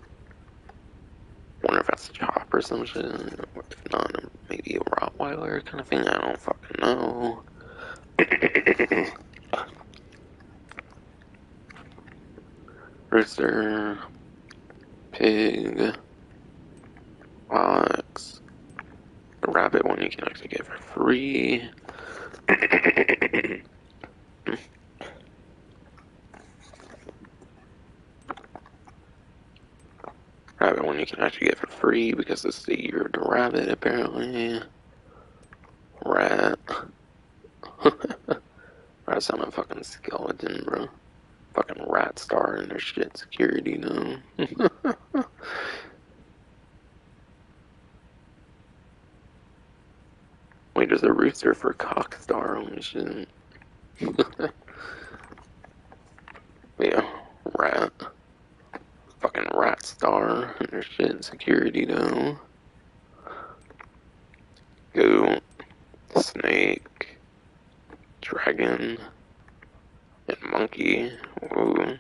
Wonder if that's a chop or some shit. Or if not, maybe a Rottweiler kind of thing. I don't fucking know. Rooster, pig, ox. The rabbit one you can actually get for free. Rabbit one you can actually get for free because it's the year of the rabbit, apparently. Rat. Rat's on a fucking skeleton, bro. Fucking rat star in their shit security now. Wait, there's a rooster for cock star on this shit. Yeah, rat. Fucking rat star in their shit security though. Goat, snake, dragon, and monkey. Whoa.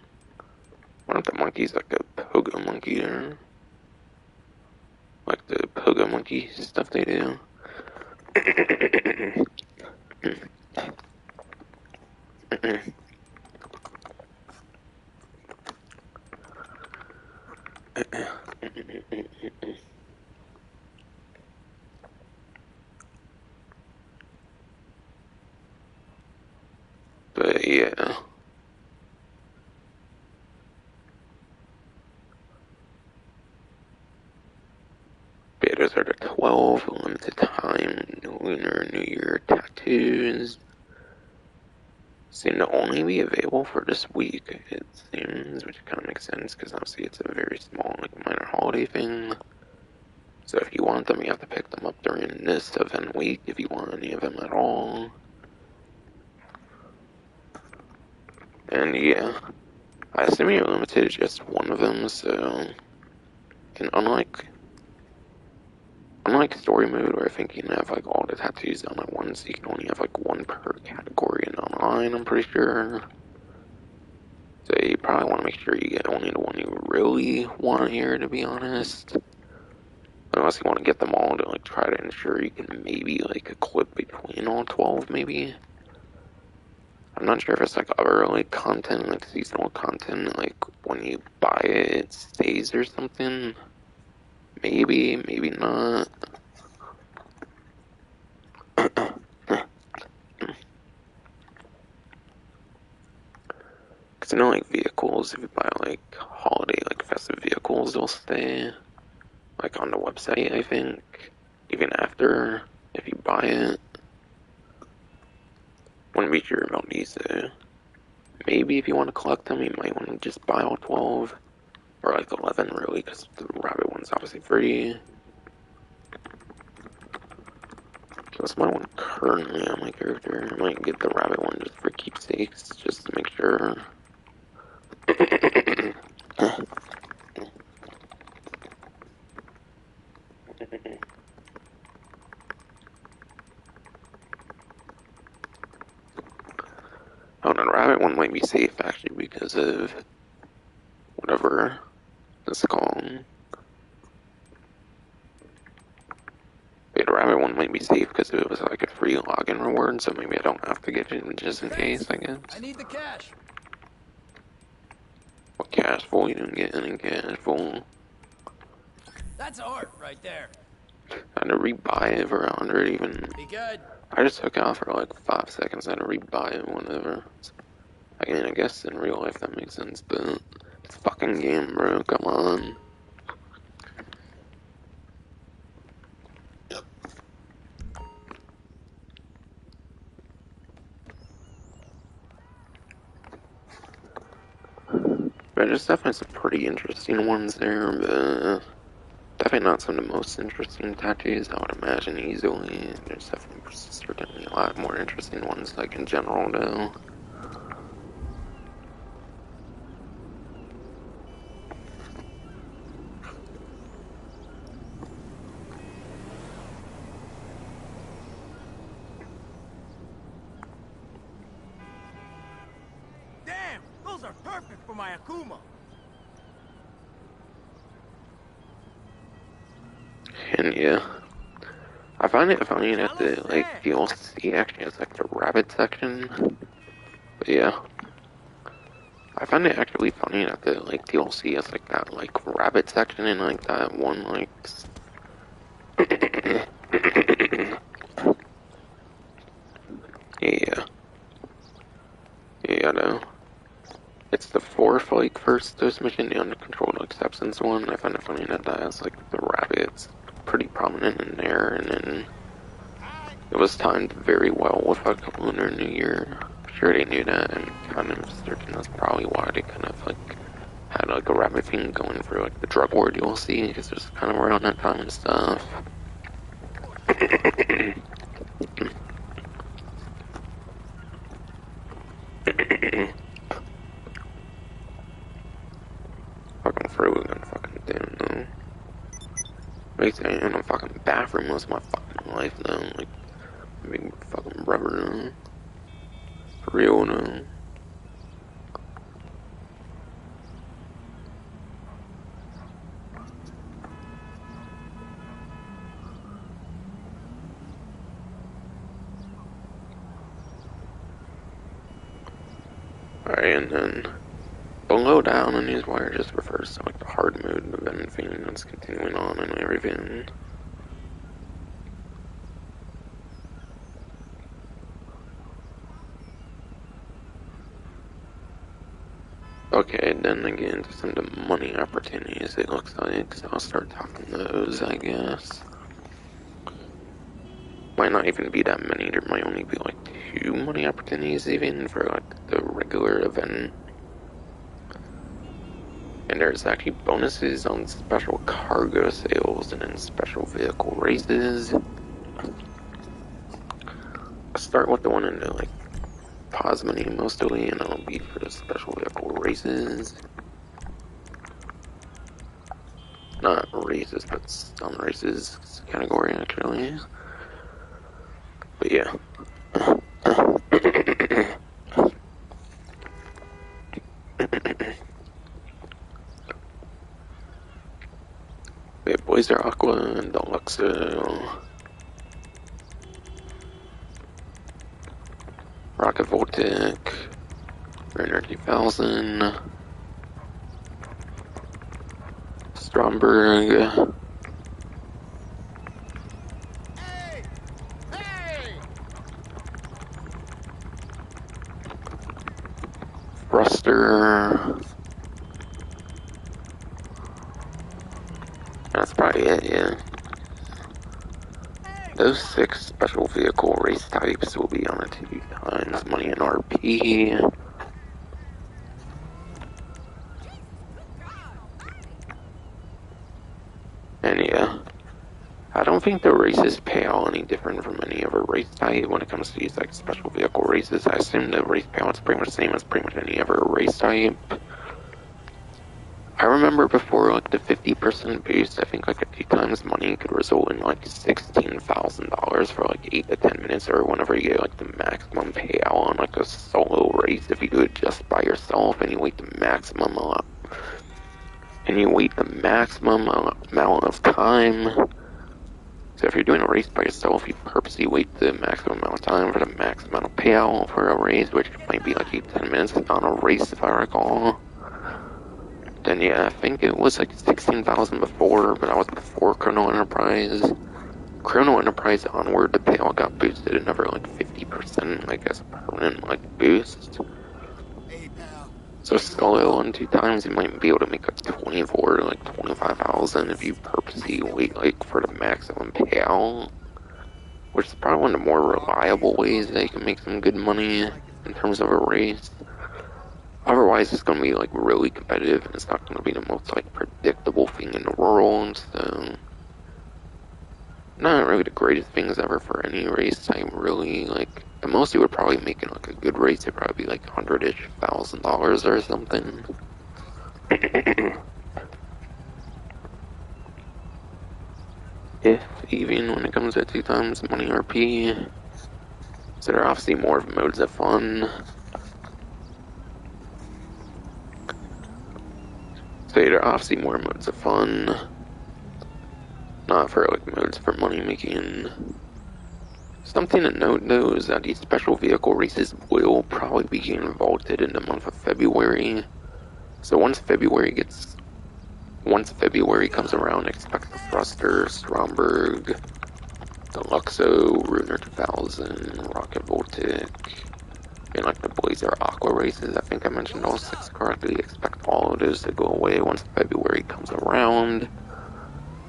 Why don't the monkeys like a pogo monkey or like the pogo monkey stuff they do? But yeah. Betas are the 12 limited time Lunar New Year tattoos. Seem to only be available for this week, it seems, which kind of makes sense because obviously it's a very small, like, minor holiday thing. So if you want them, you have to pick them up during this event week if you want any of them at all. And yeah, I assume you're limited to just one of them, so can unlike story mode where I think you can have like all the tattoos done at once, you can only have like one per category and online, I'm pretty sure. So you probably want to make sure you get only the one you really want here, to be honest. Unless you want to get them all to like try to ensure you can maybe like equip between all 12 maybe. I'm not sure if it's like other like content, like seasonal content, like when you buy it, it stays or something. Maybe, maybe not. Because I know like vehicles, if you buy like holiday, like festive vehicles, they'll stay like on the website, I think. Even after, if you buy it. Wouldn't be sure about these though. Maybe if you want to collect them, you might want to just buy all 12. Or like 11 really, because the rabbit one's obviously free. So that's my one currently on my character. I might get the rabbit one just for keepsakes, just to make sure. Oh, no, the rabbit one might be safe actually because of whatever it's called. Wait, the rabbit one might be safe because it was like a free login reward, so maybe I don't have to get it just in case, I guess. I need the cash. What cash full? You didn't get any cash full. That's art right there. I had to rebuy it for 100 even. Be good. I just took out for like 5 seconds. I had to rebuy it, whatever. I mean, I guess in real life that makes sense, but it's a fucking game, bro. Come on. But there's definitely some pretty interesting ones there, but definitely not some of the most interesting tattoos, I would imagine easily. There's definitely certainly a lot more interesting ones, like in general, though. Damn, those are perfect for my Akuma. And yeah, I find it funny that the like DLC actually has like the rabbit section. But yeah, I find it actually funny that the like DLC has like that like rabbit section and like that one like. Yeah. Yeah, no. It's the fourth, like, first dose mission, the uncontrolled like, substance one. I find it funny that that has, like, the rabbits pretty prominent in there, and then it was timed very well with, like, Lunar New Year. I'm sure they knew that, and kind of certain that's probably why they kind of, like, had, like, a rabbit thing going for, like, the drug war DLC, because it was kind of around that time and stuff. Fucking frozen and fucking down though. Makes me in a fucking bathroom most of my fucking life though. Like, big fucking rubber though. For real though. Alright, and then below down on these wire just refers to like the hard mode of anything that's continuing on and everything. Okay, then again to some of the money opportunities it looks like, so I'll start talking those, I guess. Might not even be that many, there might only be like 2 money opportunities even for like the regular event. And there's actually bonuses on special cargo sales and then special vehicle races. I'll start with the one in the like pause money mostly, and it'll be for the special vehicle races. Not races, but some races category actually. But yeah. We have Blazer Aqua and Deluxo. Rocket Voltic. Rainer 2000. Stromberg. Hey! Hey! Ruster. That's probably it, yeah. Those 6 special vehicle race types will be on a 2 times money in RP. And yeah, I don't think the races pay out any different from any other race type when it comes to these like special vehicle races. I assume the race payout's pretty much the same as pretty much any other race type. I remember before like the 50% boost, I think like a 2 times money could result in like $16,000 for like 8 to 10 minutes or whenever you get like the maximum payout on like a solo race if you do it just by yourself and you wait the maximum amount of time. So if you're doing a race by yourself, you purposely wait the maximum amount of time for the max amount of payout for a race, which might be like 8-10 minutes on a race if I recall. Then yeah, I think it was like 16,000 before, but that was before Chrono Enterprise. Chrono Enterprise onward, the payout got boosted another like 50%, like as a permanent like boost. Hey, pal. So scale it on 2 times, you might be able to make like 24 to like 25,000 if you purposely wait like for the maximum payout, which is probably one of the more reliable ways that you can make some good money in terms of a race. Otherwise, it's gonna be like really competitive, and it's not gonna be the most like predictable thing in the world. So, not really the greatest things ever for any race. I really like the most you would probably make in like a good race would probably be like $100,000 or something. If even when it comes to 2 times money RP. So there are obviously more modes of fun. Not for like modes for money making. Something to note though is that these special vehicle races will probably begin vaulted in the month of February. So once February comes around, expect the Thruster, Stromberg, Deluxo, Ruiner 2000, Rocket Voltic, and like the Blazer Aqua races. I think I mentioned all 6 correctly. Expect all of those to go away once February comes around.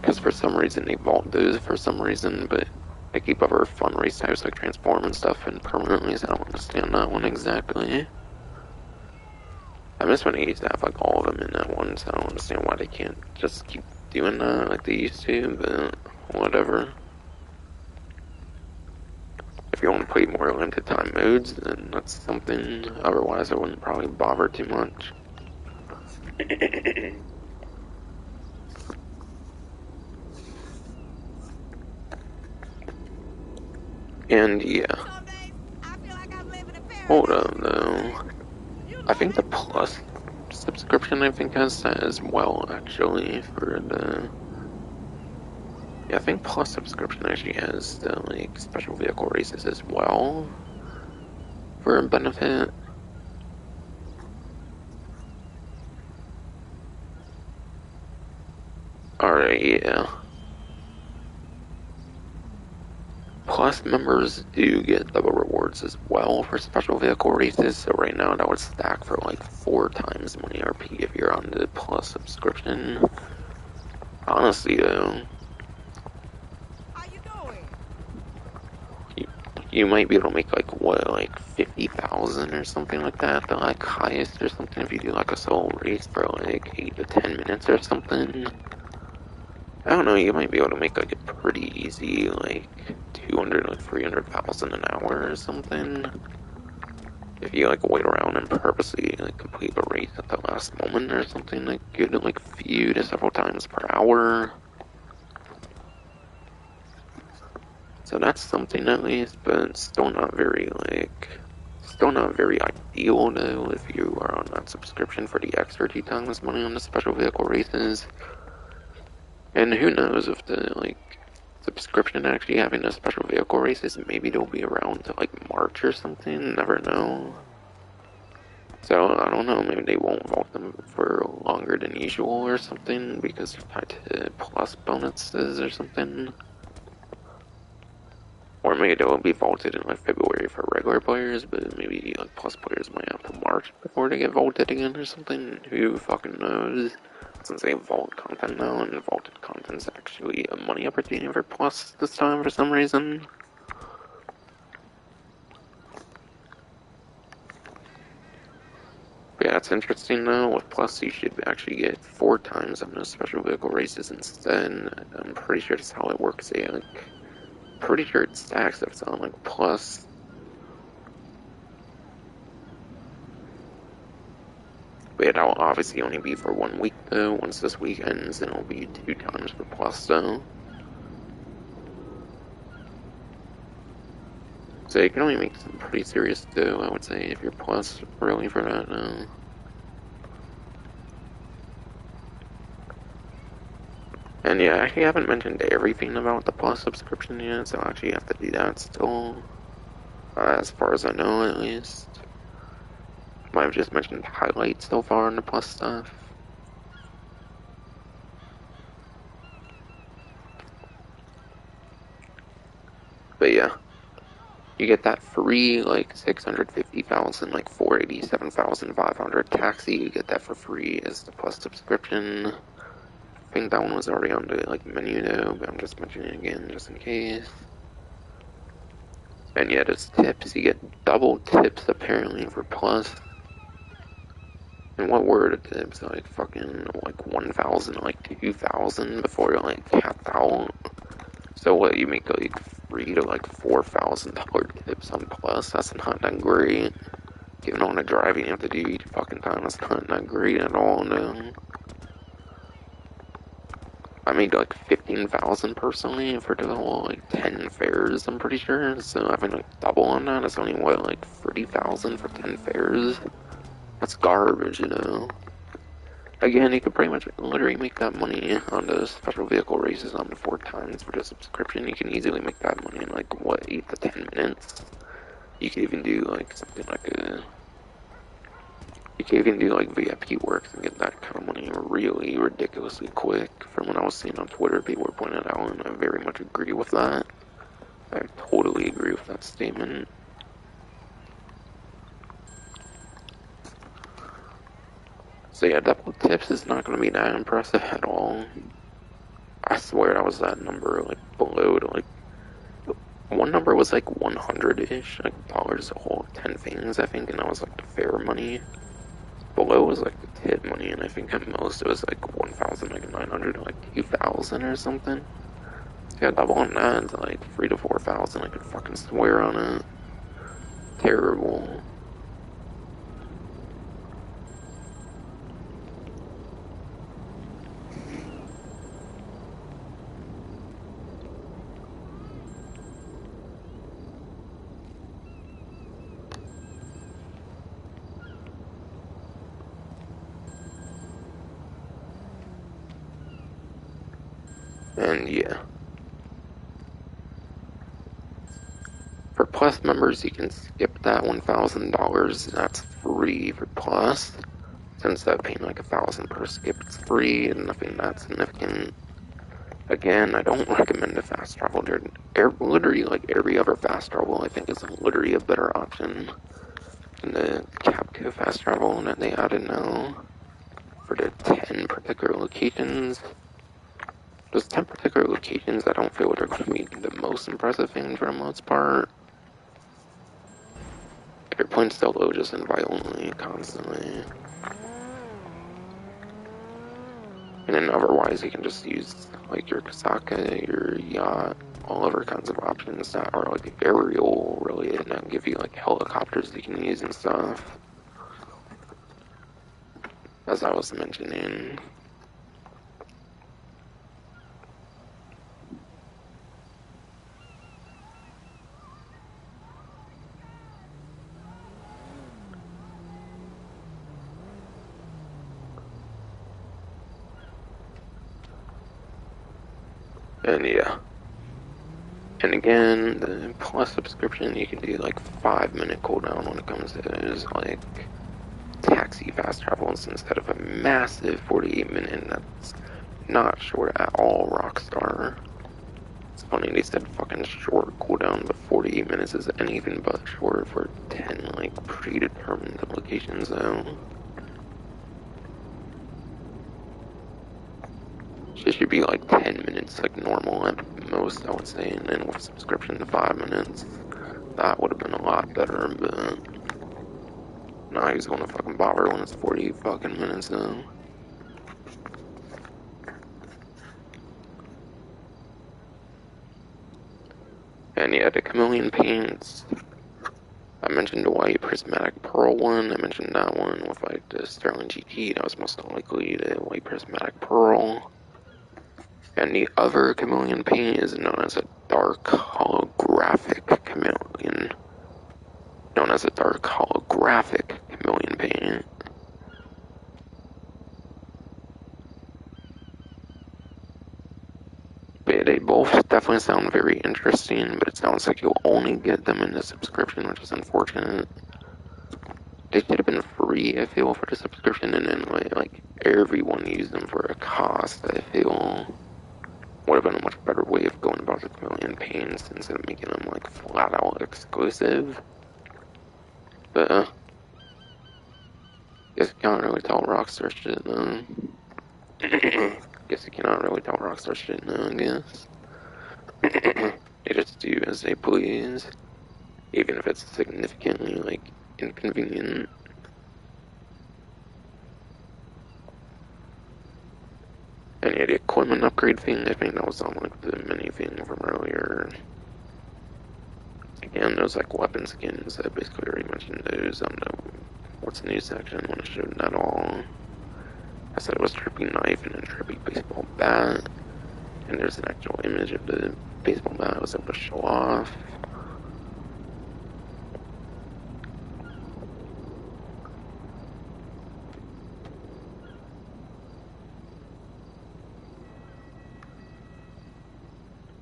Because for some reason they vault those for some reason, but they keep other fun race types like Transform and stuff in permanently, so I don't understand that one exactly. I miss when they used to have like all of them in that one, so I don't understand why they can't just keep doing that like they used to, but whatever. If you want to play more limited time modes, then that's something. Otherwise, I wouldn't probably bother too much. And yeah, hold up though. I think the Plus subscription has that as well actually for the. Yeah, I think Plus subscription actually has the like special vehicle races as well for a benefit. Alright, yeah. Plus members do get double rewards as well for special vehicle races, so right now that would stack for like 4 times money RP if you're on the Plus subscription. Honestly though, you might be able to make like what, like 50,000 or something like that, the like highest or something if you do like a solo race for like 8 to 10 minutes or something. I don't know, you might be able to make like a pretty easy like 200 like 300,000 an hour or something if you like wait around and purposely like complete a race at the last moment or something, like good like few to several times per hour. So that's something at least, but still not very ideal though if you are on that subscription for the extra 2 times money on the special vehicle races. And who knows if the like subscription actually having the special vehicle races, maybe they'll be around to like March or something, never know. So I don't know, maybe they won't vault them for longer than usual or something because they're tied to plus bonuses or something. Or maybe they will be vaulted in like February for regular players, but maybe like plus players might have to March before they get vaulted again or something. Who fucking knows? Since they vault content now, and vaulted content's actually a money opportunity for plus this time for some reason. But yeah, it's interesting though. With plus, you should actually get 4 times on those special vehicle races instead. I'm pretty sure that's how it works. Yeah, like, pretty sure it stacks if it's on like plus. But yeah, that'll obviously only be for 1 week though. Once this week ends, then it'll be 2 times for plus though. So you can only make some pretty serious dough, I would say, if you're plus really for that now. And yeah, I actually haven't mentioned everything about the Plus subscription yet, so I actually have to do that still. As far as I know, at least. Might have just mentioned highlights so far in the Plus stuff. But yeah, you get that free, like, 650,000, like, 487,500 taxi. You get that for free as the Plus subscription. I think that one was already on the, like, menu though, but I'm just mentioning it again just in case. And yeah, there's tips. You get double tips apparently for Plus. And what were the tips? Like fucking like 1,000, like 2,000 before you're like capped out. So what, you make like $3,000 to like $4,000 tips on Plus? That's not that great. Given all the driving you have to do each fucking time, that's not that great at all. No. I made like 15,000 personally for the whole like 10 fares. I'm pretty sure. So having like double on that, it's only what, like 30,000 for 10 fares. That's garbage, you know. Again, you could pretty much literally make that money on those special vehicle races on the 4 times for the subscription. You can easily make that money in like, what, 8 to 10 minutes. You could even do like something like you could even do like VIP works and get that kind of money really ridiculously quick. From what I was seeing on Twitter, people were pointing it out, and I very much agree with that. I totally agree with that statement. So yeah, double tips is not going to be that impressive at all. I swear that was that number, like, below to, like, one number was, like, 100-ish, like, dollars a whole 10 things, I think, and that was, like, the fare money. Below was, like, the tip money, and I think at most it was, like, 1,900 to, like, 2,000 or something. So yeah, double on that to, like, 3,000 to 4,000, I could fucking swear on it. Terrible. And yeah. For Plus members, you can skip that $1,000. That's free for Plus. So instead of paying like 1,000 per skip, it's free and nothing that significant. Again, I don't recommend the fast travel. Literally, like every other fast travel, I think is literally a better option than the captive fast travel that they added now for the 10 particular locations. Those 10 particular locations, I don't feel like are going to be the most impressive thing for the most part. Your points still low just in violently, constantly. And then otherwise, you can just use like your Kasaka, your yacht, all other kinds of options that are like aerial related and give you like helicopters you can use and stuff. As I was mentioning. And yeah. And again, the Plus subscription, you can do like 5-minute cooldown when it comes to those like taxi fast travels instead of a massive 48-minute that's not short at all, Rockstar. It's funny, they said fucking short cooldown, but 48 minutes is anything but short for 10 like predetermined locations though. It should be like 10 minutes, like normal at most, I would say, and then with subscription to 5 minutes, that would have been a lot better, but now he's gonna fucking bother when it's 40 fucking minutes though. And yeah, the chameleon paints, I mentioned the white prismatic pearl one, I mentioned that one with like the Sterling GT, that was most likely the white prismatic pearl. And the other chameleon paint is known as a dark holographic chameleon. Known as a dark holographic chameleon paint. definitely sound very interesting, but it sounds like you'll only get them in the subscription, which is unfortunate. They should have been free, I feel, for the subscription, and then like everyone use them for a cost, I feel. Would have been a much better way of going about the chameleon paints instead of making them like flat out exclusive. But guess you can't really tell Rockstar shit though. Guess you cannot really tell Rockstar shit now, I guess. They just do as they please, even if it's significantly like inconvenient. And yeah, the equipment upgrade thing, I think that was on like the mini thing from earlier. Again, those like weapon skins, I basically already mentioned those on the what's new section when I showed that all. I said it was trippy knife and a trippy baseball bat. And there's an actual image of the baseball bat I was able to show off.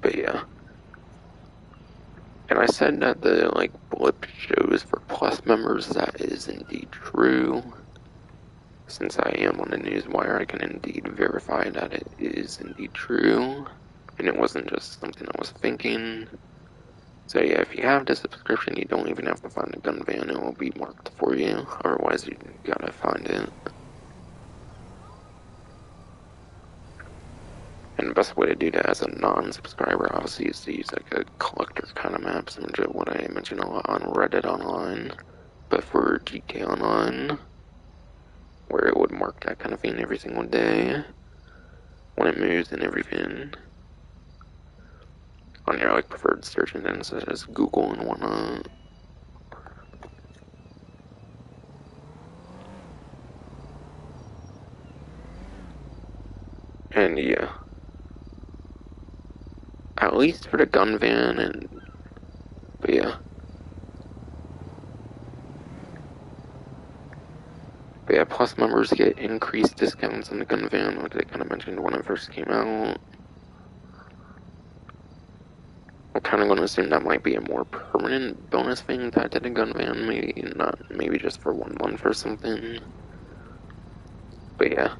But yeah. And I said that the like blip shows for Plus members, that is indeed true. Since I am on the newswire, I can indeed verify that it is indeed true. And it wasn't just something I was thinking. So yeah, if you have the subscription, you don't even have to find the gun van, it will be marked for you. Otherwise, you gotta find it. And the best way to do that as a non-subscriber, obviously, is to use like a collector kind of map, similar to what I mentioned a lot on Reddit Online. But for GTA Online, where it would mark that kind of thing every single day, when it moves and everything, on your like preferred search engines such as Google and whatnot. And yeah, at least for the gun van, but yeah. But yeah, Plus members get increased discounts on the gun van, like they kind of mentioned when it first came out. I'm kind of going to assume that might be a more permanent bonus thing tied to the gun van, maybe not, maybe just for 1 month or something. But yeah,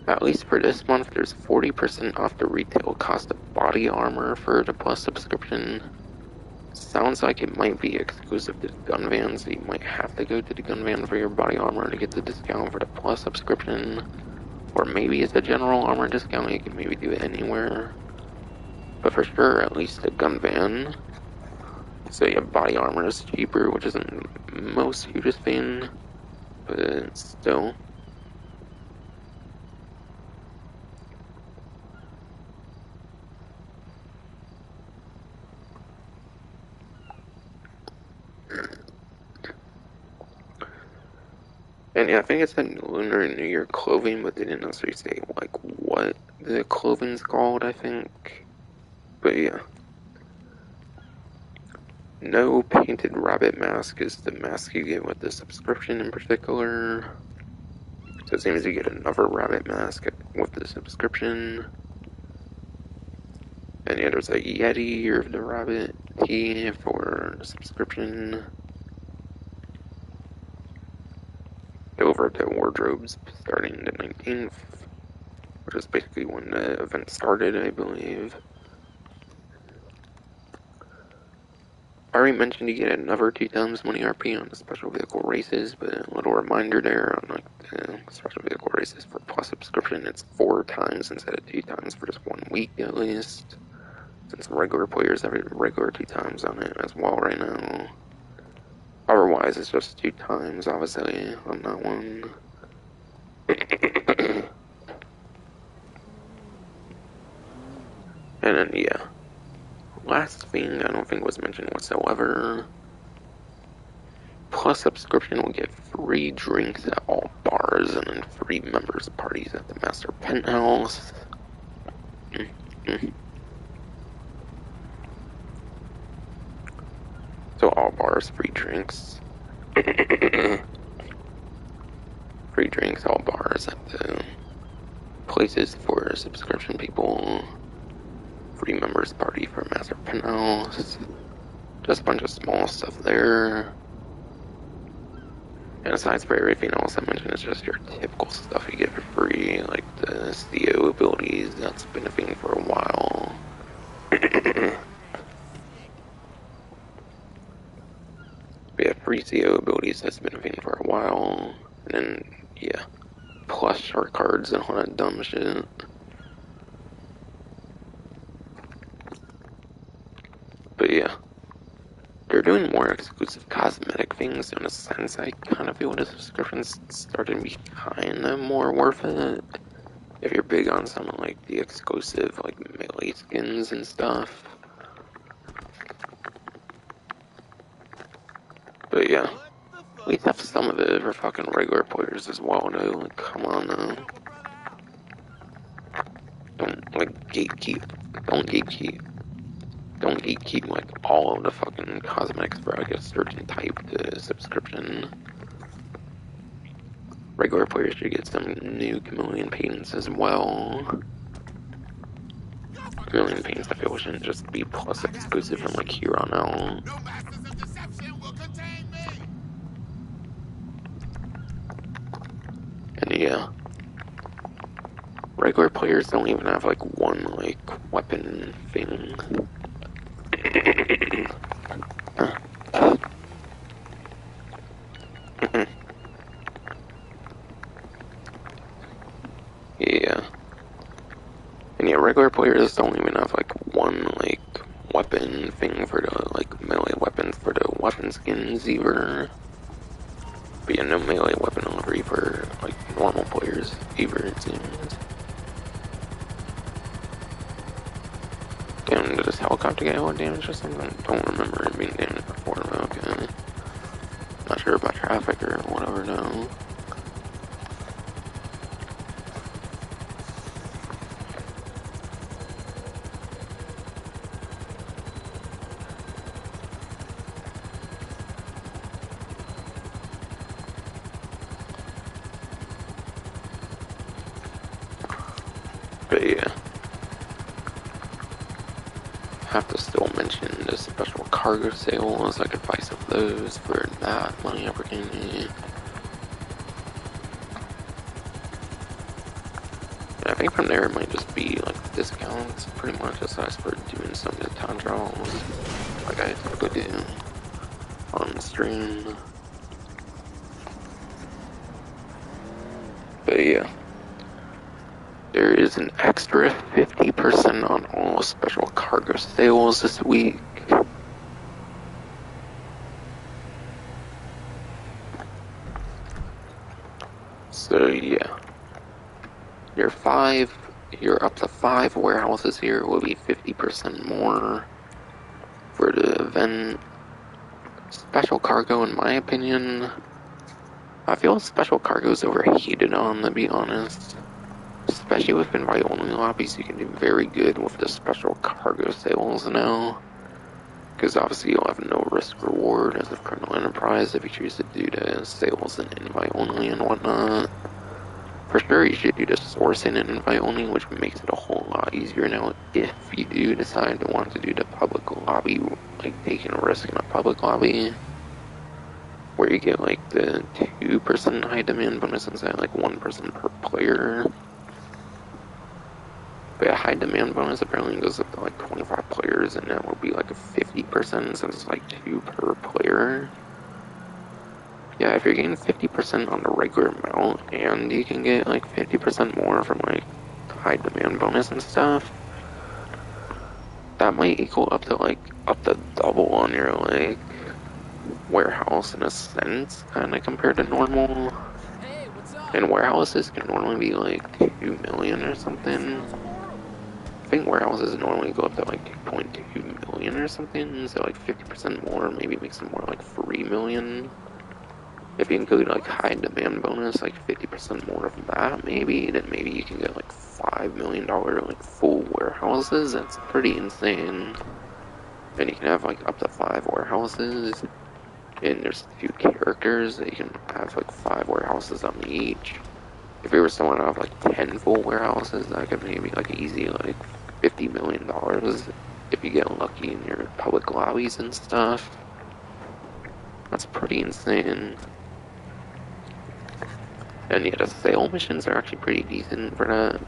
at least for this month, there's 40% off the retail cost of body armor for the Plus subscription. Sounds like it might be exclusive to the gun van, so you might have to go to the gun van for your body armor to get the discount for the Plus subscription. Or maybe it's a general armor discount, you can maybe do it anywhere. But for sure, at least the gun van. So yeah, body armor is cheaper, which isn't most hugest thing, but still. And yeah, I think it said Lunar New Year clothing, but they didn't necessarily say like what the clothing's called, I think. But yeah. No painted rabbit mask is the mask you get with the subscription in particular. So it seems you get another rabbit mask with the subscription. And yeah, there's a Yeti or the rabbit tee for the subscription. Over at the wardrobes starting the 19th, which is basically when the event started, I believe. I already mentioned you get another 2 times money RP on the special vehicle races, but a little reminder there on like the special vehicle races for Plus subscription, it's 4 times instead of 2 times for just 1 week at least. Since regular players have regular 2 times on it as well right now. Otherwise, it's just 2 times, obviously, on that one. And then, yeah. Last thing I don't think was mentioned whatsoever. Plus subscription will get free drinks at all bars and then free members parties at the Master Penthouse. So all bars, free drinks. Free drinks, all bars at the places for subscription people. free members party for Master Penthouse. Just a bunch of small stuff there. And aside for everything else I mentioned, it's just your typical stuff you get for free, like the CO abilities, that's been a thing for a while. We have free CO abilities, that's been a thing for a while. And then, yeah, plus shark cards and all that dumb shit. But yeah, they're doing more exclusive cosmetic things, so in a sense I kind of feel the subscription's starting to be kind of more worth it. If you're big on some of like the exclusive like melee skins and stuff. But yeah, we have some of it for fucking regular players as well though. Like, come on now. Don't like gatekeep. Don't gatekeep. Don't gatekeep like all of the fucking cosmetics for like a certain type to subscription. Regular players should get some new chameleon paints as well. Chameleon paints I feel shouldn't just be plus exclusive from like here on out. No masters of deception will contain me! And yeah, regular players don't even have like one like weapon thing. Yeah. And yeah, regular players don't even have like one like weapon thing for the like melee weapons for the weapon skins either. But yeah, no melee weapon delivery for like normal players either, it seems. Damn, did this helicopter get all damaged or something? I don't remember it being damaged before, but okay. Not sure about traffic or whatever though. But yeah, have to still mention the special cargo sales, like advice of those for that money opportunity. And I think from there it might just be like discounts, pretty much, aside for doing some of the town draws, like I typically do on stream. But yeah. There is an extra 50% on all special cargo sales this week. So yeah, your up to 5 warehouses here will be 50% more for the event. Special cargo, in my opinion, I feel special cargo is overheated on, to be honest. Especially with invite-only lobbies, you can do very good with the special cargo sales now. Because obviously you'll have no risk reward as a criminal enterprise if you choose to do the sales and invite-only and whatnot. For sure you should do the sourcing and invite-only, which makes it a whole lot easier now if you do decide to want to do the public lobby, like taking a risk in a public lobby. Where you get like the 2% high demand bonus instead of like 1% per player. But a high demand bonus apparently goes up to like 25 players, and that will be like a 50% since it's like 2 per player. Yeah, if you're getting 50% on the regular amount, and you can get like 50% more from like high demand bonus and stuff, that might equal up to double on your like warehouse in a sense, kind of compared to normal. Hey, what's up? And warehouses can normally be like 2 million or something. I think warehouses normally go up to like 2.2 million or something, so like 50% more maybe makes it more like 3 million. If you include like high demand bonus, like 50% more of that maybe, then maybe you can get like $5 million like full warehouses. That's pretty insane. And you can have like up to 5 warehouses, and there's 2 characters that you can have like 5 warehouses on each. If you were someone to have like 10 full warehouses, that could maybe like easy like $50 million if you get lucky in your public lobbies and stuff. That's pretty insane. And yeah, the sale missions are actually pretty decent for that.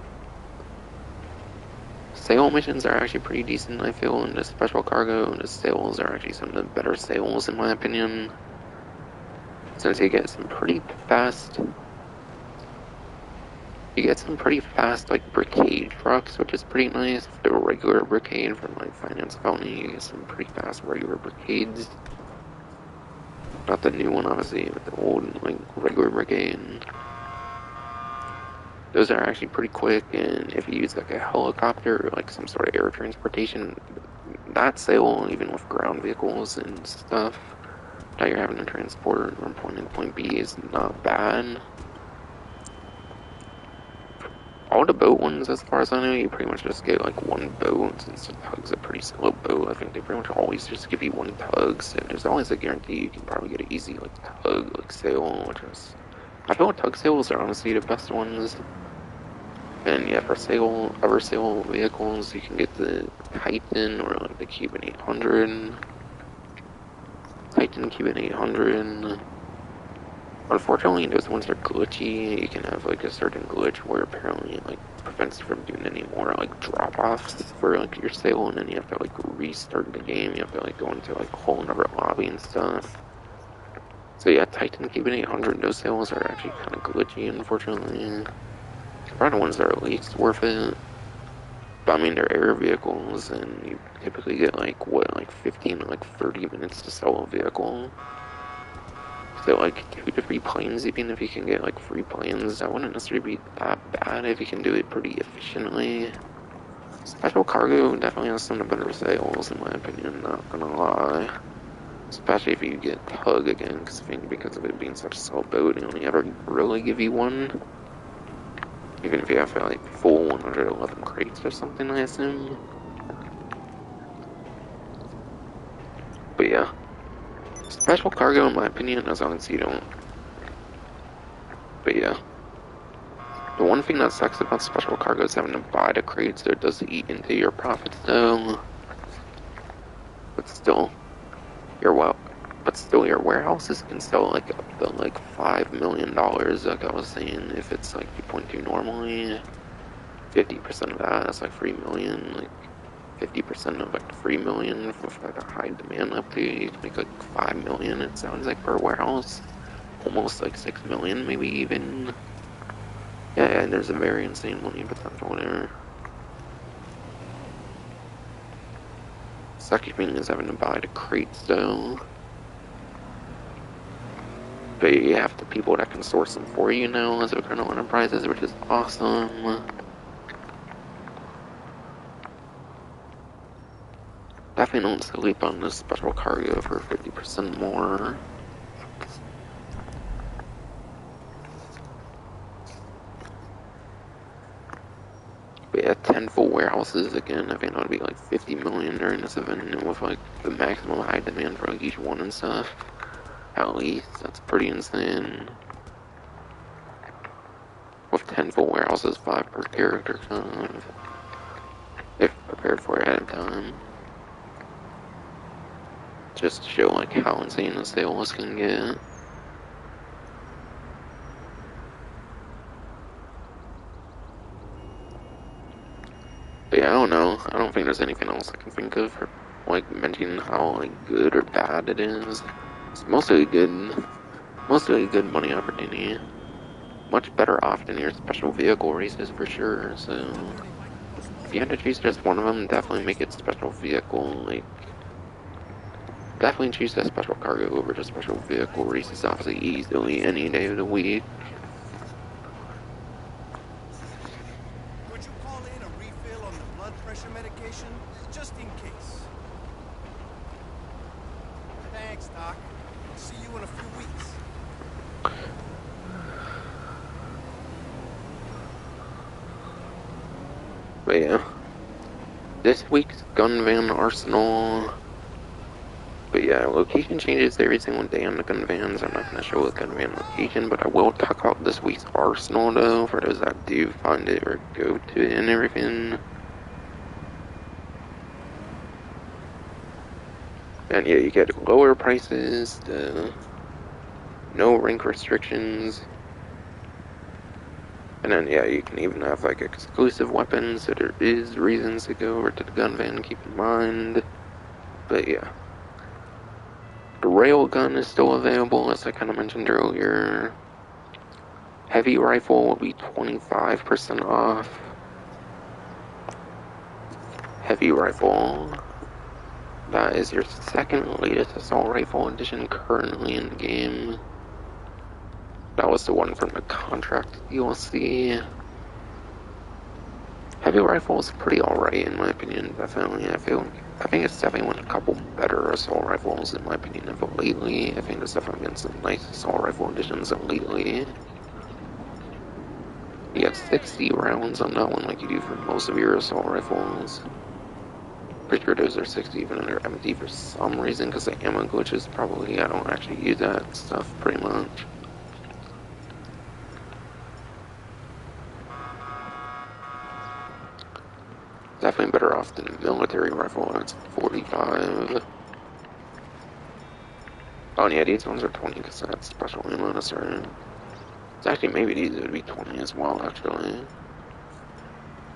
Sale missions are actually pretty decent, I feel, in the special cargo, and the sales are actually some of the better sales, in my opinion. Since you get some pretty fast, like, brigade trucks, which is pretty nice. The regular brigade from, like, Finance County, you get some pretty fast regular brigades. Not the new one, obviously, but the old, like, regular brigade. Those are actually pretty quick, and if you use like a helicopter or like some sort of air transportation, that sale, even with ground vehicles and stuff that you're having to transport from point A to point B, is not bad. All the boat ones, as far as I know, you pretty much just get like one boat, since the tug's a pretty slow boat. I think they pretty much always just give you one tug, so there's always a guarantee you can probably get an easy like tug like sale, which is, I feel like tug sales are honestly the best ones. And yeah, for sale, other sale vehicles, you can get the Titan or like the Cuban 800. Titan, Cuban 800. Unfortunately, those ones are glitchy. You can have like a certain glitch where apparently it like prevents you from doing any more like drop-offs for like your sale, and then you have to like restart the game. You have to like go into like a whole another lobby and stuff. So yeah, Titan, Cuban 800, those sales are actually kind of glitchy, unfortunately. Probably the ones that are least worth it. But I mean, they're air vehicles, and you typically get like, what, like 15 to like 30 minutes to sell a vehicle. So like 2 to 3 planes, even if you can get like 3 planes, that wouldn't necessarily be that bad if you can do it pretty efficiently. Special cargo definitely has some of the better sales, in my opinion, not gonna lie. Especially if you get Tug again, because of it being such a slow boat, they only ever really give you one. Even if you have like full 111 crates or something, I assume. But yeah. Special cargo, in my opinion, as long as you don't. But yeah. The one thing that sucks about special cargo is having to buy the crates, so it does eat into your profits though. But still, your warehouses can sell like up to like $5 million, like I was saying, if it's like 2.2 normally. 50% of that is like 3 million, like 50% of like 3 million with like a high demand up to you can make like 5 million, it sounds like, per warehouse. Almost like 6 million, maybe even. Yeah, and there's a very insane money potential there. Sucky thing is having to buy the crates though. But you have the people that can source them for you now as Eternal Enterprises, which is awesome. Definitely don't sleep on this special cargo for 50% more. But yeah, 10 full warehouses again. I think that would be like 50 million during this event, and with like the maximum high demand for like each one and stuff. At least, that's pretty insane. With 10 full warehouses, 5 per character, kind of. If prepared for it at a time. Just to show like how insane the sales can get. But yeah, I don't know. I don't think there's anything else I can think of for like mentioning how like good or bad it is. It's mostly good money opportunity. Much better off than your special vehicle races for sure. So if you had to choose just one of them, definitely make it special vehicle. Like definitely choose that special cargo over just special vehicle races. Obviously, easily any day of the week. Would you call in a refill on the blood pressure medication? Just in case. Thanks, Doc. See you in a few weeks. But yeah, this week's gun van arsenal. But yeah, location changes every single day on the gun vans. I'm not going to show a gun van location, but I will talk about this week's arsenal though, for those that do find it or go to it and everything. And yeah, you get lower prices, no rank restrictions. And then yeah, you can even have like exclusive weapons, so there is reasons to go over to the gun van, keep in mind. But yeah. The railgun is still available, as I kind of mentioned earlier. Heavy rifle will be 25% off. Heavy rifle. That is your second latest assault rifle edition currently in the game. That was the one from the contract DLC. Heavy rifle is pretty alright in my opinion, definitely. I think it's definitely one of a couple better assault rifles in my opinion of lately. I think it's definitely been some nice assault rifle editions lately. You get 60 rounds on that one like you do for most of your assault rifles. Pretty sure those are 60 even when they're empty for some reason because the ammo glitches probably. I don't actually use that stuff pretty much. Definitely better off than a military rifle, that's 45. Oh yeah, these ones are 20 because that's special ammo, that's right. It's actually, maybe these would be 20 as well, actually.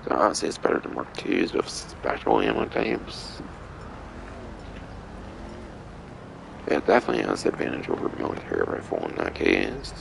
So honestly, it's better than Mark IIs with special ammo types. It definitely has the advantage over military rifle in that case.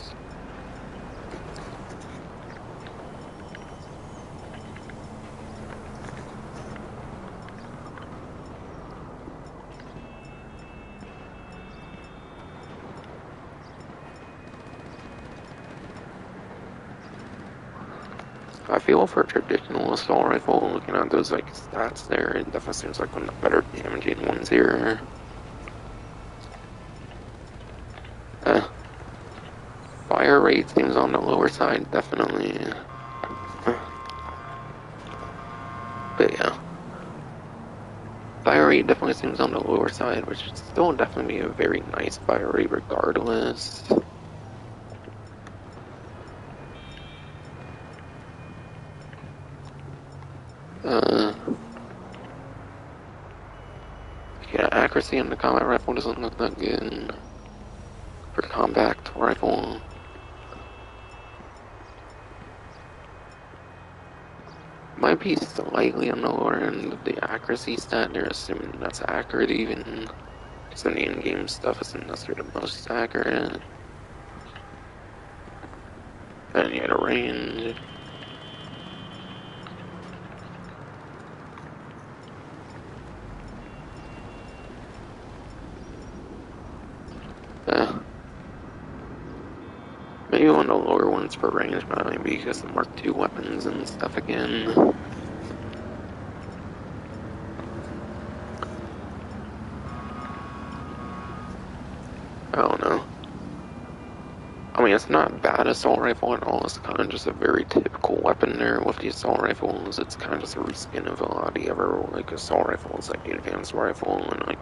I feel for a traditional assault rifle, looking at those like stats there, it definitely seems like one of the better damaging ones here. Fire rate seems on the lower side, definitely. But yeah. Fire rate definitely seems on the lower side, which is still definitely a very nice fire rate regardless. Yeah, accuracy on the combat rifle doesn't look that good. For compact rifle. Might be slightly on the lower end of the accuracy stat. They're assuming that's accurate even. Because the in-game stuff isn't necessarily the most accurate. And yeah, the range. Maybe one of the lower ones for range, but maybe because the Mark II weapons and stuff again. I don't know. I mean, it's not a bad assault rifle at all. It's kind of just a very typical weapon there with the assault rifles. It's kind of just a reskin of a lot of the other like assault rifles, like the advanced rifle, and like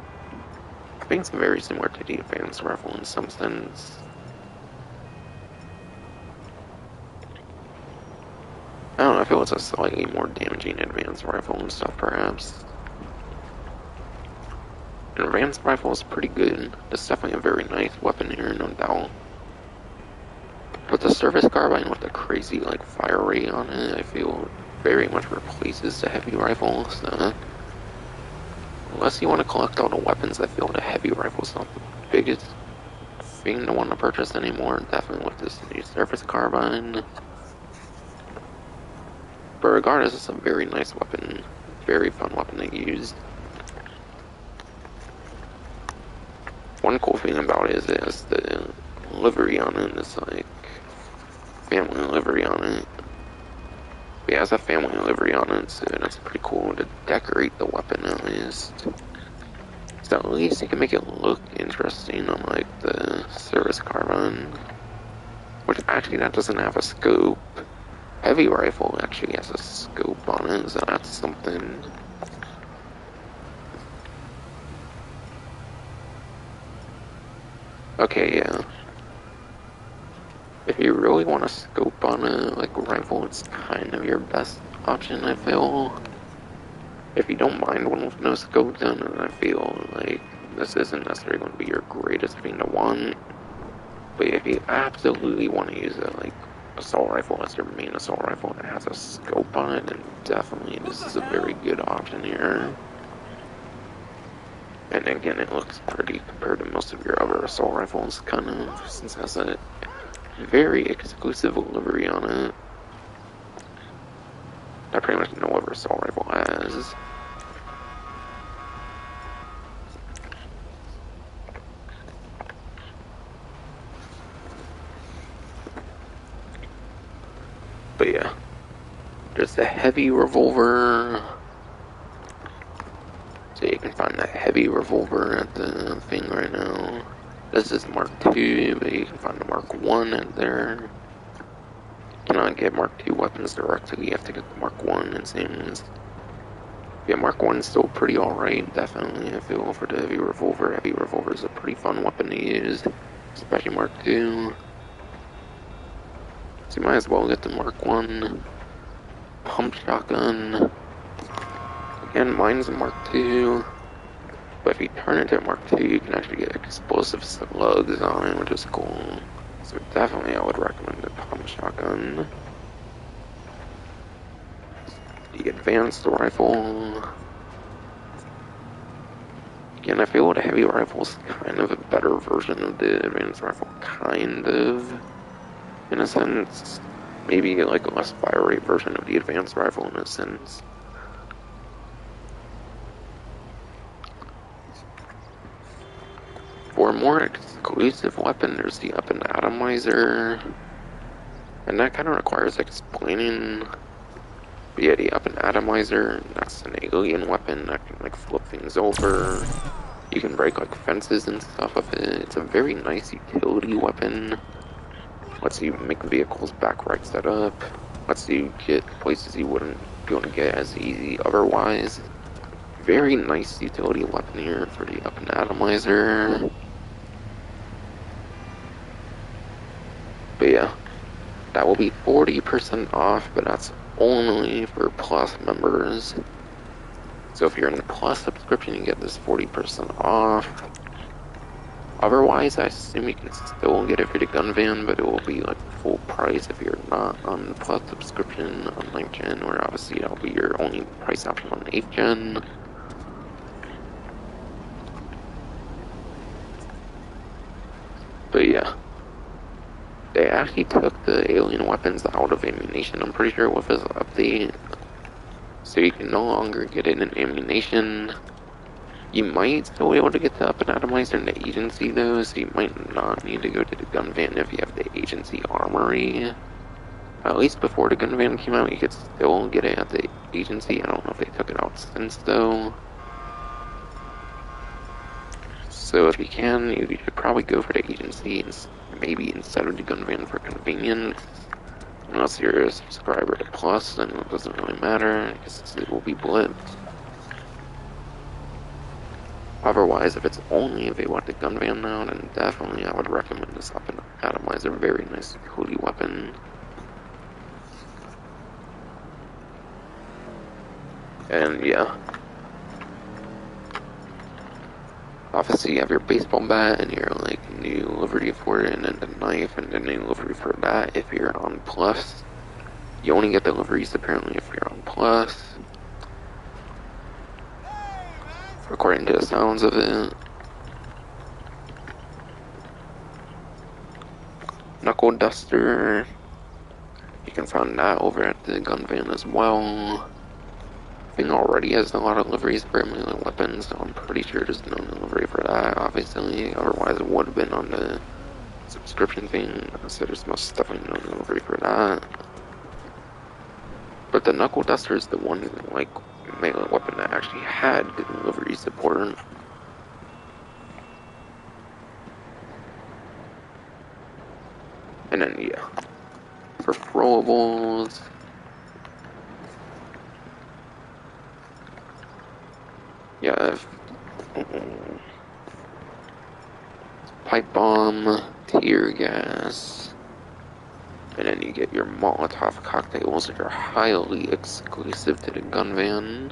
I think it's very similar to the advanced rifle in some sense. I don't know. I feel it's a slightly more damaging advanced rifle and stuff, perhaps. An advanced rifle is pretty good. It's definitely a very nice weapon here, no doubt. But the service carbine with the crazy like fire rate on it, I feel very much replaces the heavy rifle. So unless you want to collect all the weapons, I feel the heavy rifle's not the biggest thing to want to purchase anymore. Definitely with this new service carbine. But regardless, it's a very nice weapon, very fun weapon to use. One cool thing about it is it has the livery on it. It's like family livery on it. But yeah, it has a family livery on it, so that's pretty cool to decorate the weapon at least. So at least you can make it look interesting on like the service carbine. Which actually that doesn't have a scope. Heavy rifle actually has a scope on it, so that's something. Okay, yeah. If you really want a scope on a like rifle, it's kind of your best option, I feel. If you don't mind one with no scope, then I feel like this isn't necessarily going to be your greatest thing to want, but if you absolutely want to use a assault rifle as your main assault rifle that has a scope on it, then definitely this is a very good option here. And again, it looks pretty compared to most of your other assault rifles, kind of, since it has a very exclusive livery on it that pretty much no other assault rifle has. But yeah, there's the heavy revolver. So you can find that heavy revolver at the thing right now. This is Mark II, but you can find the Mark I at there. You cannot get Mark II weapons directly, you have to get the Mark I, it seems. Yeah, Mark I is still pretty alright, definitely. I feel for the heavy revolver. Heavy revolver is a pretty fun weapon to use, especially Mark II. So you might as well get the Mark I. Pump shotgun. Again, mine's a Mark II. But if you turn it to Mark II, you can actually get explosive slugs on it, which is cool. So definitely I would recommend the pump shotgun. The advanced rifle. Again, I feel the heavy rifle is kind of a better version of the advanced rifle, kind of, in a sense. Maybe like a less fire rate version of the advanced rifle in a sense. For a more exclusive weapon, there's the up and atomizer, and that kind of requires explaining. But yeah, the up and atomizer, that's an alien weapon that can like flip things over. You can break like fences and stuff with it. It's a very nice utility weapon. Lets you make vehicles back right set up. Lets you get places you wouldn't be able to get as easy otherwise. Very nice utility weapon here for the up and atomizer. But yeah, that will be 40% off, but that's only for Plus members. So if you're in the Plus subscription, you get this 40% off. Otherwise, I assume you can still get it for the gun van, but it will be like full price if you're not on the Plus subscription on 9th Gen, or obviously that'll be your only price option on 8th Gen. But yeah. They actually took the alien weapons out of ammunition, I'm pretty sure, with this update. So you can no longer get it in ammunition. You might still be able to get the up and atomizer in the agency though, so you might not need to go to the gun van if you have the agency armory. At least before the gun van came out, you could still get it at the agency. I don't know if they took it out since though. So if you can, you should probably go for the agency, maybe instead of the gun van for convenience. Unless you're a subscriber to Plus, then it doesn't really matter, because it will be blipped. Otherwise, if it's only available at the gun van now, then definitely I would recommend this up and atomizer. Very nice utility weapon. And yeah. Obviously you have your baseball bat and your like new livery for it, and then the knife and the new livery for that if you're on Plus. You only get the liveries apparently if you're on Plus. According to the sounds of it. Knuckle duster. You can find that over at the gun van as well. Thing already has a lot of liveries for melee weapons, so I'm pretty sure there's no livery for that, obviously. Otherwise it would have been on the subscription thing, so there's most definitely no livery for that. But the knuckle duster is the one like melee weapon that actually had good livery support. And then yeah, for throwables, yeah, pipe bomb, tear gas, and then you get your Molotov cocktails, which are highly exclusive to the gun van.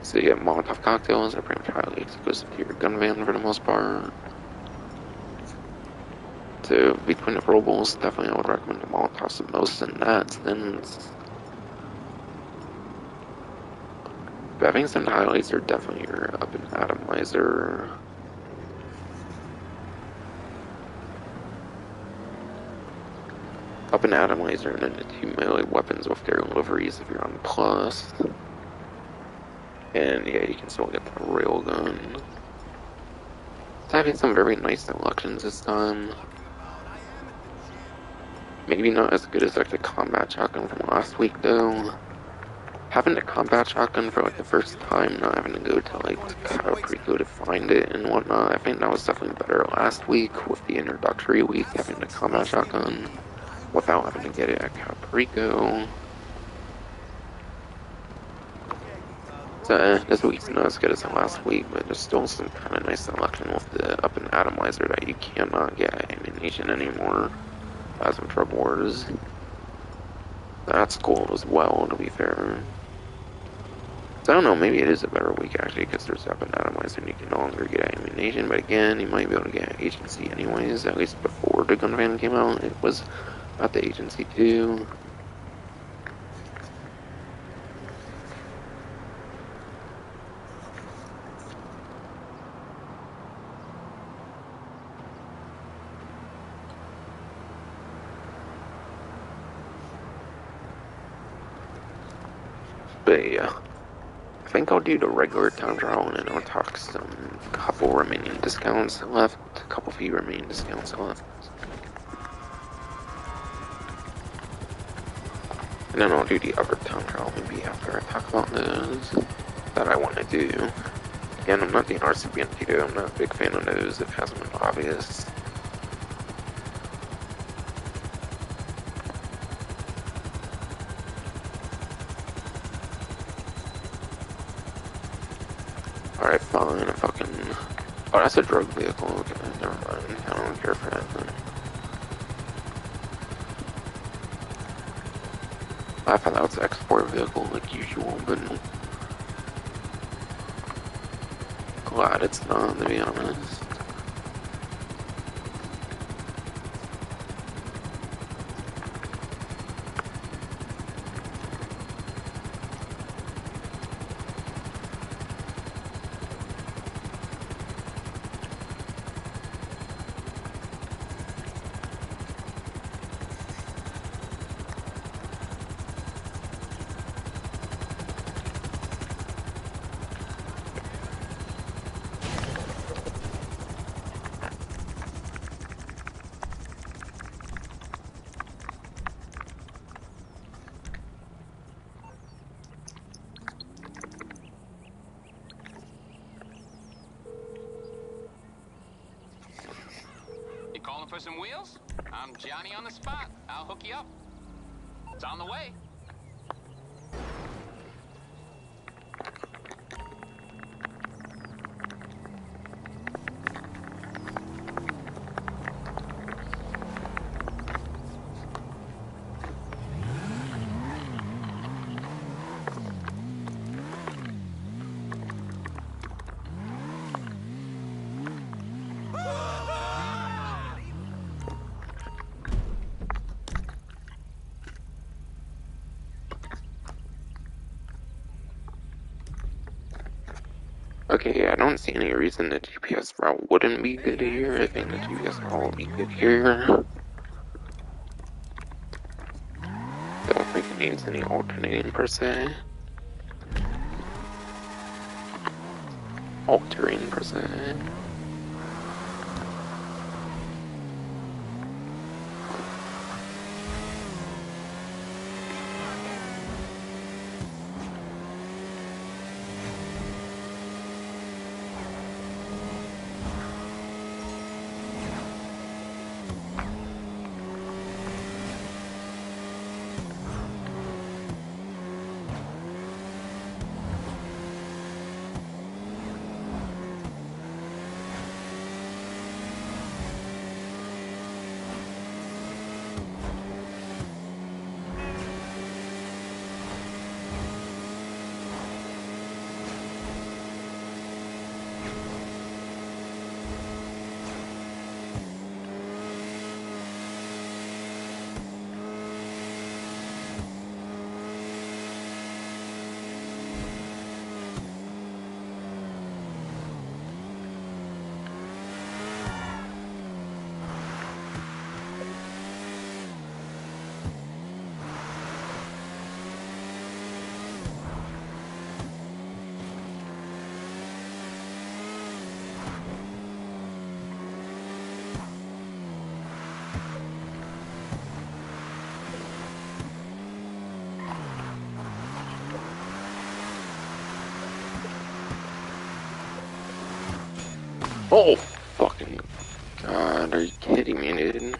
So yeah, Molotov cocktails are pretty much highly exclusive to your gun van for the most part. So between the throwables, definitely I would recommend the Molotovs the most in that sense. But I think some highlights are definitely your up and atomizer. Up and atomizer, and then the two melee weapons with their liveries if you're on plus. And yeah, you can still get the railgun. It's having some very nice selections this time. Maybe not as good as like the combat shotgun from last week though. Having the combat shotgun for like the first time, not having to go to like Caprico to find it and whatnot, I think that was definitely better last week with the introductory week, having the combat shotgun without having to get it at Caprico. So this week's not as good as the last week, but there's still some kind of nice selection with the up and atomizer that you cannot get ammunition anymore as of Drug Wars. That's cool as well, to be fair. So I don't know, maybe it is a better week actually, because there's up and atomizer and you can no longer get ammunition, but again, you might be able to get agency anyways, at least before the gun van came out, it was at the agency too. But yeah, I think I'll do the regular time trial and then I'll talk some couple remaining discounts left, a couple few remaining discounts left. And then I'll do the other time trial maybe after I talk about those that I want to do. Again, I'm not the RCBN though, I'm not a big fan of those, it hasn't been obvious. Alright, fine, I fucking... Oh, that's a drug vehicle, okay, never mind, I don't care for that then. I thought that was an export vehicle like usual, but glad it's not, to be honest. You calling for some wheels? I'm Johnny on the spot. I'll hook you up. It's on the way. Okay, yeah, I don't see any reason the GPS route wouldn't be good here. I think the GPS route will be good here. Don't think it needs any alternating per se. Altering per se. Oh, fucking God, are you kidding me, dude?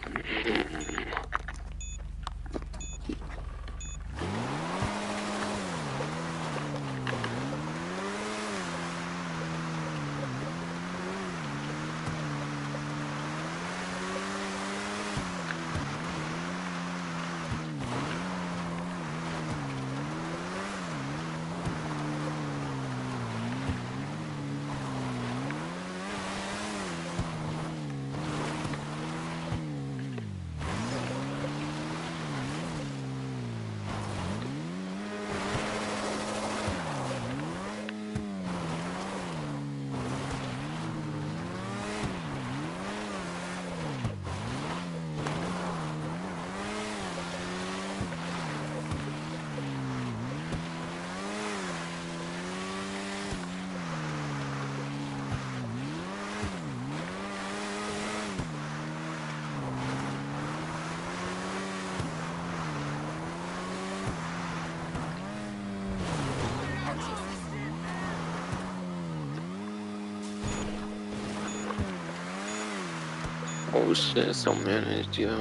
Oh shit, so managed, yo.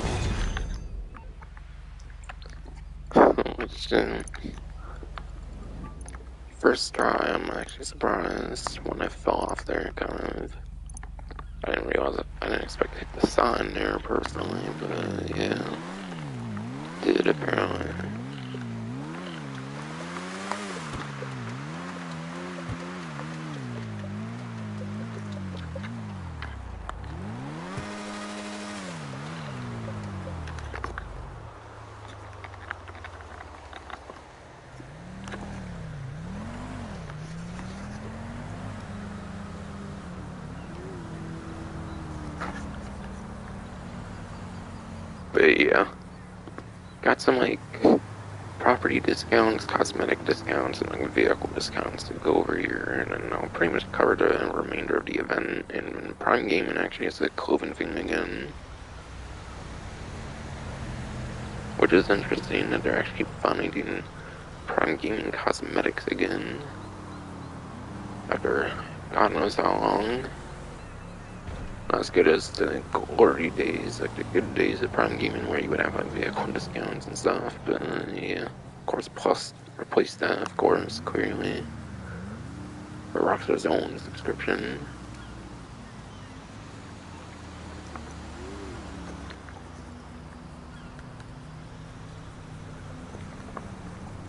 Oh shit. First try, I'm actually surprised when I fell off there, kind of. I didn't realize it. I didn't expect to hit the sign there personally, but yeah. Did apparently. But yeah. Got some like property discounts, cosmetic discounts, and like vehicle discounts to go over here, and then I'll pretty much cover the remainder of the event. And Prime Gaming actually has a clothing thing again, which is interesting that they're actually finding Prime Gaming cosmetics again after God knows how long. Not as good as the glory days, like the good days of Prime Gaming where you would have like vehicle discounts and stuff, but yeah. Of course, Plus replaced that, of course, clearly. For Rockstar's own subscription.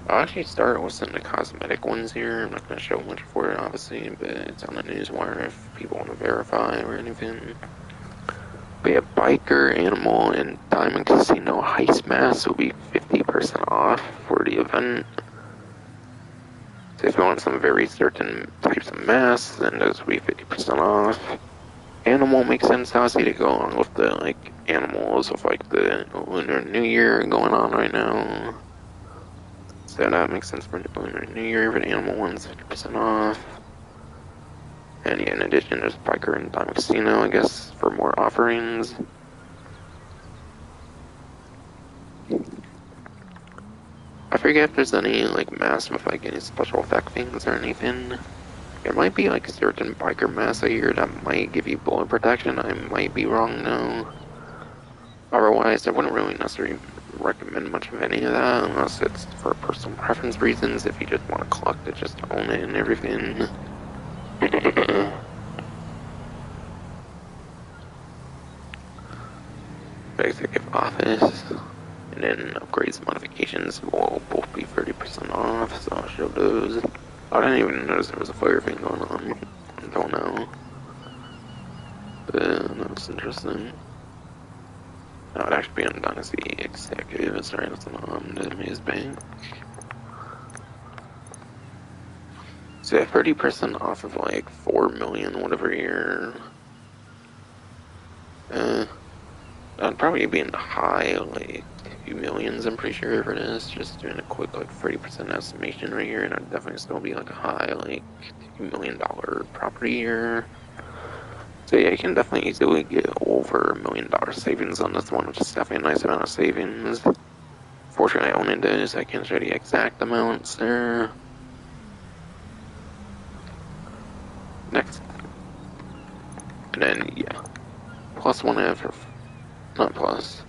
I'll actually start with some of the cosmetic ones here. I'm not going to show much for it, obviously, but it's on the newswire if people want to verify or anything. But yeah, Biker, Animal, and Diamond Casino Heist Mask will be 50% off for the event. So if you want some very certain types of masks, then those will be 50% off. Animal makes sense, obviously, to go along with the, like, animals of, like, the Lunar New Year going on right now. So that makes sense for Lunar New Year, but Animal one's 50% off. And yeah, in addition, there's Biker and Diamond Casino, I guess, for more offerings. I forget if there's any, like, masks with, like, any special effect things or anything. There might be, like, certain biker masks I hear that might give you bullet protection. I might be wrong, though. Otherwise, I wouldn't really necessarily recommend much of any of that, unless it's for personal preference reasons, if you just want to collect it, just own it and everything. Executive Office, and then upgrades and modifications will both be 30% off, so I'll show those. I didn't even notice there was a fire thing going on until now. But that's interesting. That would actually be on Dynasty Executive, it's right, it's on the Maze Bank. So yeah, 30% off of like 4 million, whatever year. That'd probably be in the high, like, few millions, I'm pretty sure, for this. Just doing a quick, like, 30% estimation right here, and it'd definitely still be, like, a high, like, $2 million property here. So yeah, you can definitely easily get over $1 million savings on this one, which is definitely a nice amount of savings. Fortunately, I own this, I can't show the exact amounts there. Next. And then, yeah. Plus one after. Not plus.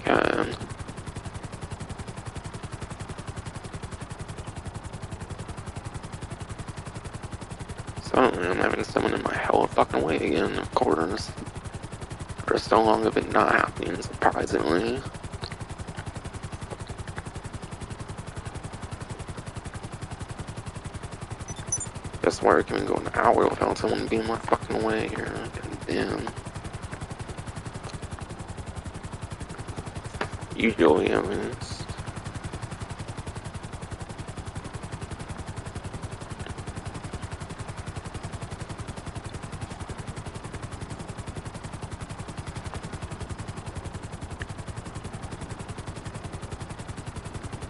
Can. Suddenly I'm having someone in my hella fucking way again, of course. For so long of it not happening, surprisingly. I swear I can go an hour without someone being my fucking way here. God damn. Usually, at least.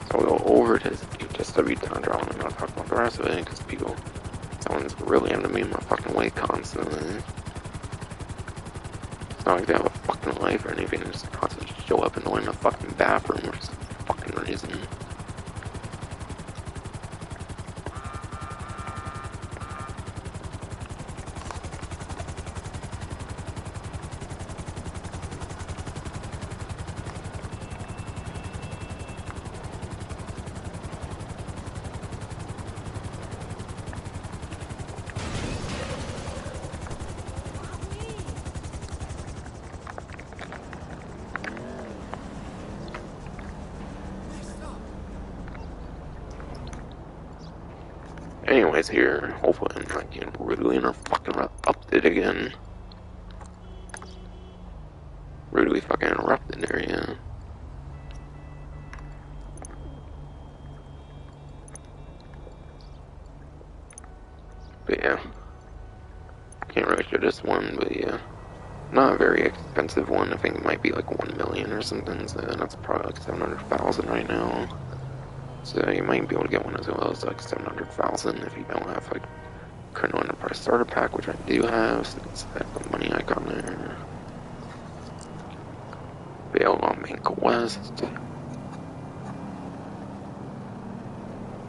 So we'll go over to just every time I'm not talk about the rest of it, because someone's really having to be in my fucking way constantly. It's not like they have a fucking life or anything, they just constantly show up and go in the fucking bathroom for some fucking reason. Anyways, here, hopefully I'm not getting rudely interrupted again. Rudely fucking interrupted there, yeah. But yeah. Can't really show this one, but yeah. Not a very expensive one. I think it might be like 1 million or something, so that's probably like 700,000 right now. So you might be able to get one as well as like 700,000 if you don't have like Colonel Enterprise Starter Pack, which I do have, since I have the money icon there. Bail on Bank West.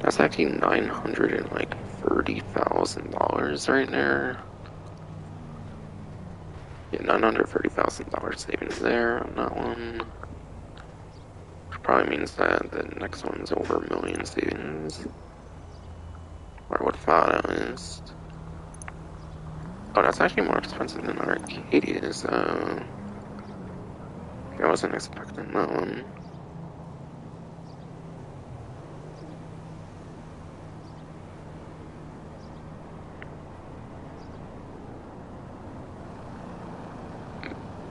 That's actually $930,000 right there. Yeah, $930,000 savings there on that one. Which probably means that the next one's over $1 million savings. Or I would have thought at least. Oh, that's actually more expensive than Arcadia, so I wasn't expecting that one.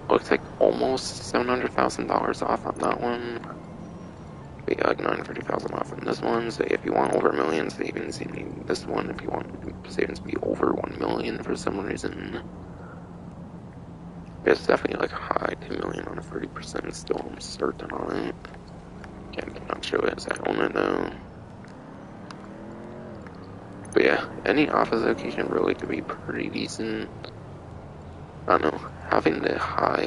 Looks like almost $700,000 off on that one. But yeah, like $930,000 off on this one. So if you want over $1 million savings, you need this one. If you want savings to be over $1 million for some reason, it's definitely like high $2 million on a 30%. Still, I'm certain on it. Cannot show it as I own it though. But yeah, any office location really could be pretty decent. I don't know, having the high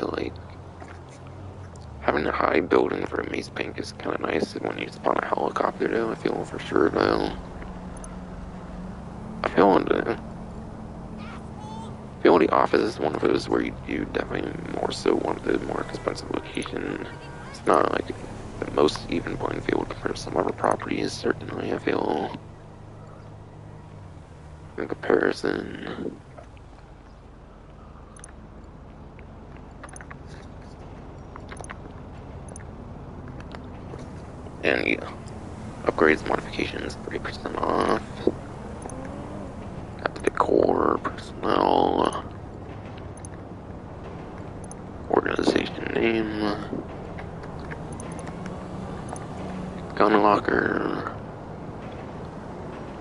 building for a maze bank is kind of nice when you spawn a helicopter though, I feel for sure though. I feel the office is one of those where you definitely more so want the more expensive location, not like the most even playing field compared to some other properties, certainly, I feel, in comparison. And yeah, upgrades, modifications, 30% off. Got the decor, personnel, organization name, gun locker.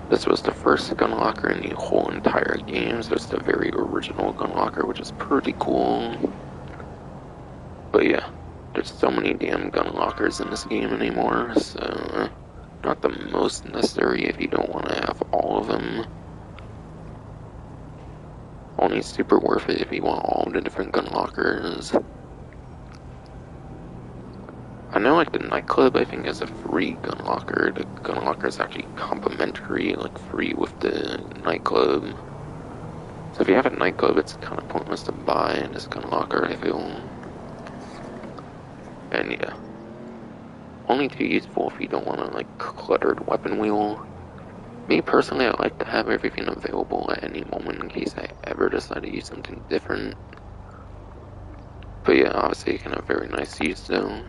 This was the first gun locker in the whole entire game, so it's the very original gun locker, which is pretty cool. But yeah, there's so many damn gun lockers in this game anymore, so not the most necessary if you don't want to have all of them. Only super worth it if you want all the different gun lockers. I know like the nightclub I think is a free gun locker. The gun locker is actually complimentary, like free with the nightclub. So if you have a nightclub, it's kind of pointless to buy this gun locker, I feel. And yeah, only too useful if you don't want a like cluttered weapon wheel. Me personally, I like to have everything available at any moment in case I ever decide to use something different. But yeah, obviously it can have very nice use though.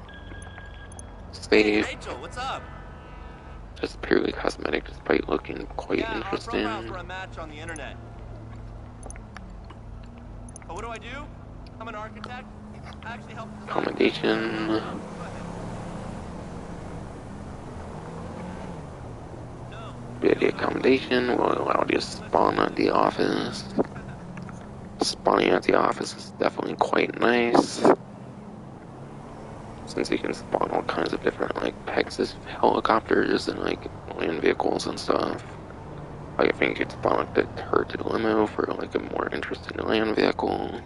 Hey, Save, Rachel, what's up? just purely cosmetic despite looking quite Yeah, our profile interesting. for a match on the internet. But what do? I'm an architect. I actually help design. Accommodation. Go ahead. No. The accommodation will allow you to spawn at the office. Spawning at the office is definitely quite nice, since you can spawn all kinds of different like Pegasus helicopters and like land vehicles and stuff. Like I think you could spawn like the turret limo for like a more interesting land vehicle.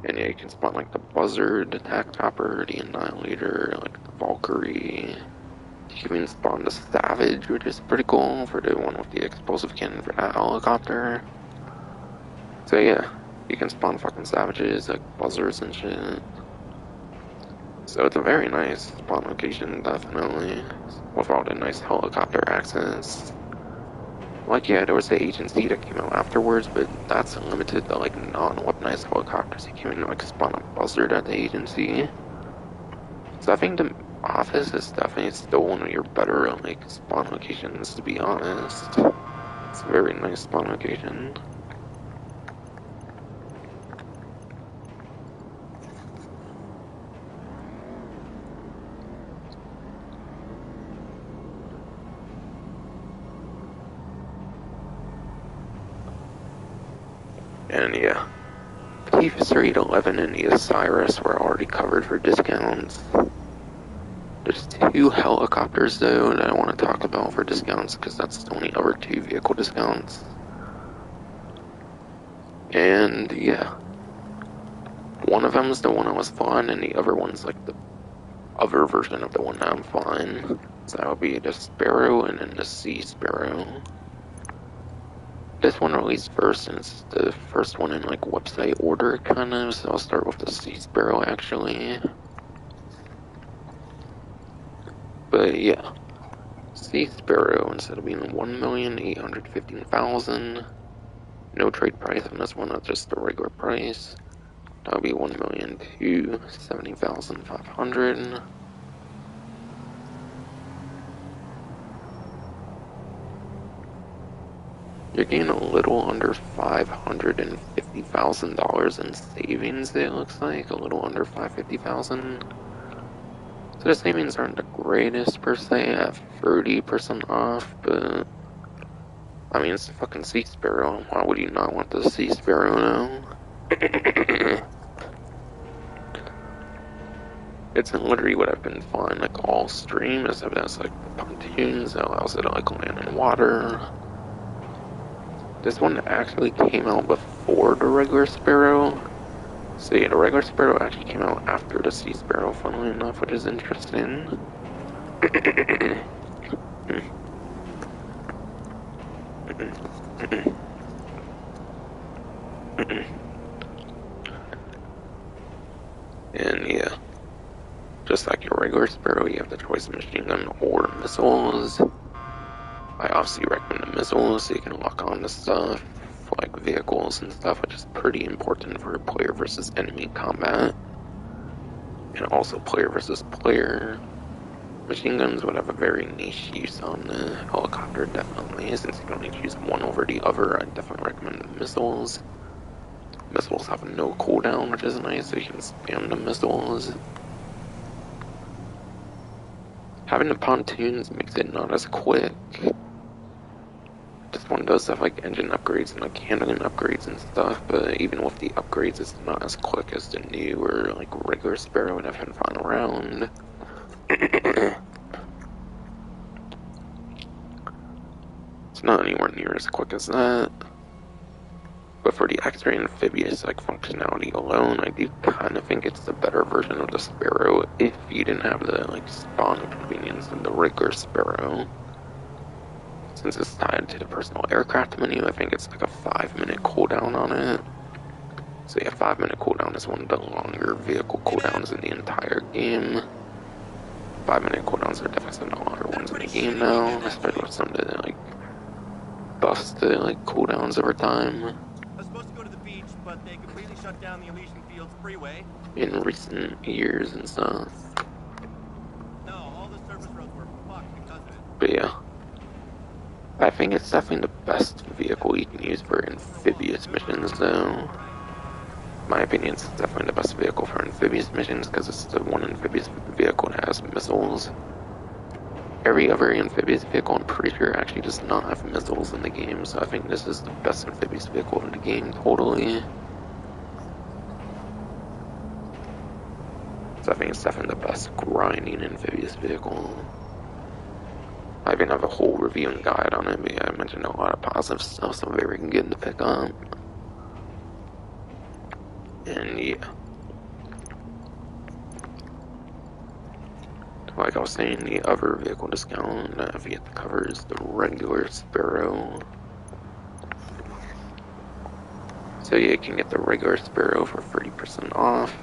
And yeah, you can spawn like the Buzzard, the Attack Chopper, the Annihilator, like the Valkyrie. You can even spawn the Savage, which is pretty cool for the one with the explosive cannon for that helicopter. So yeah, you can spawn fucking Savages, like Buzzards and shit. So it's a very nice spawn location, definitely, with all the nice helicopter access. Like, yeah, there was the agency that came out afterwards, but that's limited to, like, non-weaponized helicopters. You can't even, like, spawn a Buzzard at the agency. So I think the office is definitely still one of your better, like, spawn locations, to be honest. It's a very nice spawn location. And yeah, Thief Street 11 and the Osiris were already covered for discounts. There's 2 helicopters though that I want to talk about for discounts because that's the only other 2 vehicle discounts. And yeah, one of them is the one I was flying and the other one's like the other version of the one that I'm flying. So that would be the Sparrow and then the Sea Sparrow. This one released first, and it's the first one in like website order, kind of. So I'll start with the Sea Sparrow, actually. But yeah, Sea Sparrow, instead of being 1,815,000, no trade price on this one. That's just the regular price. That'll be 1,270,500. You're getting a little under $550,000 in savings, it looks like. A little under $550,000. So the savings aren't the greatest per se at 30% off, but I mean, it's a fucking Sea Sparrow. Why would you not want the Sea Sparrow now? It's literally what I've been flying like all stream, except that's like the pontoons that allows it to like land in water. This one actually came out before the regular Sparrow. So yeah, the regular Sparrow actually came out after the Sea Sparrow, funnily enough, which is interesting. And yeah, Just like your regular Sparrow, you have the choice of machine gun or missiles. I obviously recommend the missiles so you can lock on to stuff like vehicles and stuff, which is pretty important for player versus enemy combat. And also player versus player. Machine guns would have a very niche use on the helicopter, definitely. Since you can only choose one over the other, I definitely recommend the missiles. Missiles have no cooldown, which is nice, so you can spam the missiles. Having the pontoons makes it not as quick. This one does have like engine upgrades and like handling upgrades and stuff, but even with the upgrades, it's not as quick as the newer like regular Sparrow that I've been found around. It's not anywhere near as quick as that. But for the X-ray amphibious like functionality alone, I do kind of think it's the better version of the Sparrow if you didn't have the like spawn convenience of the regular Sparrow. Since it's tied to the personal aircraft menu, I think it's like a 5-minute cooldown on it. So yeah, 5-minute cooldown is one of the longer vehicle cooldowns in the entire game. 5-minute cooldowns are definitely some of the longer ones in the game now, especially with some of the like buffs to like cooldowns over time. I was supposed to go to the beach, but they completely shut down the Elysian Fields freeway. In recent years and stuff. No, all the surface roads were fucked because of it. But yeah. I think it's definitely the best vehicle you can use for amphibious missions though. In my opinion, it's definitely the best vehicle for amphibious missions because it's the one amphibious vehicle that has missiles. Every other amphibious vehicle, I'm pretty sure, actually does not have missiles in the game, so I think this is the best amphibious vehicle in the game, totally. So I think it's definitely the best grinding amphibious vehicle. I even have a whole review and guide on it, but yeah, I mentioned a lot of positive stuff, so very good to pick up. And yeah. Like I was saying, the other vehicle discount that I forget to cover is the regular Sparrow. So yeah, you can get the regular Sparrow for 30% off.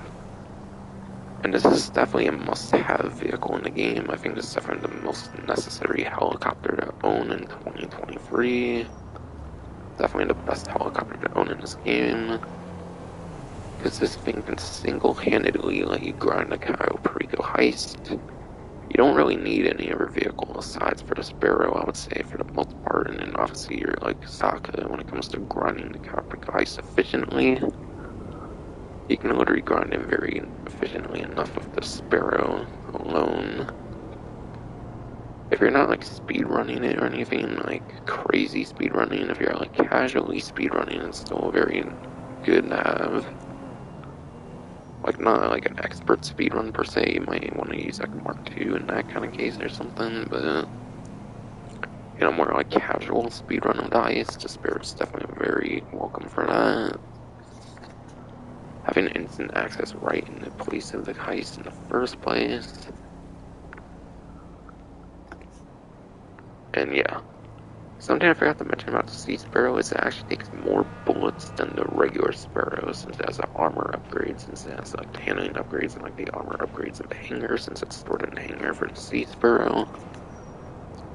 And this is definitely a must-have vehicle in the game. I think this is definitely the most necessary helicopter to own in 2023. Definitely the best helicopter to own in this game. Because this thing can single-handedly let you grind a Cayo Perico heist. You don't really need any other vehicle aside for the Sparrow, I would say, for the most part. And then obviously you're like Saka when it comes to grinding the Cayo Perico heist efficiently. You can literally grind it very efficiently enough with the Sparrow alone. If you're not like speedrunning it or anything like crazy speedrunning, if you're like casually speedrunning, it's still very good to have. Like not like an expert speedrun per se, you might want to use like Mark II in that kind of case or something, but you know, more like casual speedrun of the heist, the Sparrow's definitely very welcome for that. Having instant access right in the place of the heist in the first place. And yeah. Something I forgot to mention about the Sea Sparrow is it actually takes more bullets than the regular Sparrow since it has an armor upgrade, since it has like handling upgrades and like the armor upgrades of the hangar, since it's stored in the hangar for the Sea Sparrow.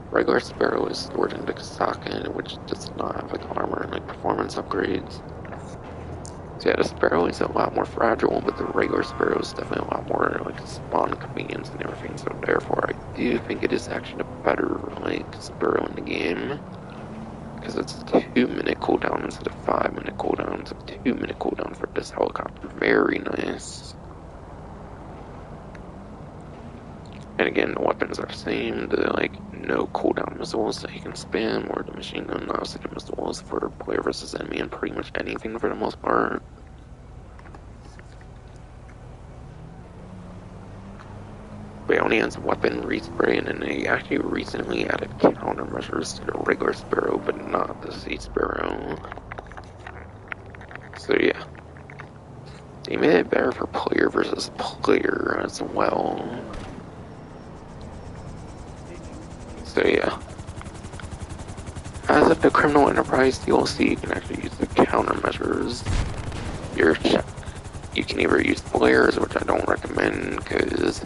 Regular Sparrow is stored in the Kasaka, which does not have like armor and like performance upgrades. So yeah, the Sparrow is a lot more fragile, but the regular Sparrow is definitely a lot more like spawn convenience and everything. So therefore, I do think it is actually a better like Sparrow in the game because it's a 2-minute cooldown instead of 5-minute cooldown. It's a 2-minute cooldown for this helicopter. Very nice. And again, the weapons are the same. The like no cooldown missiles that you can spam, or the machine gun non-stick missiles for player versus enemy, and pretty much anything for the most part. But only has weapon respray, and then they actually recently added countermeasures to the regular Sparrow, but not the Sea Sparrow. So yeah, they made it better for player versus player as well. So yeah, as of the Criminal Enterprise DLC, you can actually use the countermeasures. You can either use flares, which I don't recommend because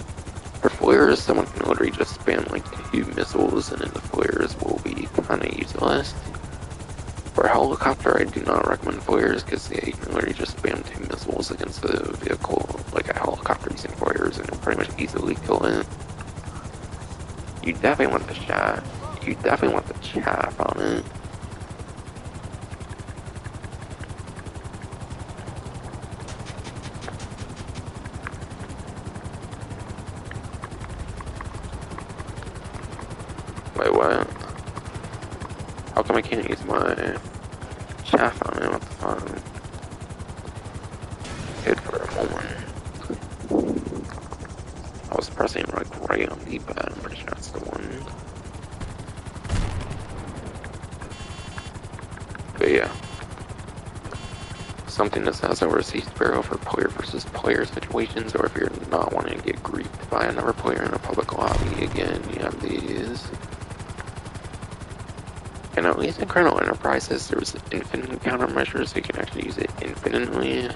flares, someone can literally just spam like 2 missiles and then the flares will be kinda useless. For a helicopter, I do not recommend flares because you can literally just spam 2 missiles against the vehicle, like a helicopter using flares, and you'll pretty much easily kill it. You definitely want the chaff. You definitely want the chaff on it. Wait, what? How come I can't use my chaff on it? What the fuck? Good for a moment. I was pressing like right on the pad. I'm pretty sure that's the one. But yeah. Something that says overseas sparrow for player versus player situations, or if you're not wanting to get griefed by another player in a public lobby, again, you have these. And at least in Colonel Enterprises, there's infinite countermeasures, so you can actually use it infinitely,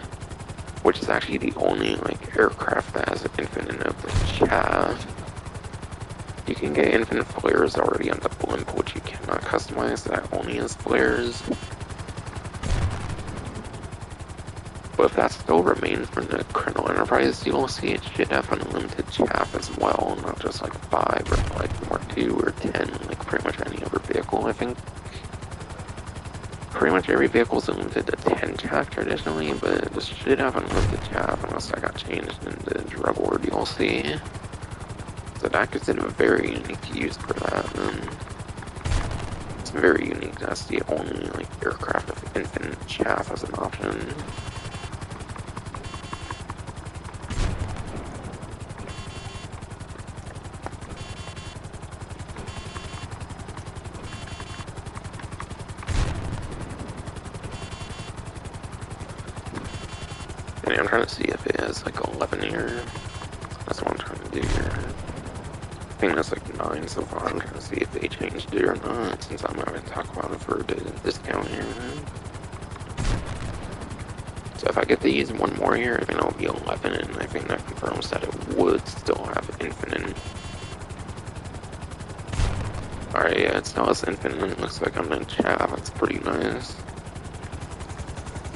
which is actually the only like aircraft that has infinite of the chaff. You can get infinite flares already on the blimp, which you cannot customize, that only has flares. But if that still remains from the Colonel Enterprise DLC, it should have unlimited chaff as well, not just like 5 or like more 2 or 10, like pretty much any other vehicle, I think. Pretty much every vehicle is limited to 10 chaff traditionally, but this should have unlimited chaff unless that got changed in the Drug War DLC. So that gives it a very unique use for that, and it's very unique. That's the only like aircraft with infinite chaff as an option. And I'm trying to see if it has like 11 here. That's what I'm trying to do here. I think that's like 9 so far. I'm trying to see if they changed it or not, since I'm not going to talk about it for the discount here. So if I get to use one more here, I think it'll be 11, and I think that confirms that it would still have infinite. Alright, yeah, it still has infinite. It looks like I'm in chaff. That's pretty nice.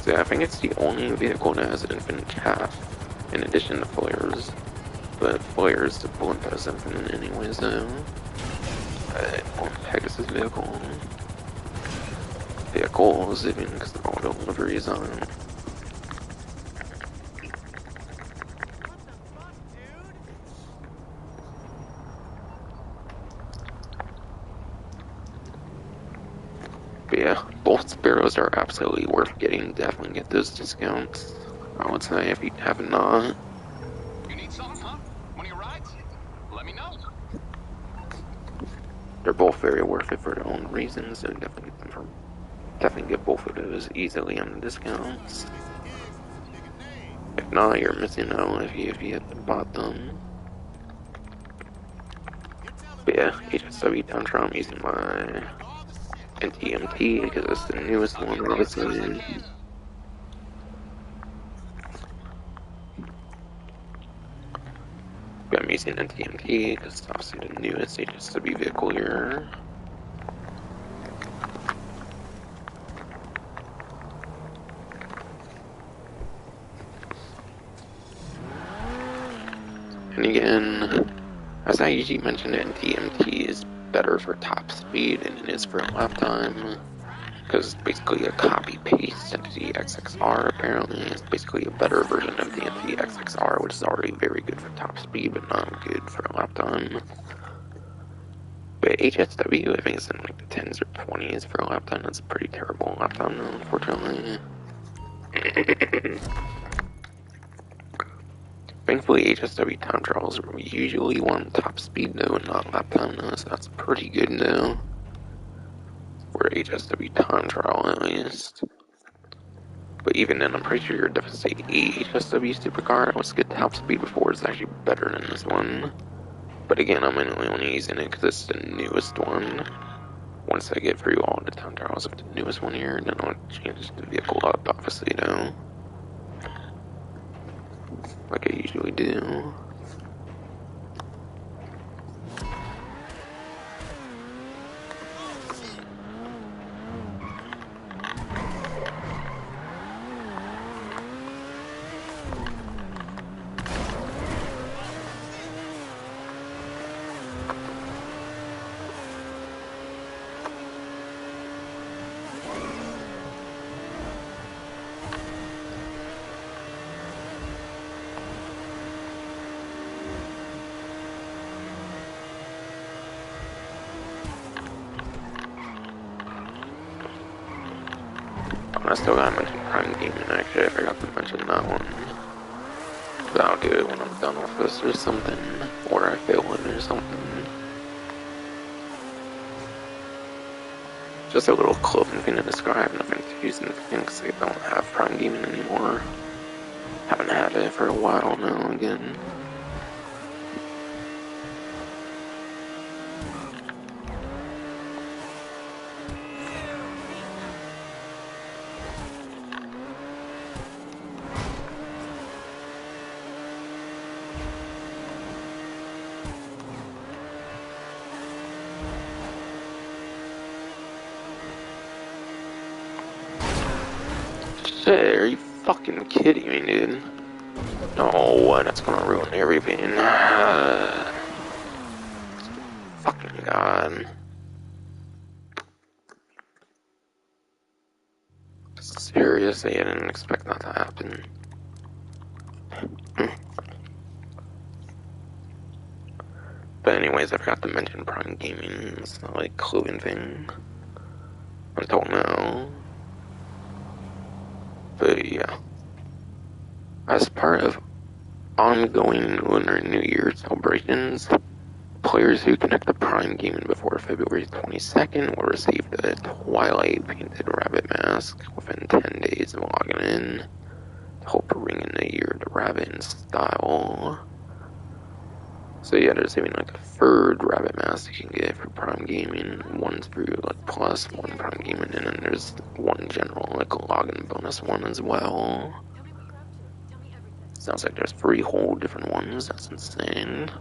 So yeah, I think it's the only vehicle that has infinite chaff, in addition to flares. But flares, the blimp has infinite anyways, though. Pegasus vehicle. Vehicles, even because the auto delivery is on. But yeah, both Sparrows are absolutely worth getting. Definitely get those discounts. I would say if you have not. You need something, huh? One of your rides? Let me know. They're both very worth it for their own reasons, so definitely get them from. Definitely get both of those easily on the discounts. If not, you're missing out if you haven't bought them. But yeah, HSW Tantra, I'm using my NTMT because it's the newest one, obviously. But I'm using NTMT because it's obviously the newest HSW vehicle here. And again, as I usually mention, NTMT is better for top speed than it is for lap time. Because it's basically a copy-paste into the XXR, apparently. It's basically a better version of the XXR, which is already very good for top speed, but not good for lap time. But HSW, I think it's in like the 10s or 20s for lap time. That's pretty terrible lap time, though, unfortunately. Thankfully, HSW time trials usually want top speed, though, and not lap time, though, so that's pretty good, though. For HSW time trial, at least. But even then, I'm pretty sure your Deficit 8 HSW supercar was good top speed before. It's actually better than this one. But again, I'm only using it because it's the newest one. Once I get through all the time trials of the newest one here, then I'll change the vehicle up, obviously, though. Like I usually do. I still gotta mention Prime Gaming, actually. I forgot to mention that one. But I'll do it when I'm done with this or something. Or I fail it or something. Just a little clothing thing to describe, nothing too significant because I don't have Prime Gaming anymore. Haven't had it for a while now again. Shit, are you fucking kidding me, dude? No, that's gonna ruin everything. Fucking god. Seriously, I didn't expect that to happen. But anyways, I forgot to mention Prime Gaming. It's not like clothing thing. Until now. But yeah. As part of ongoing Lunar New Year celebrations, players who connect to Prime Gaming before February 22nd will receive the Twilight Painted Rabbit Mask within 10 days of logging in to help ring in the year the rabbit in style. So yeah, there's even like a third rabbit mask you can get for Prime Gaming. One's through like Plus, one Prime Gaming, and then there's one general like login bonus one as well. Sounds like there's 3 whole different ones. That's insane.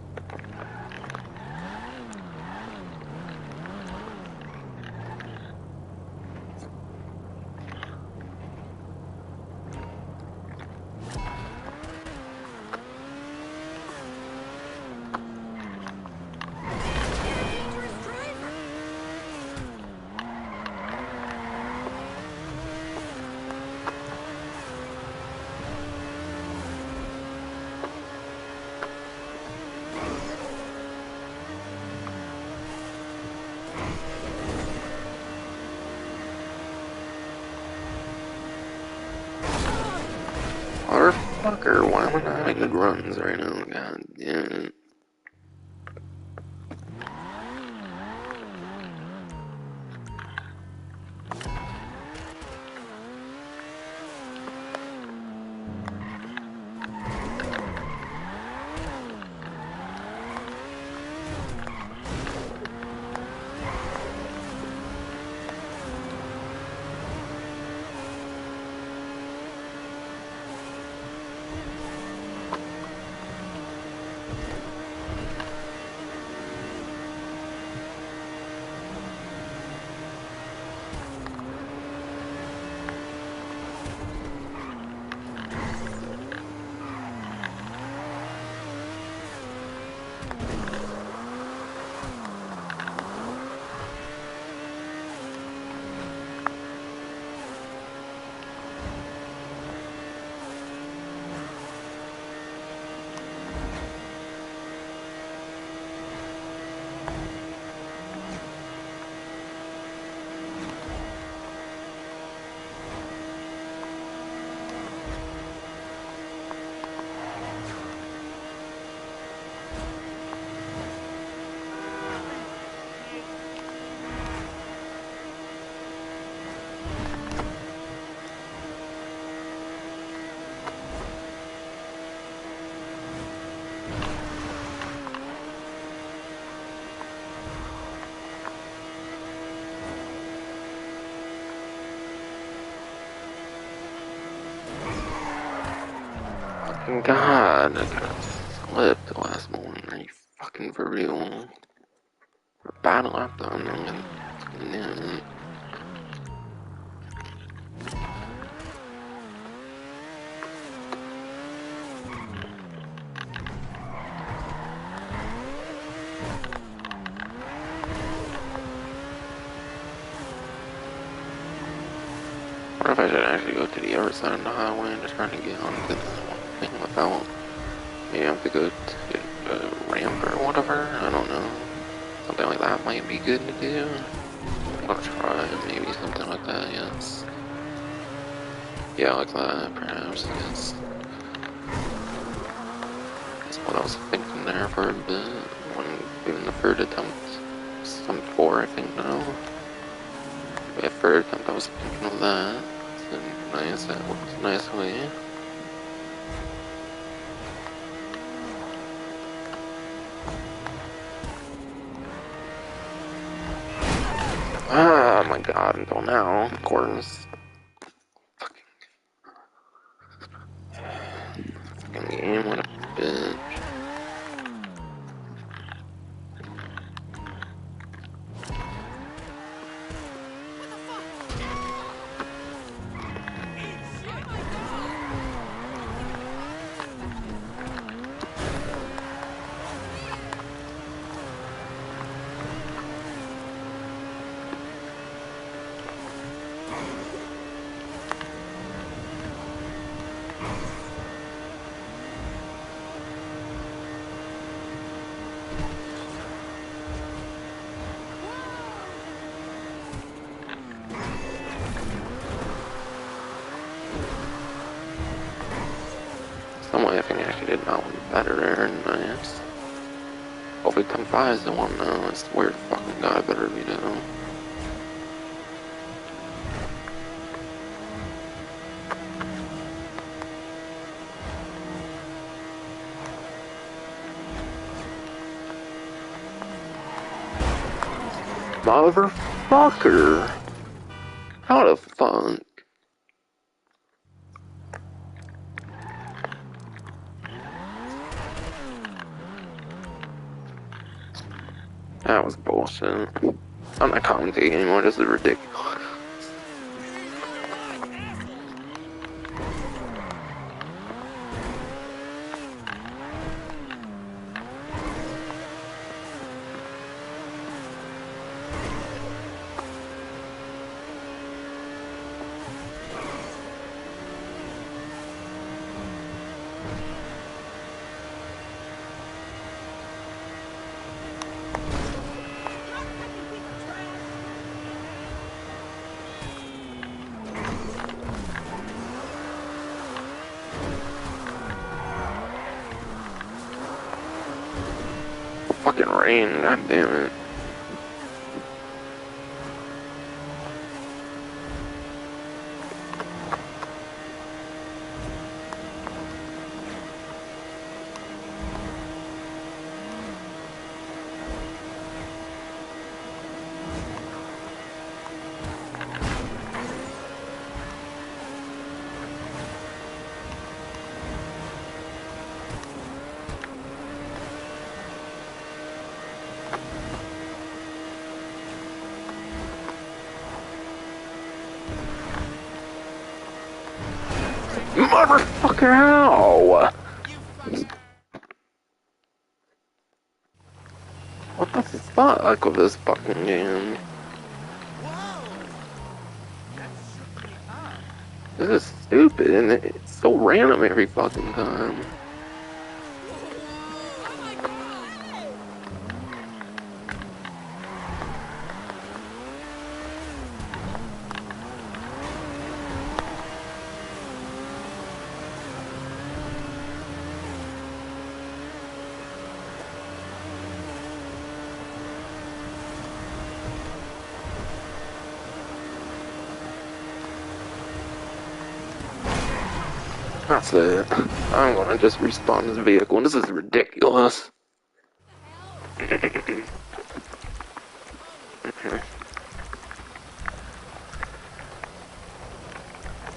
Motherfucker, why am I not having good runs right now? God damn it. God, I got slipped the last moment. Are you fucking for real? For battle after I'm gonna damn it. What if I should actually go to the other side of the highway and just try to get on this thing without maybe I have to go to a ramp or whatever? I don't know. Something like that might be good to do. I'm gonna try maybe something like that, yes. Yeah, like that, perhaps. Yes. That's what I was thinking there for a bit. When doing the third attempt. Some four, I think now. Yeah, third attempt, I was thinking of that. It's a nice, that looks nicely. Ah, my god, until now, of course. Fucking game, what a bitch. Some way I think I actually did that one better there, nice. Hopefully Tom 5 is the one now, I swear to fucking god, better be down. Motherfucker! How the fuck? That was bullshit. I'm not commentating anymore, this is ridiculous. Fucking rain, god damn it. Motherfucker, how? What the fuck with this fucking game? This is stupid, and it's so random every fucking time. That's it. I'm gonna just respawn this vehicle. This is ridiculous.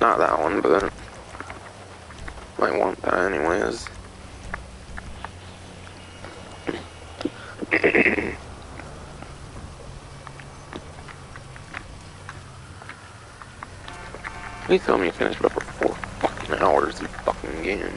Not that one, but might want that anyways. Please tell me you finished up for 4 fucking hours of fucking game.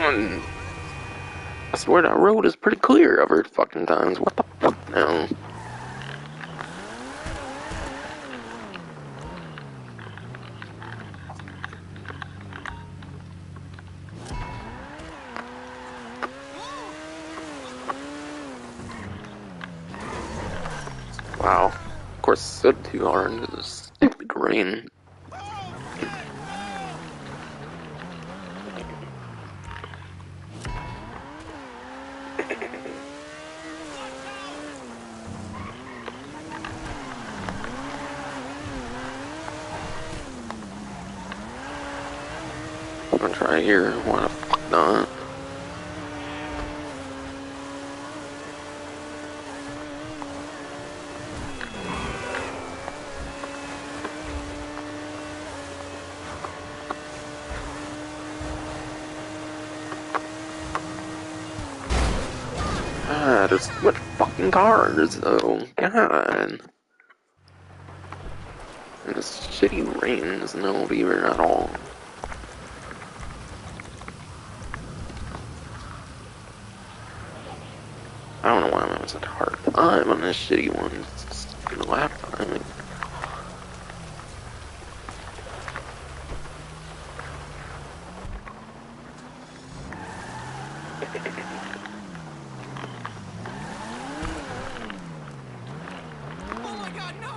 I swear that road is pretty clear every fucking times. What the fuck now? Wow. Of course, so too hard into this stupid rain. I'm gonna try here. Why the fuck not? Ah, just what fucking cars though? God. And this shitty rain is no beaver at all. I don't know why I'm having such a hard time on this shitty one. It's just lap time. Oh my god, no!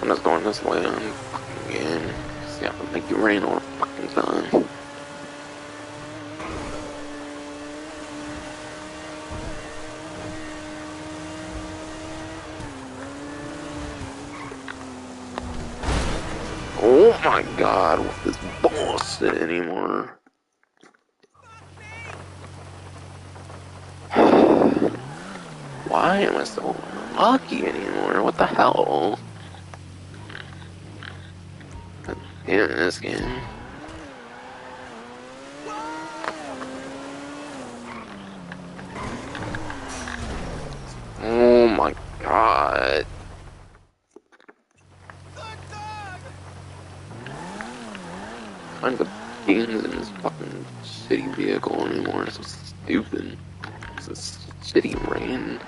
I'm just going this way on fucking again. See, I can make you rain all the fucking time. Oh my god, what is bullshit anymore? Why am I so unlucky anymore? What the hell? Damn this game. Oh my god. Find the games in this fucking shitty vehicle anymore. It's so stupid. It's this shitty rain.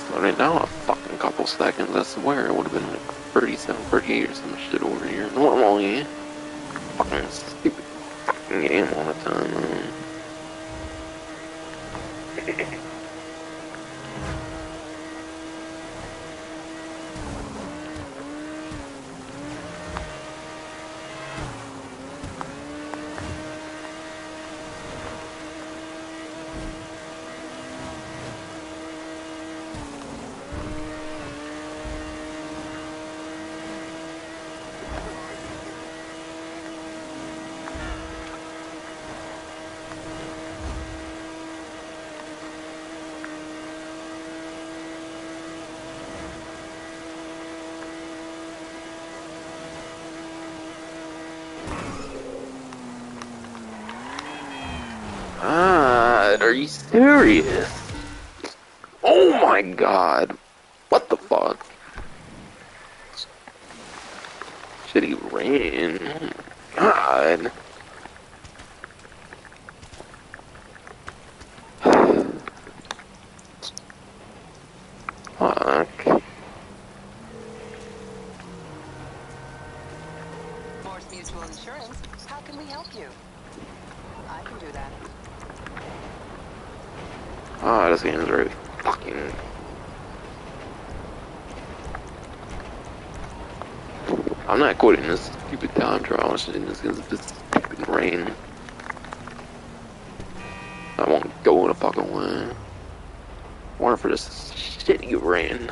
Slow it down a fucking couple seconds. I swear it would have been like 37, 38 or some shit over here. Normally, fucking stupid fucking game all the time. God, are you serious? Oh my god. What the fuck? Shitty rain. Oh my god. Fuck. Force Mutual Insurance. How can we help you? I can do that. Ah, this game is really fucking. I'm not quitting this stupid time trial shit just because of this stupid rain. I won't go in a fucking way. I want for this shitty rain.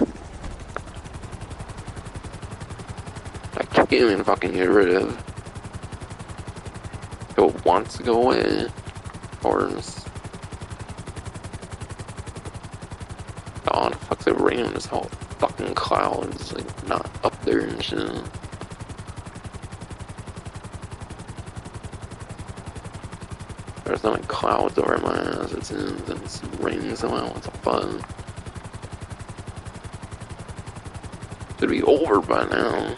I can't even fucking get rid of. It wants to go away. Or just, oh, the fuck's it raining? This whole fucking clouds like not up there and shit. There's not like clouds over my ass. It's raining somehow. What the fuck? Should be over by now.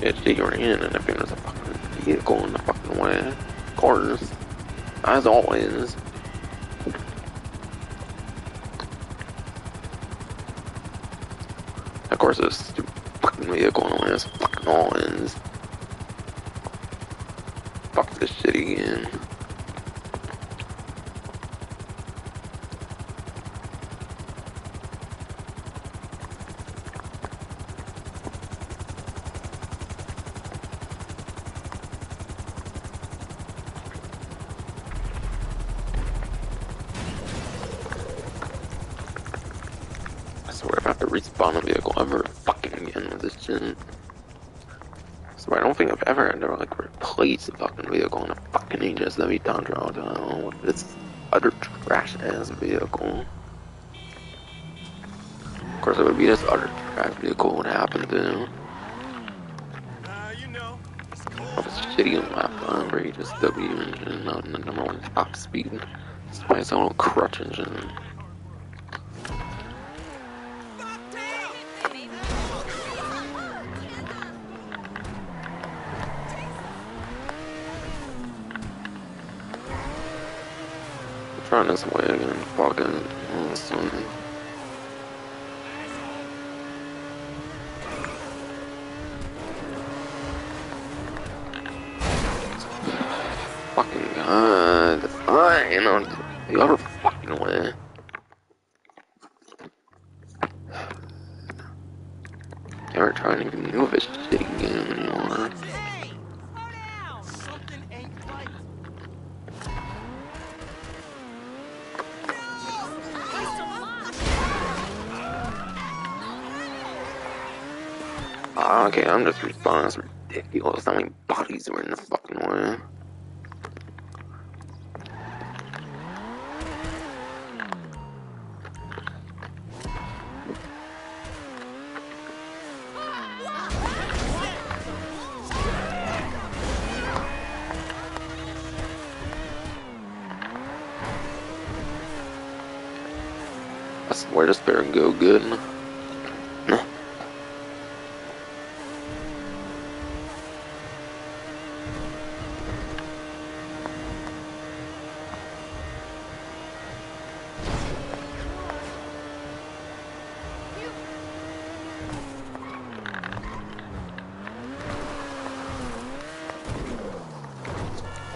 It's raining and if there's a fucking vehicle in the fucking way. Of course. As always. Of course, this stupid fucking vehicle in the way is fucking always. Fuck this shit again. I swear if I have to respawn a vehicle ever fucking again with this shit. So I don't think I've ever had to like replace a fucking vehicle in a fucking ages every time I don't know what this utter trash ass vehicle. Of course it would be this utter trash vehicle would happen to. You know, it's cold. Of a shitty lap time where you just W and not in the number one top speed. Despite its own crutch engine. Trying this way again, fucking honestly. Fucking god, fine on the other fucking way. Never trying to even move this shitty game anymore. Hey! Slow down! Something ain't right. Okay, I'm just responding. That's ridiculous. How many bodies are in the fucking way? I swear this better go good.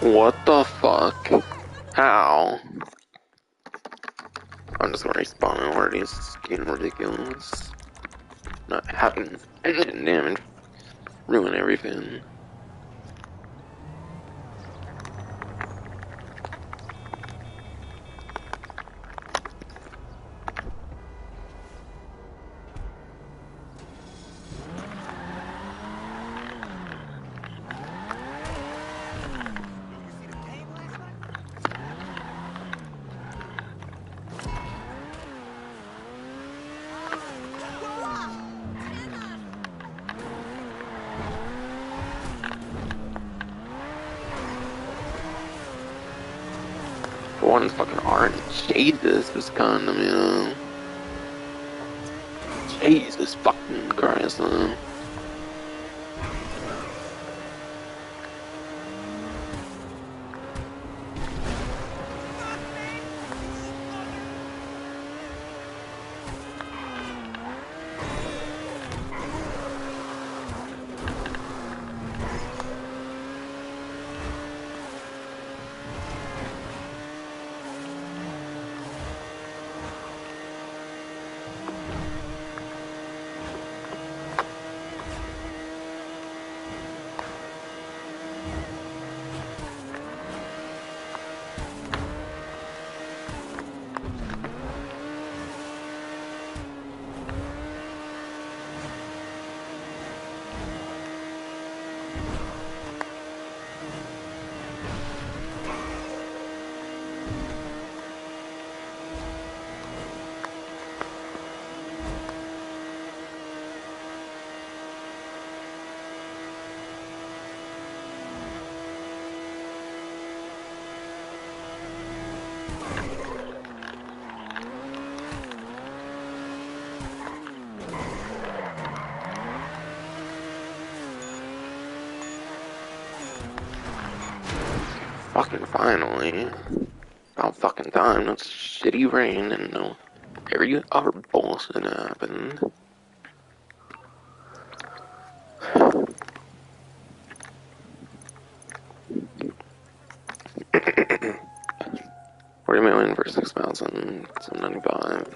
What the fuck? How? I'm just gonna respawn already. It's getting ridiculous. Not having engine damage ruin everything. One's fucking orange. Jesus, this condom, you know. Jesus fucking Christ, man. Fucking finally. About fucking time. That's shitty rain and no every other bullshit happened. 40 million for 6,795.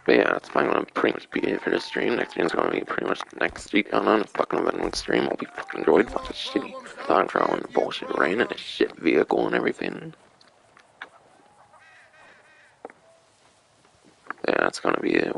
But yeah, that's probably gonna pretty much be it for this stream. Next stream's gonna be pretty much next week on a fucking event stream. I'll be fucking enjoyed. Bunch of shitty time trial and bullshit rain and a shit vehicle and everything. Yeah, that's gonna be it.